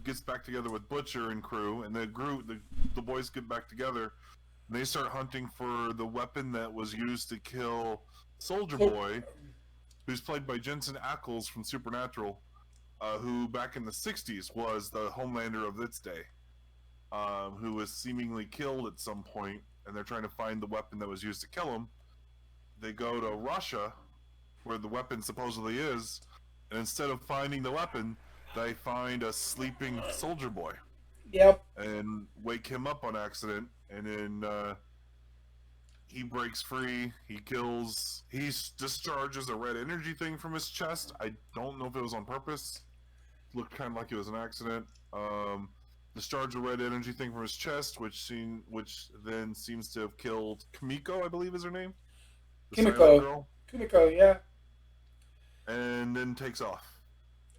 gets back together with Butcher and crew, and the boys get back together. And they start hunting for the weapon that was used to kill Soldier So- Boy, who's played by Jensen Ackles from Supernatural, who back in the 60s was the Homelander of its day, who was seemingly killed at some point, and they're trying to find the weapon that was used to kill him. They go to Russia, where the weapon supposedly is, and instead of finding the weapon, they find a sleeping Soldier Boy Yep. and wake him up on accident, and then he breaks free. He discharges a red energy thing from his chest. I don't know if it was on purpose. Looked kind of like it was an accident. Discharged a red energy thing from his chest, which then seems to have killed Kimiko, I believe is her name. The silent Kimiko. girl. Kumiko, yeah. And then takes off.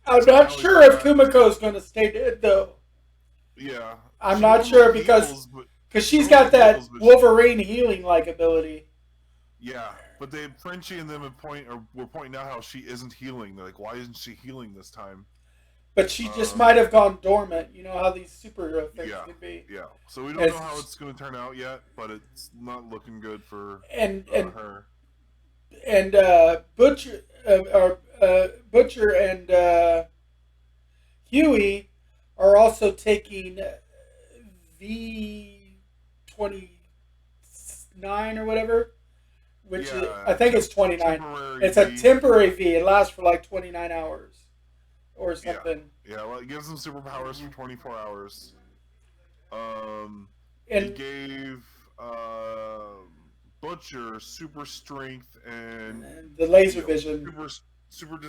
I'm So not now sure he's if back. Kumiko's going to stay dead, though. Yeah. I'm She not almost sure because heals, but- she's she got almost that heals, but Wolverine healing-like ability. Yeah, but Frenchie and them were pointing out how she isn't healing. They're like, why isn't she healing this time? But she just might have gone dormant. You know how these superhero things Yeah, can be. yeah. So we don't know how it's going to turn out yet, but it's not looking good for her. And Butcher and Huey are also taking V29 or whatever, which is, I think it's 29. It's a temporary V. It lasts for like 29 hours or something. Yeah, well, it gives them superpowers for 24 hours. He And gave Butcher super strength and the laser vision. super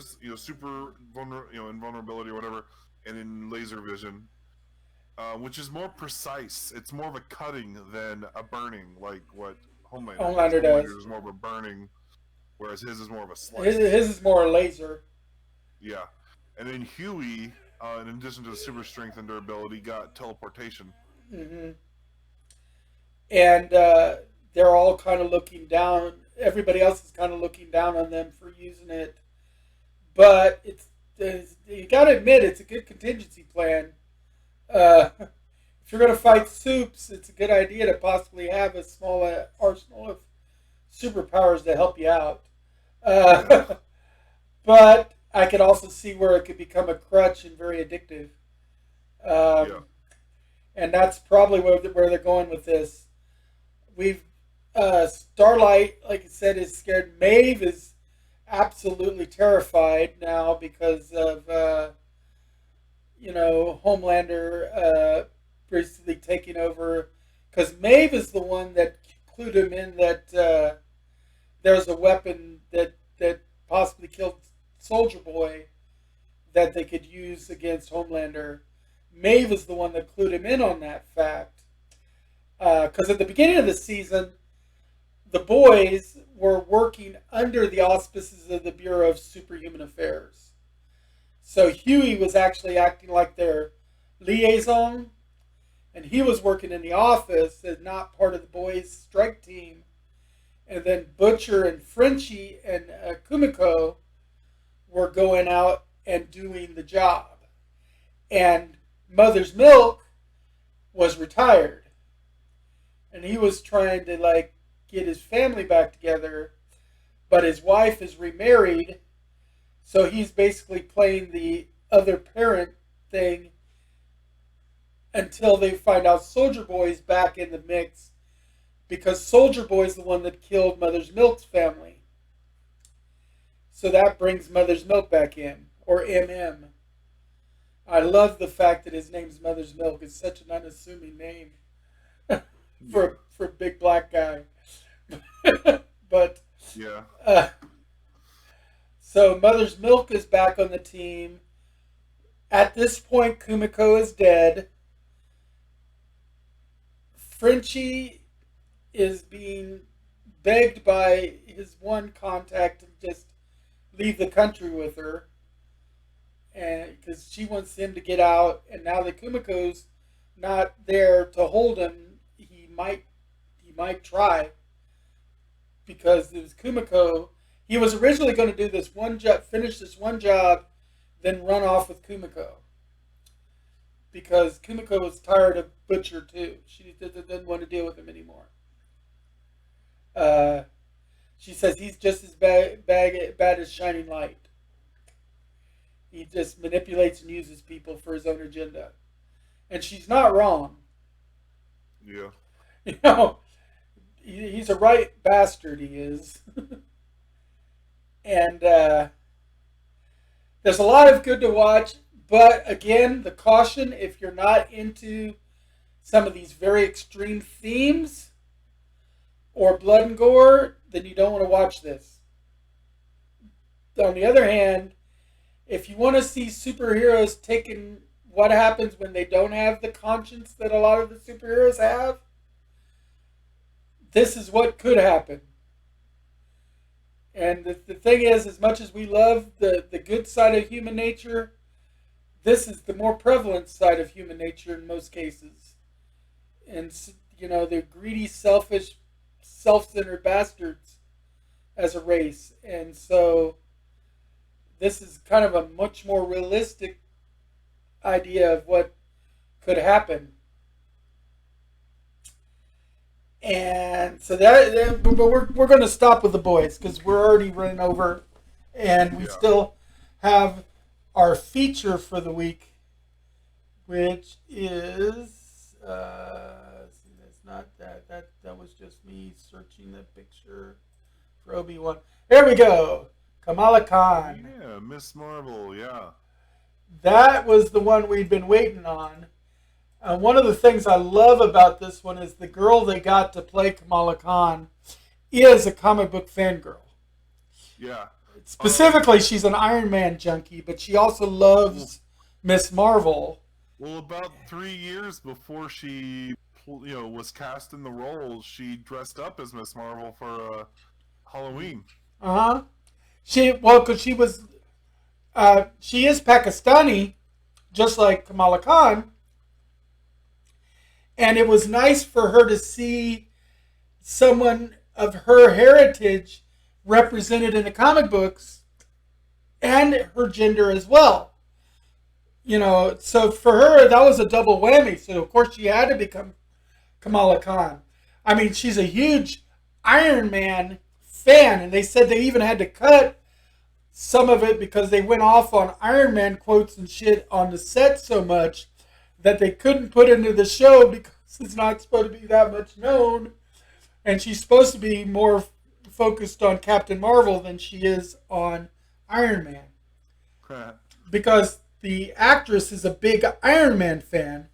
invulnerability or whatever, and in laser vision, which is more precise. It's more of a cutting than a burning, like what Homelander does. Homelander is more of a burning, whereas his is more of a slice. His is more a laser. Yeah, and then Huey, in addition to the super strength and durability, got teleportation. Mm-hmm. And they're all kind of looking down. Everybody else is kind of looking down on them for using it. But you got to admit, it's a good contingency plan. If you're going to fight Supes, it's a good idea to possibly have a small arsenal of superpowers to help you out. But I could also see where it could become a crutch and very addictive. And that's probably where they're going with this. Starlight, like I said, is scared. Maeve is absolutely terrified now because of Homelander basically taking over. Because Maeve is the one that clued him in that there's a weapon that possibly killed Soldier Boy that they could use against Homelander. Maeve is the one that clued him in on that fact. Because at the beginning of the season, the boys were working under the auspices of the Bureau of Superhuman Affairs. So Huey was actually acting like their liaison, and he was working in the office as not part of the boys' strike team. And then Butcher and Frenchie and Kumiko were going out and doing the job. And Mother's Milk was retired. And he was trying to get his family back together, but his wife is remarried, so he's basically playing the other parent thing until they find out Soldier Boy's back in the mix, because Soldier Boy's the one that killed Mother's Milk's family. So that brings Mother's Milk back in, or MM. I love the fact that his name's Mother's Milk. It's such an unassuming name. For a big black guy. But yeah. So Mother's Milk is back on the team. At this point, Kumiko is dead. Frenchie is being begged by his one contact to just leave the country with her, and because she wants him to get out. And now that Kumiko's not there to hold him, he might try, because it was Kumiko. He was originally going to do this one job, finish this one job, then run off with Kumiko, because Kumiko was tired of Butcher too. She didn't want to deal with him anymore. Uh, she says he's just as bad as Shining Light. He just manipulates and uses people for his own agenda. And she's not wrong. Yeah. You know, he's a right bastard, he is. And there's a lot of good to watch. But again, the caution, if you're not into some of these very extreme themes or blood and gore, then you don't want to watch this. On the other hand, if you want to see superheroes taking what happens when they don't have the conscience that a lot of the superheroes have, this is what could happen. And the thing is, as much as we love the good side of human nature, this is the more prevalent side of human nature in most cases. And, you know, they're greedy, selfish, self-centered bastards as a race. And so this is kind of a much more realistic idea of what could happen. And so but we're going to stop with the boys because we're already running over, and we still have our feature for the week, which is that's not that was just me searching the picture for Obi-Wan. There we go, Kamala Khan. Yeah, Miss Marvel. Yeah. That was the one we'd been waiting on. One of the things I love about this one is the girl they got to play Kamala Khan is a comic book fangirl. Yeah. Specifically, she's an Iron Man junkie, but she also loves Miss Marvel. Well, about 3 years before she, was cast in the role, she dressed up as Miss Marvel for Halloween. Because she was, she is Pakistani, just like Kamala Khan. And it was nice for her to see someone of her heritage represented in the comic books and her gender as well. You know, so for her, that was a double whammy. So, of course, she had to become Kamala Khan. I mean, she's a huge Iron Man fan, and they said they even had to cut some of it because they went off on Iron Man quotes and shit on the set so much that they couldn't put into the show because it's not supposed to be that much known. And she's supposed to be more focused on Captain Marvel than she is on Iron Man. Because the actress is a big Iron Man fan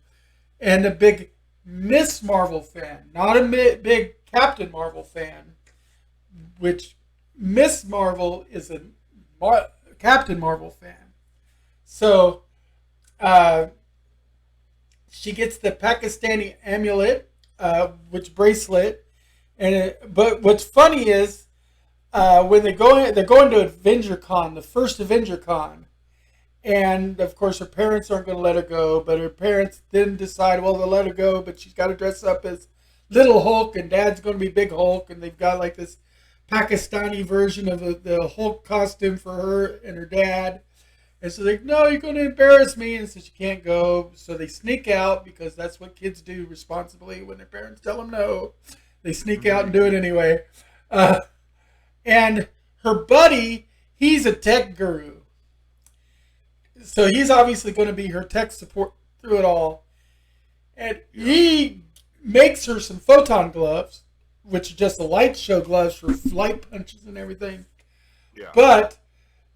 and a big Miss Marvel fan, not a big Captain Marvel fan, which Miss Marvel is a Captain Marvel fan. So, she gets the Pakistani amulet, which bracelet, but what's funny is when they're going to AvengerCon, the first AvengerCon, and of course her parents aren't going to let her go, but her parents then decide, well, they'll let her go, but she's got to dress up as Little Hulk, and Dad's going to be Big Hulk, and they've got like this Pakistani version of the Hulk costume for her and her dad. And so they're like, no, you're going to embarrass me. And so she can't go. So they sneak out because that's what kids do responsibly when their parents tell them no. They sneak out and do it anyway. And her buddy, he's a tech guru. So he's obviously going to be her tech support through it all. And he makes her some photon gloves, which are just the light show gloves for light punches and everything. Yeah. But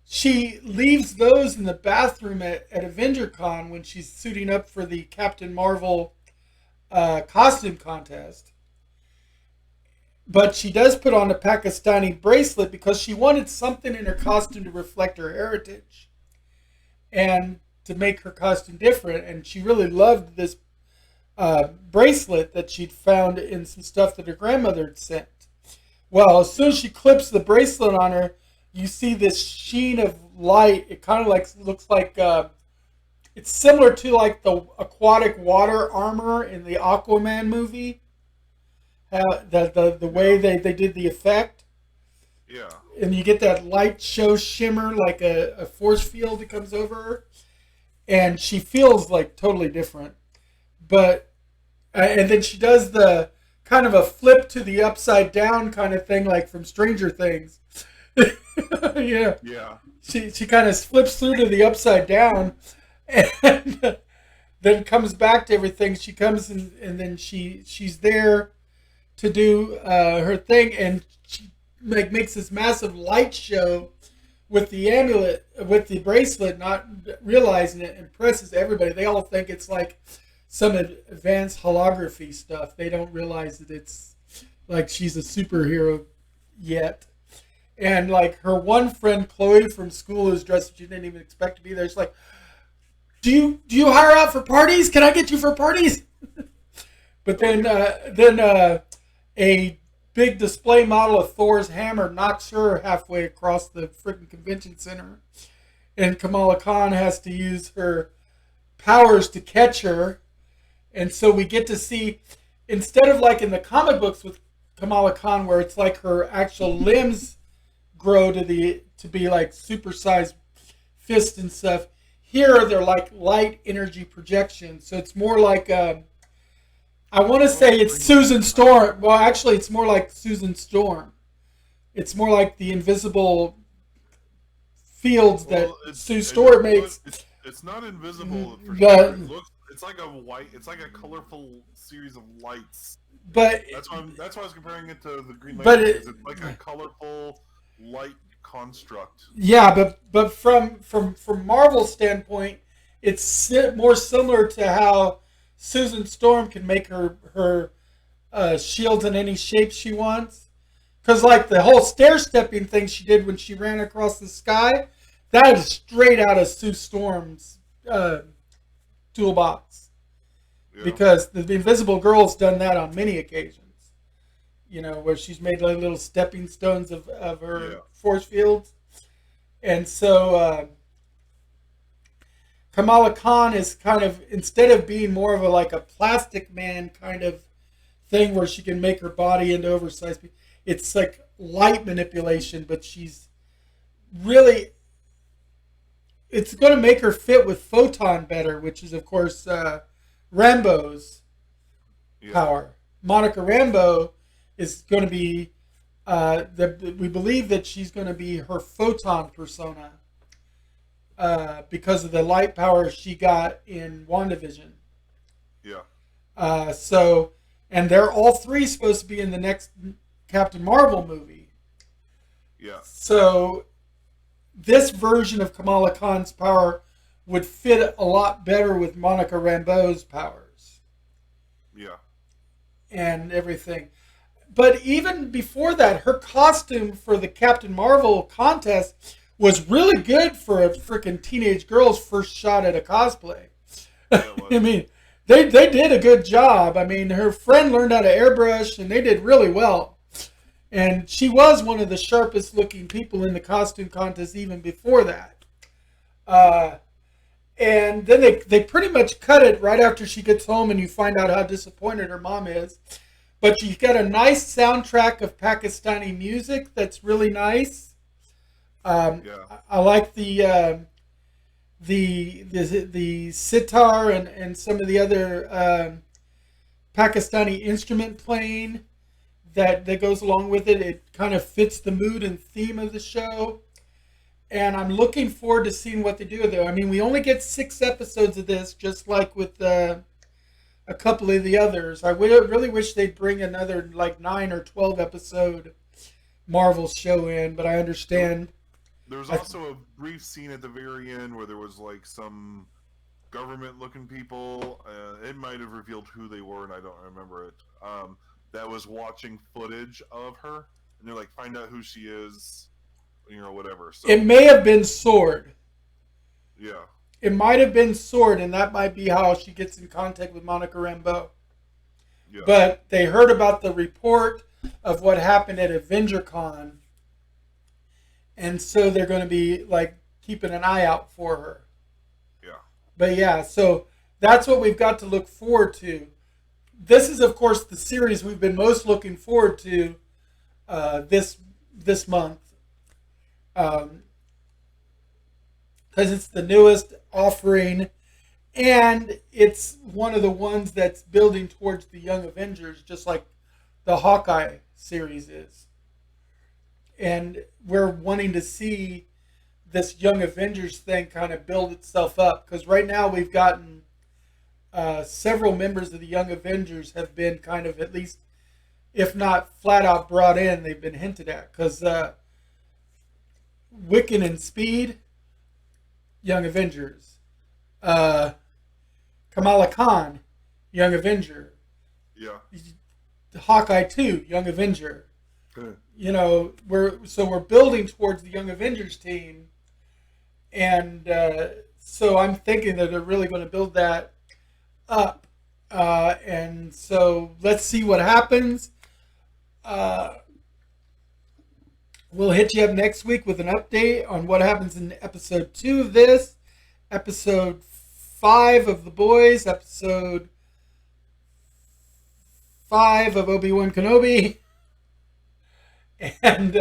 she leaves those in the bathroom at AvengerCon when she's suiting up for the Captain Marvel costume contest. But she does put on a Pakistani bracelet because she wanted something in her costume to reflect her heritage and to make her costume different. And she really loved this bracelet that she'd found in some stuff that her grandmother had sent. Well, as soon as she clips the bracelet on her, you see this sheen of light. It kind of looks like it's similar to like the aquatic water armor in the Aquaman movie. The way they did the effect. Yeah. And you get that light show shimmer like a force field that comes over her. And she feels like totally different. But and then she does the kind of a flip to the upside down kind of thing, like from Stranger Things. Yeah. Yeah. She kind of flips through to the upside down, and then comes back to everything. She comes and then she's there to do her thing, and she makes this massive light show with the amulet, with the bracelet, not realizing it, impresses everybody. They all think it's like some advanced holography stuff. They don't realize that it's like she's a superhero yet. And like her one friend Chloe from school is dressed, she didn't even expect to be there. She's like, Do you hire out for parties? Can I get you for parties? But then a big display model of Thor's hammer knocks her halfway across the freaking convention center, and Kamala Khan has to use her powers to catch her. And so we get to see, instead of like in the comic books with Kamala Khan, where it's like her actual limbs grow to be like supersized fists and stuff. Here they're like light energy projections, so it's more like I want to say it's Susan Storm. Well, actually, it's more like Susan Storm. It's more like the invisible fields that Sue Storm makes. It's not invisible for But- sure. It's like a white. It's like a colorful series of lights. But That's why I was comparing it to the Green But Lantern. it- It's like a colorful light construct. yeah, but from Marvel's standpoint, it's more similar to how Susan Storm can make her shields in any shape she wants. Because like the whole stair-stepping thing she did when she ran across the sky, that is straight out of Sue Storm's toolbox. Yeah. Because the Invisible Girl's done that on many occasions. You know, where she's made like little stepping stones of her force fields. And so Kamala Khan is kind of, instead of being more of a plastic man kind of thing where she can make her body into oversized, it's like light manipulation, but she's really, it's going to make her fit with Photon better, which is of course Rambo's power. Monica Rambeau is going to be, we believe that she's going to be her Photon persona because of the light power she got in WandaVision. Yeah. So, and they're all three supposed to be in the next Captain Marvel movie. Yeah. So, this version of Kamala Khan's power would fit a lot better with Monica Rambeau's powers. Yeah. And everything. But even before that, her costume for the Captain Marvel contest was really good for a freaking teenage girl's first shot at a cosplay. I mean, they did a good job. I mean, her friend learned how to airbrush, and they did really well. And she was one of the sharpest looking people in the costume contest even before that. And then they pretty much cut it right after she gets home, and you find out how disappointed her mom is. But you get a nice soundtrack of Pakistani music that's really nice. I like the sitar and some of the other Pakistani instrument playing that goes along with it. It kind of fits the mood and theme of the show. And I'm looking forward to seeing what they do with it. I mean, we only get 6 episodes of this, just like with a couple of the others. I really wish they'd bring another 9 or 12 episode Marvel show in, but I understand. There was also a brief scene at the very end where there was some government looking people. It might have revealed who they were, and I don't remember it. That was watching footage of her, and they're like, find out who she is, whatever. So It may have been Sword. yeah. It might have been Sword, and that might be how she gets in contact with Monica Rambeau. Yeah. But they heard about the report of what happened at AvengerCon, and so they're going to be keeping an eye out for her. Yeah. But yeah, so that's what we've got to look forward to. This is, of course, the series we've been most looking forward to this month. Because it's the newest offering, and it's one of the ones that's building towards the Young Avengers, just like the Hawkeye series is. And we're wanting to see this Young Avengers thing kind of build itself up. Because right now we've gotten several members of the Young Avengers have been kind of, at least, if not flat out brought in, they've been hinted at. Because Wiccan and Speed, Young Avengers. Kamala Khan, Young Avenger. Yeah. Hawkeye 2, Young Avenger. Good. You know, we're building towards the Young Avengers team, and so I'm thinking that they're really going to build that up, and so let's see what happens. We'll hit you up next week with an update on what happens in episode 2 of this, episode 5 of The Boys, episode 5 of Obi-Wan Kenobi, and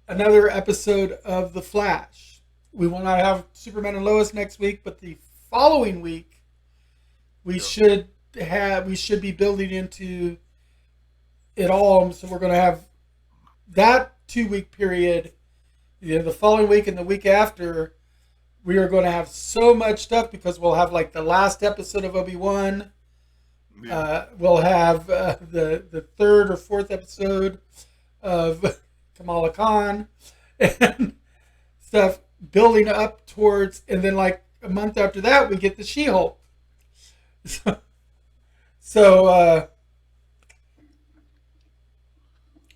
another episode of The Flash. We will not have Superman and Lois next week, but the following week we should be building into it all. So we're going to have that 2-week period. You know, the following week and the week after, we are going to have so much stuff because we'll have like the last episode of Obi-Wan. Yeah. We'll have the 3rd or 4th episode of Kamala Khan and stuff building up towards, and then like a month after that we get the She-Hulk. So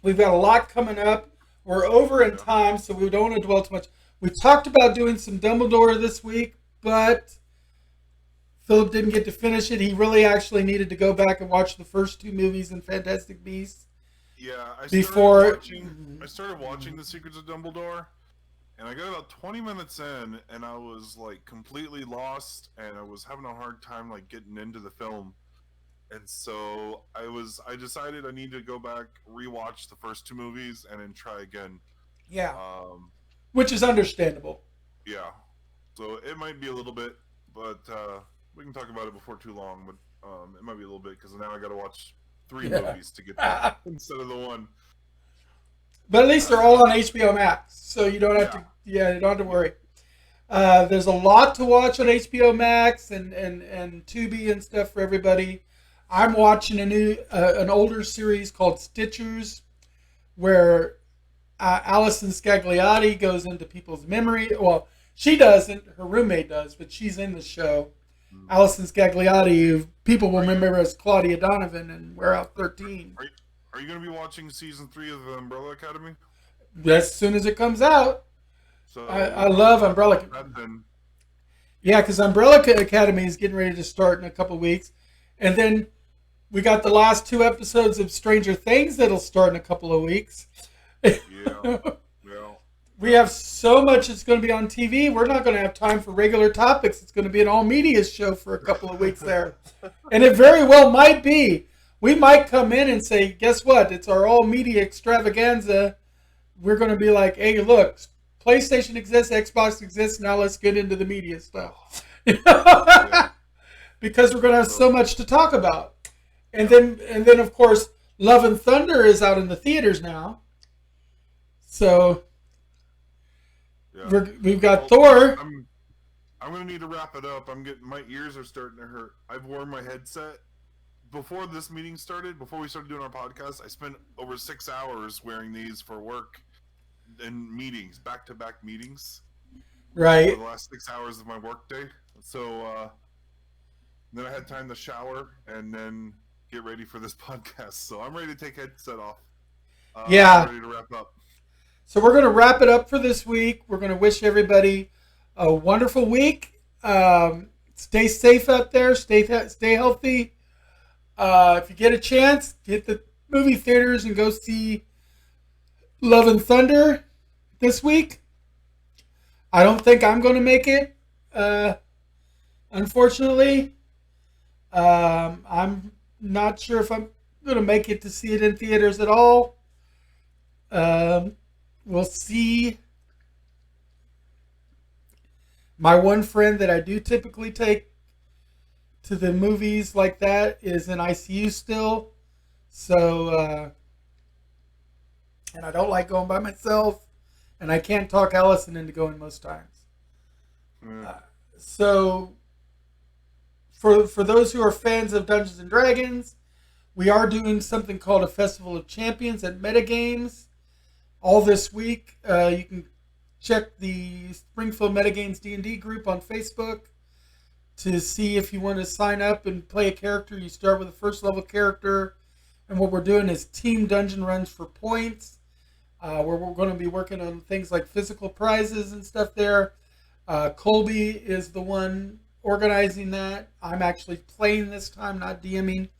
we've got a lot coming up. We're over in time, so we don't want to dwell too much. We talked about doing some Dumbledore this week, but Philip didn't get to finish it. He really actually needed to go back and watch the first 2 movies in Fantastic Beasts. Yeah, I started watching The Secrets of Dumbledore, and I got about 20 minutes in, and I was like completely lost, and I was having a hard time like getting into the film. And so I decided I need to go back, rewatch the first 2 movies, and then try again. Yeah. Which is understandable. Yeah. So it might be a little bit, but we can talk about it before too long. But it might be a little bit because now I got to watch 3 movies to get that instead of the 1. But at least they're all on HBO Max, so you don't have to. Yeah, you don't have to worry. There's a lot to watch on HBO Max and Tubi and stuff for everybody. I'm watching an older series called Stitchers, where Allison Scagliotti goes into people's memory. Well, she doesn't. Her roommate does, but she's in the show. Allison Scagliotti, who people will remember as Claudia Donovan in We're Out 13. Are you going to be watching season 3 of the Umbrella Academy? As soon as it comes out. So I love Umbrella. Yeah, because Umbrella Academy is getting ready to start in a couple weeks. And then we got the last 2 episodes of Stranger Things that'll start in a couple of weeks. Yeah. We have so much that's going to be on TV. We're not going to have time for regular topics. It's going to be an all-media show for a couple of weeks there. And it very well might be. We might come in and say, guess what? It's our all-media extravaganza. We're going to be like, hey, look, PlayStation exists, Xbox exists, now let's get into the media stuff. Because we're going to have so much to talk about. And then, of course, Love and Thunder is out in the theaters now. So we've got Thor. I'm going to need to wrap it up. My ears are starting to hurt. I've worn my headset. Before this meeting started, before we started doing our podcast, I spent over 6 hours wearing these for work and meetings, back-to-back meetings. Right. For the last 6 hours of my work day. So then I had time to shower and then get ready for this podcast. So I'm ready to take headset off. Yeah. I'm ready to wrap up. So we're going to wrap it up for this week. We're going to wish everybody a wonderful week. Stay safe out there. Stay healthy. If you get a chance, hit the movie theaters and go see Love and Thunder this week. I don't think I'm going to make it, unfortunately. I'm not sure if I'm going to make it to see it in theaters at all. We'll see. My one friend that I do typically take to the movies like that is in ICU still. So, and I don't like going by myself, and I can't talk Allison into going most times. So, for those who are fans of Dungeons and Dragons, we are doing something called a Festival of Champions at Metagames all this week. You can check the Springfield Metagames D&D group on Facebook to see if you want to sign up and play a character. You start with a first level character, and what we're doing is team dungeon runs for points, where we're going to be working on things like physical prizes and stuff there. Colby is the one organizing that. I'm actually playing this time, not DMing.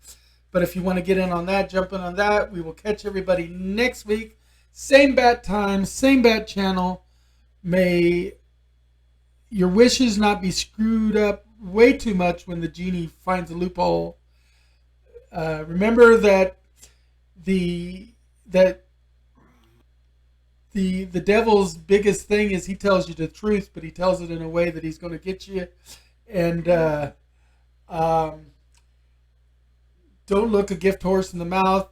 But if you want to get in on that, jump in on that. We will catch everybody next week. Same bat time, same bat channel. May your wishes not be screwed up way too much when the genie finds a loophole. Remember that the devil's biggest thing is he tells you the truth, but he tells it in a way that he's going to get you. And don't look a gift horse in the mouth.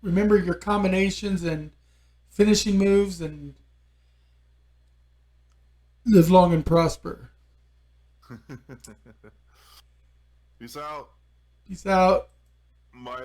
Remember your combinations and finishing moves, and live long and prosper. Peace out. Peace out. My